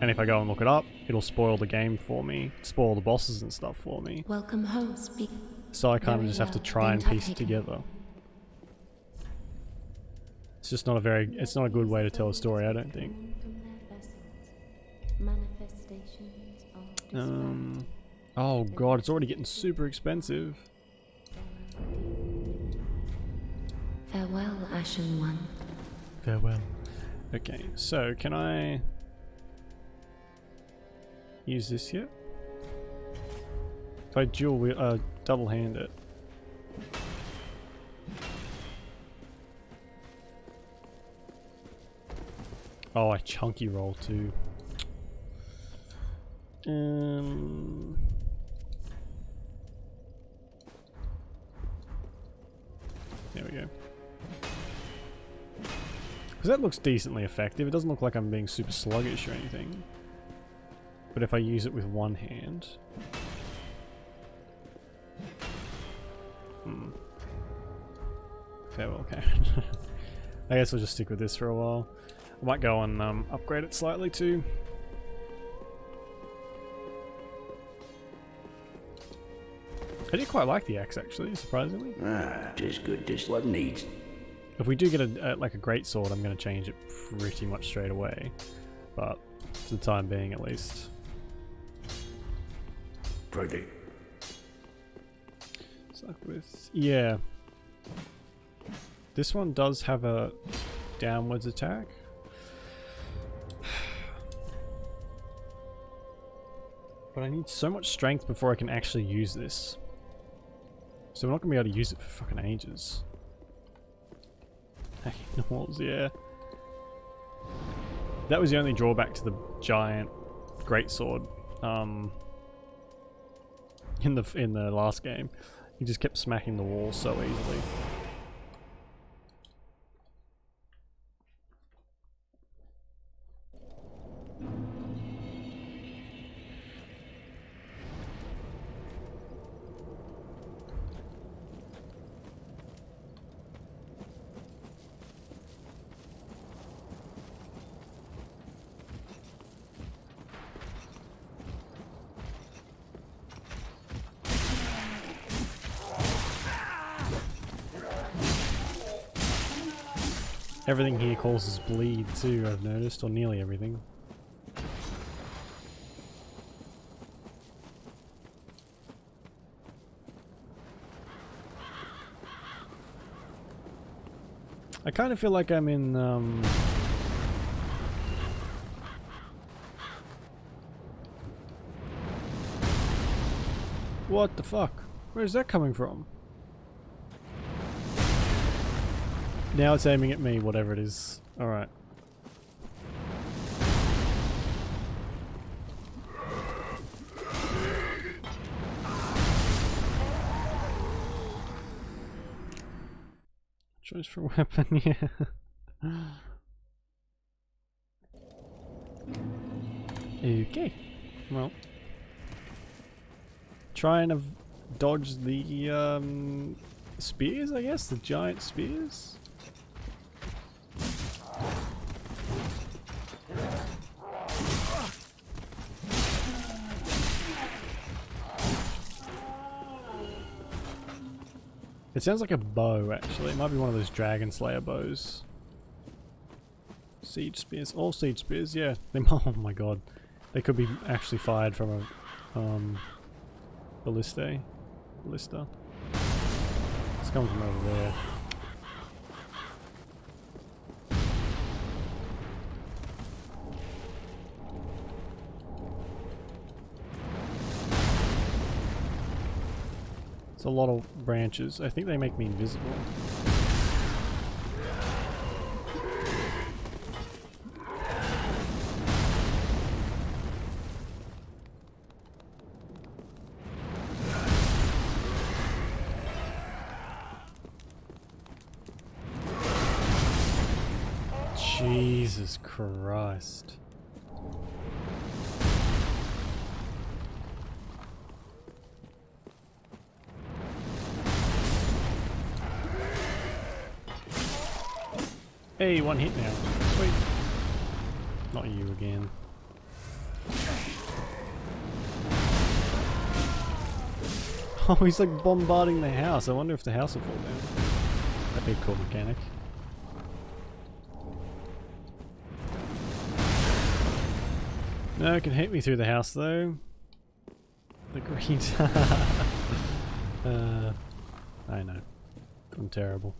And if I go and look it up, it'll spoil the game for me, spoil the bosses and stuff for me. Welcome home, speak. So I kind of Very just have to well. try and piece it Taken. together. It's just not a very, it's not a good way to tell a story, I don't think. Oh god, it's already getting super expensive. Farewell, Ashen One. Farewell. Okay, so can I use this here? If I double hand it. Oh, I chunky roll too. There we go. Because that looks decently effective. It doesn't look like I'm being super sluggish or anything. But if I use it with one hand... Farewell, Karen. I guess we'll just stick with this for a while. I might go and upgrade it slightly too. I do quite like the axe actually, surprisingly. Ah, just good, just what needs. If we do get like a great sword, I'm going to change it pretty much straight away. But for the time being, at least. Pretty. Stuck with yeah. This one does have a downwards attack. But I need so much strength before I can actually use this. So we're not going to be able to use it for fucking ages. Walls, yeah. That was the only drawback to the giant greatsword in the last game. He just kept smacking the wall so easily. Everything here causes bleed too, I've noticed, or nearly everything. I kind of feel like I'm in, What the fuck? Where's that coming from? Now it's aiming at me, whatever it is. Alright. Choice for weapon, yeah. Okay. Well. Try and dodge the spears, I guess? The giant spears? It sounds like a bow, actually. It might be one of those Dragon Slayer bows. Siege spears. All siege spears, yeah. They, oh my god. They could be actually fired from a ballista. It's coming from over there. It's a lot of branches. I think they make me invisible. Jesus Christ. Hey, one hit now. Sweet. Not you again. Oh, he's like bombarding the house. I wonder if the house will fall down. That'd be a cool mechanic. No, it can hit me through the house though. The green. I know. I'm terrible.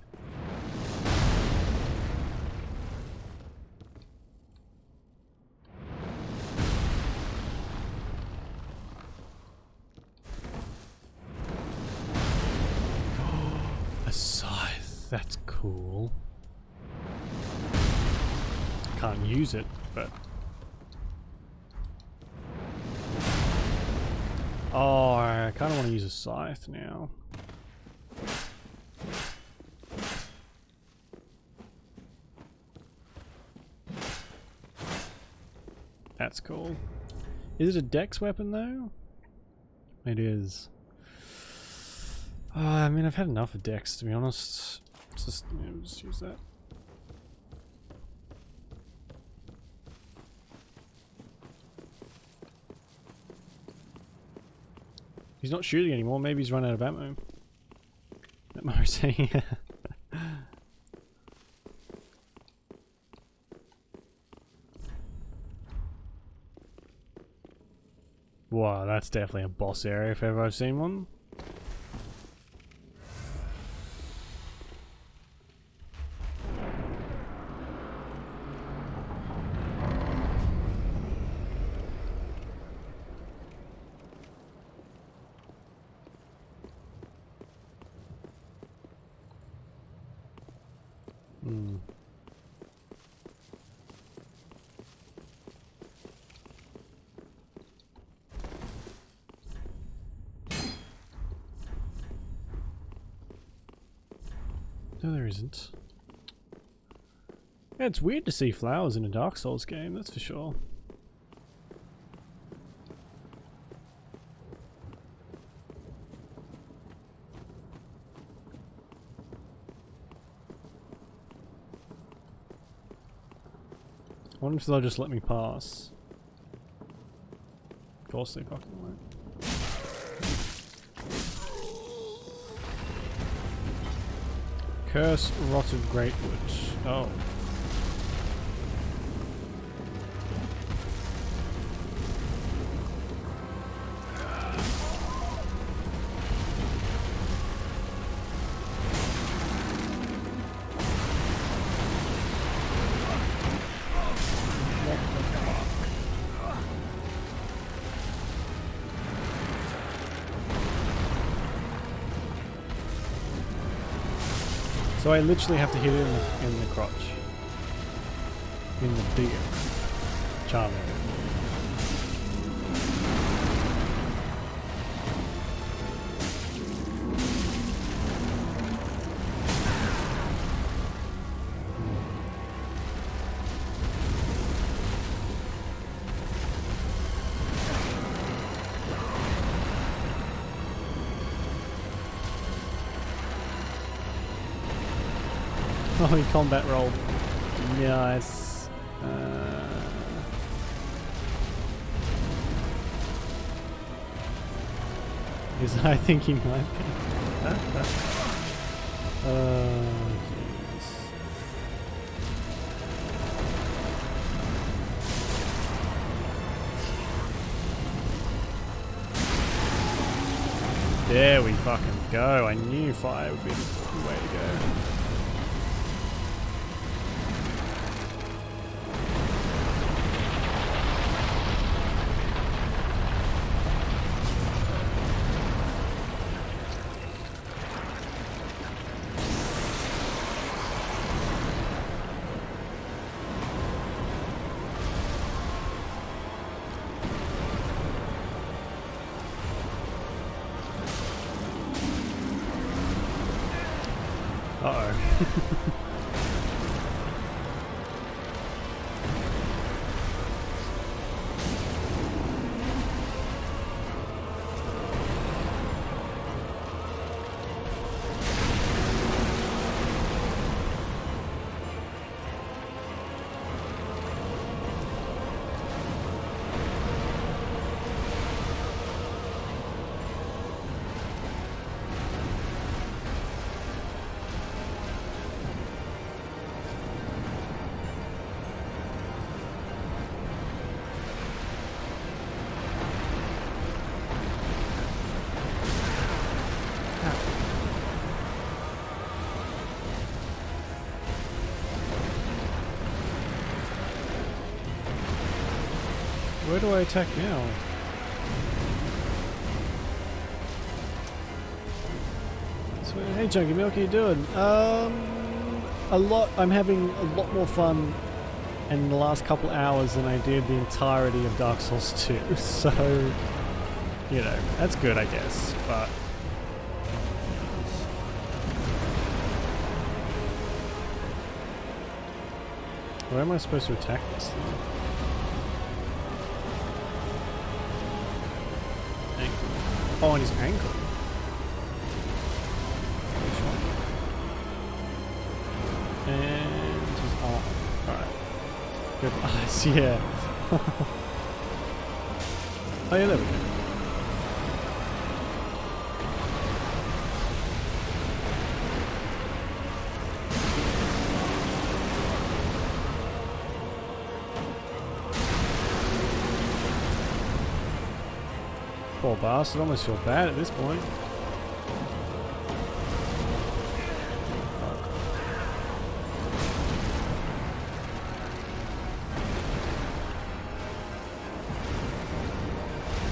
That's cool. can't use it, but... Oh, I kind of want to use a scythe now. That's cool. Is it a dex weapon though? It is. I mean, I've had enough of dex, to be honest. Just, you know, just use that. He's not shooting anymore. Maybe he's run out of ammo. That might say. Wow, that's definitely a boss area if ever I've seen one. No, there isn't. Yeah, it's weird to see flowers in a Dark Souls game, that's for sure. I wonder if they'll just let me pass. Of course they fucking won't. Curse Rotted Greatwood. Oh. So I literally have to hit it in the crotch. In the bigger charm area. Oh, he combat rolled. Nice. Because I think he might be. Jeez. There we fucking go. I knew fire would be the way to go. Uh-oh. Where do I attack now? So, hey Chunky Milk, how you doing? I'm having a lot more fun in the last couple hours than I did the entirety of Dark Souls 2. So, you know, that's good, I guess, but... Where am I supposed to attack this thing? Ankle. Oh, on his ankle. And his arm. Alright. Good eyes, yeah. Oh yeah, there we go. Poor bastard, almost feel bad at this point.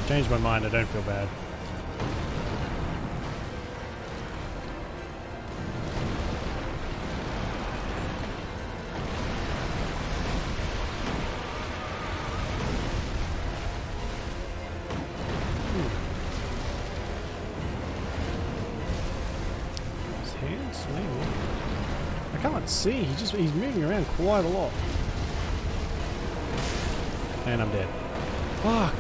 Changed my mind, I don't feel bad. His hand swinging. I can't see, he's moving around quite a lot. And I'm dead. Fuck!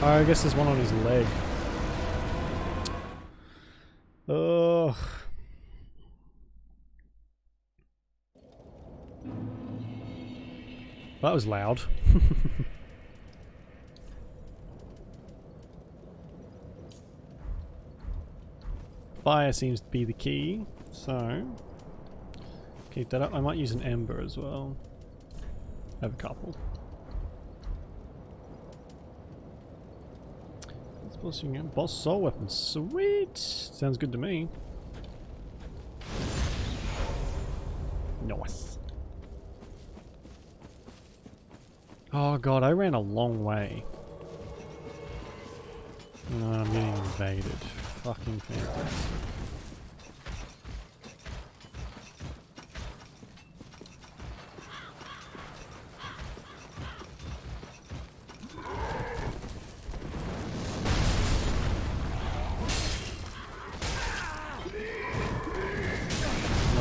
Oh, I guess there's one on his leg. Ugh. That was loud. Fire seems to be the key, so keep that up. I might use an ember as well. I have a couple. Boss soul weapons, sweet! Sounds good to me. Nice. Oh god, I ran a long way. No, I'm getting invaded. Fucking fantastic.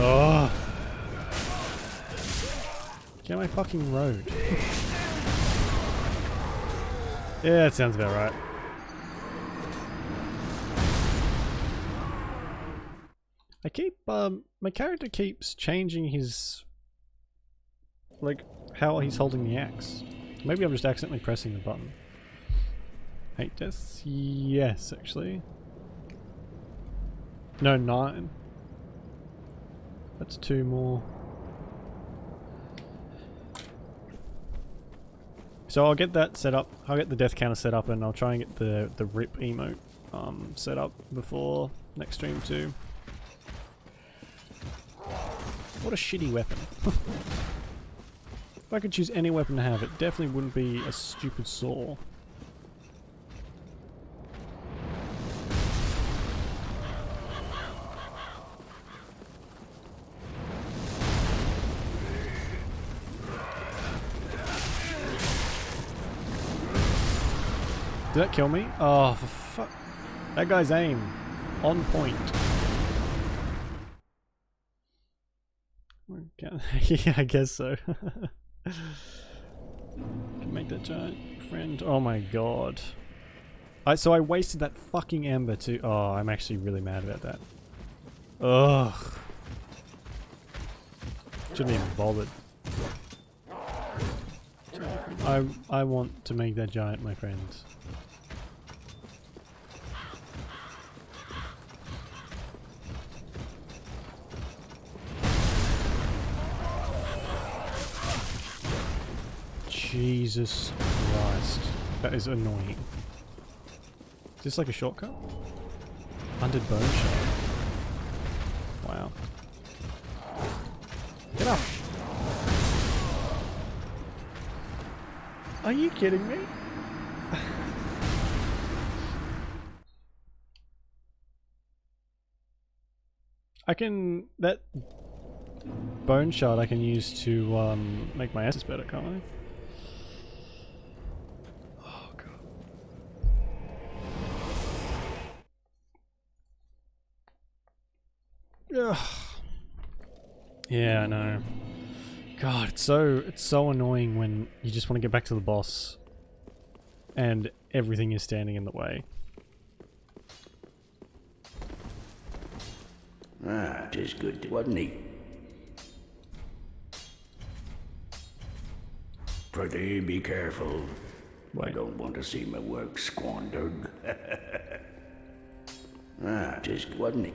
Oh! Get my fucking road. Yeah, that sounds about right. I keep, my character keeps changing his, like, how he's holding the axe. Maybe I'm just accidentally pressing the button. Hate deaths? Yes, actually. No, 9. That's 2 more. So I'll get that set up. I'll get the death counter set up, and I'll try and get the rip emote set up before next stream too. What a shitty weapon. If I could choose any weapon to have, it definitely wouldn't be a stupid saw. Did that kill me? Oh, for fuck. That guy's aim. On point. Yeah, I guess so. Can make that giant friend. Oh my god. So I wasted that fucking ember too. Oh, I'm actually really mad about that. Ugh. Shouldn't even bothered. I want to make that giant my friend. Jesus Christ. That is annoying. Is this like a shortcut? Undead bone shard. Wow. Get up! Are you kidding me? I can... that... bone shard I can use to make my S's better, can't I? Oh god. Ugh. Yeah, I know. God, it's so annoying when you just want to get back to the boss and everything is standing in the way. Ah, 'tis good, wasn't he? Pretty be careful. I Wait. don't want to see my work squandered. Ah, 'tis good, wasn't he?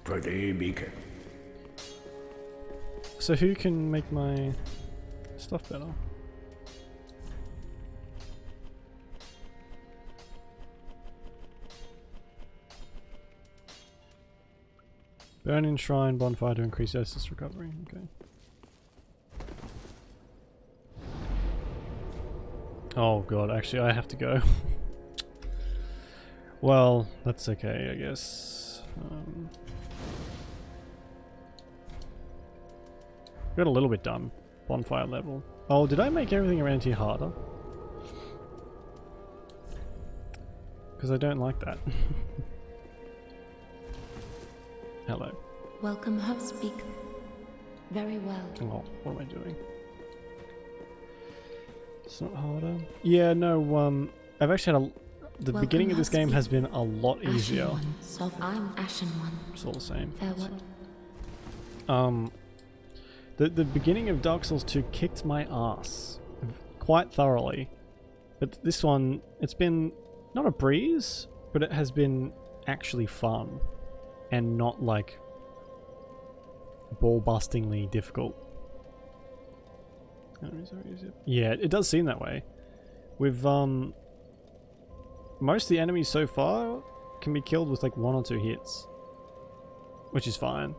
Pretty be careful. So who can make my stuff better? Burning Shrine Bonfire to increase Estus recovery. Okay. Oh god, actually I have to go. Well, that's okay, I guess. Got a little bit done. Bonfire level. Oh, did I make everything around here harder? Because I don't like that. Hello. Welcome home, speak. Very well. Oh, what am I doing? It's not harder. Yeah, no, I've actually had the Welcome, beginning of this game Husky. has been a lot Ashen easier. One, I'm Ashen One. It's all the same. Farewell. The beginning of Dark Souls 2 kicked my ass quite thoroughly. But this one, it's been not a breeze, but it has been actually fun. And not like ball-bustingly difficult. Yeah, it does seem that way. With most of the enemies so far can be killed with like 1 or 2 hits, which is fine.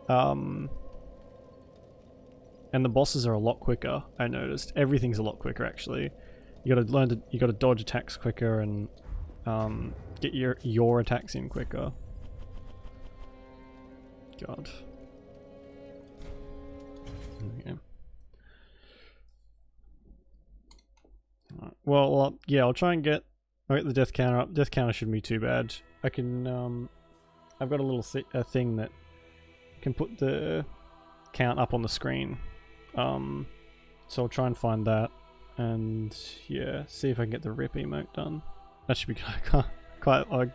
And the bosses are a lot quicker. I noticed everything's a lot quicker actually. You gotta learn to dodge attacks quicker and get your attacks in quicker. God. Okay. Alright. Well, yeah, I'll try and get the death counter up. Death counter shouldn't be too bad. I can, I've got a little thing that can put the count up on the screen. So I'll try and find that, and yeah, see if I can get the rip emote done. That should be quite like.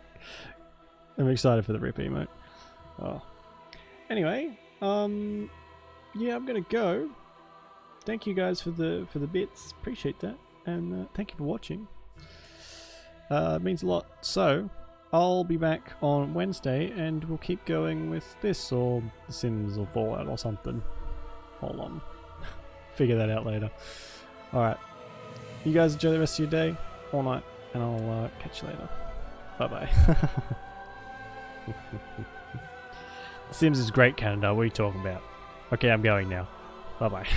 I'm excited for the rip emote. Oh. Anyway, yeah, I'm gonna go. Thank you guys for the bits. Appreciate that, and thank you for watching. It means a lot. So I'll be back on Wednesday, and we'll keep going with this or The Sims or Fallout or something. Hold on, figure that out later. All right, you guys enjoy the rest of your day, all night, and I'll catch you later. Bye bye. Sims is great, Canada. What are you talking about? Okay, I'm going now. Bye bye.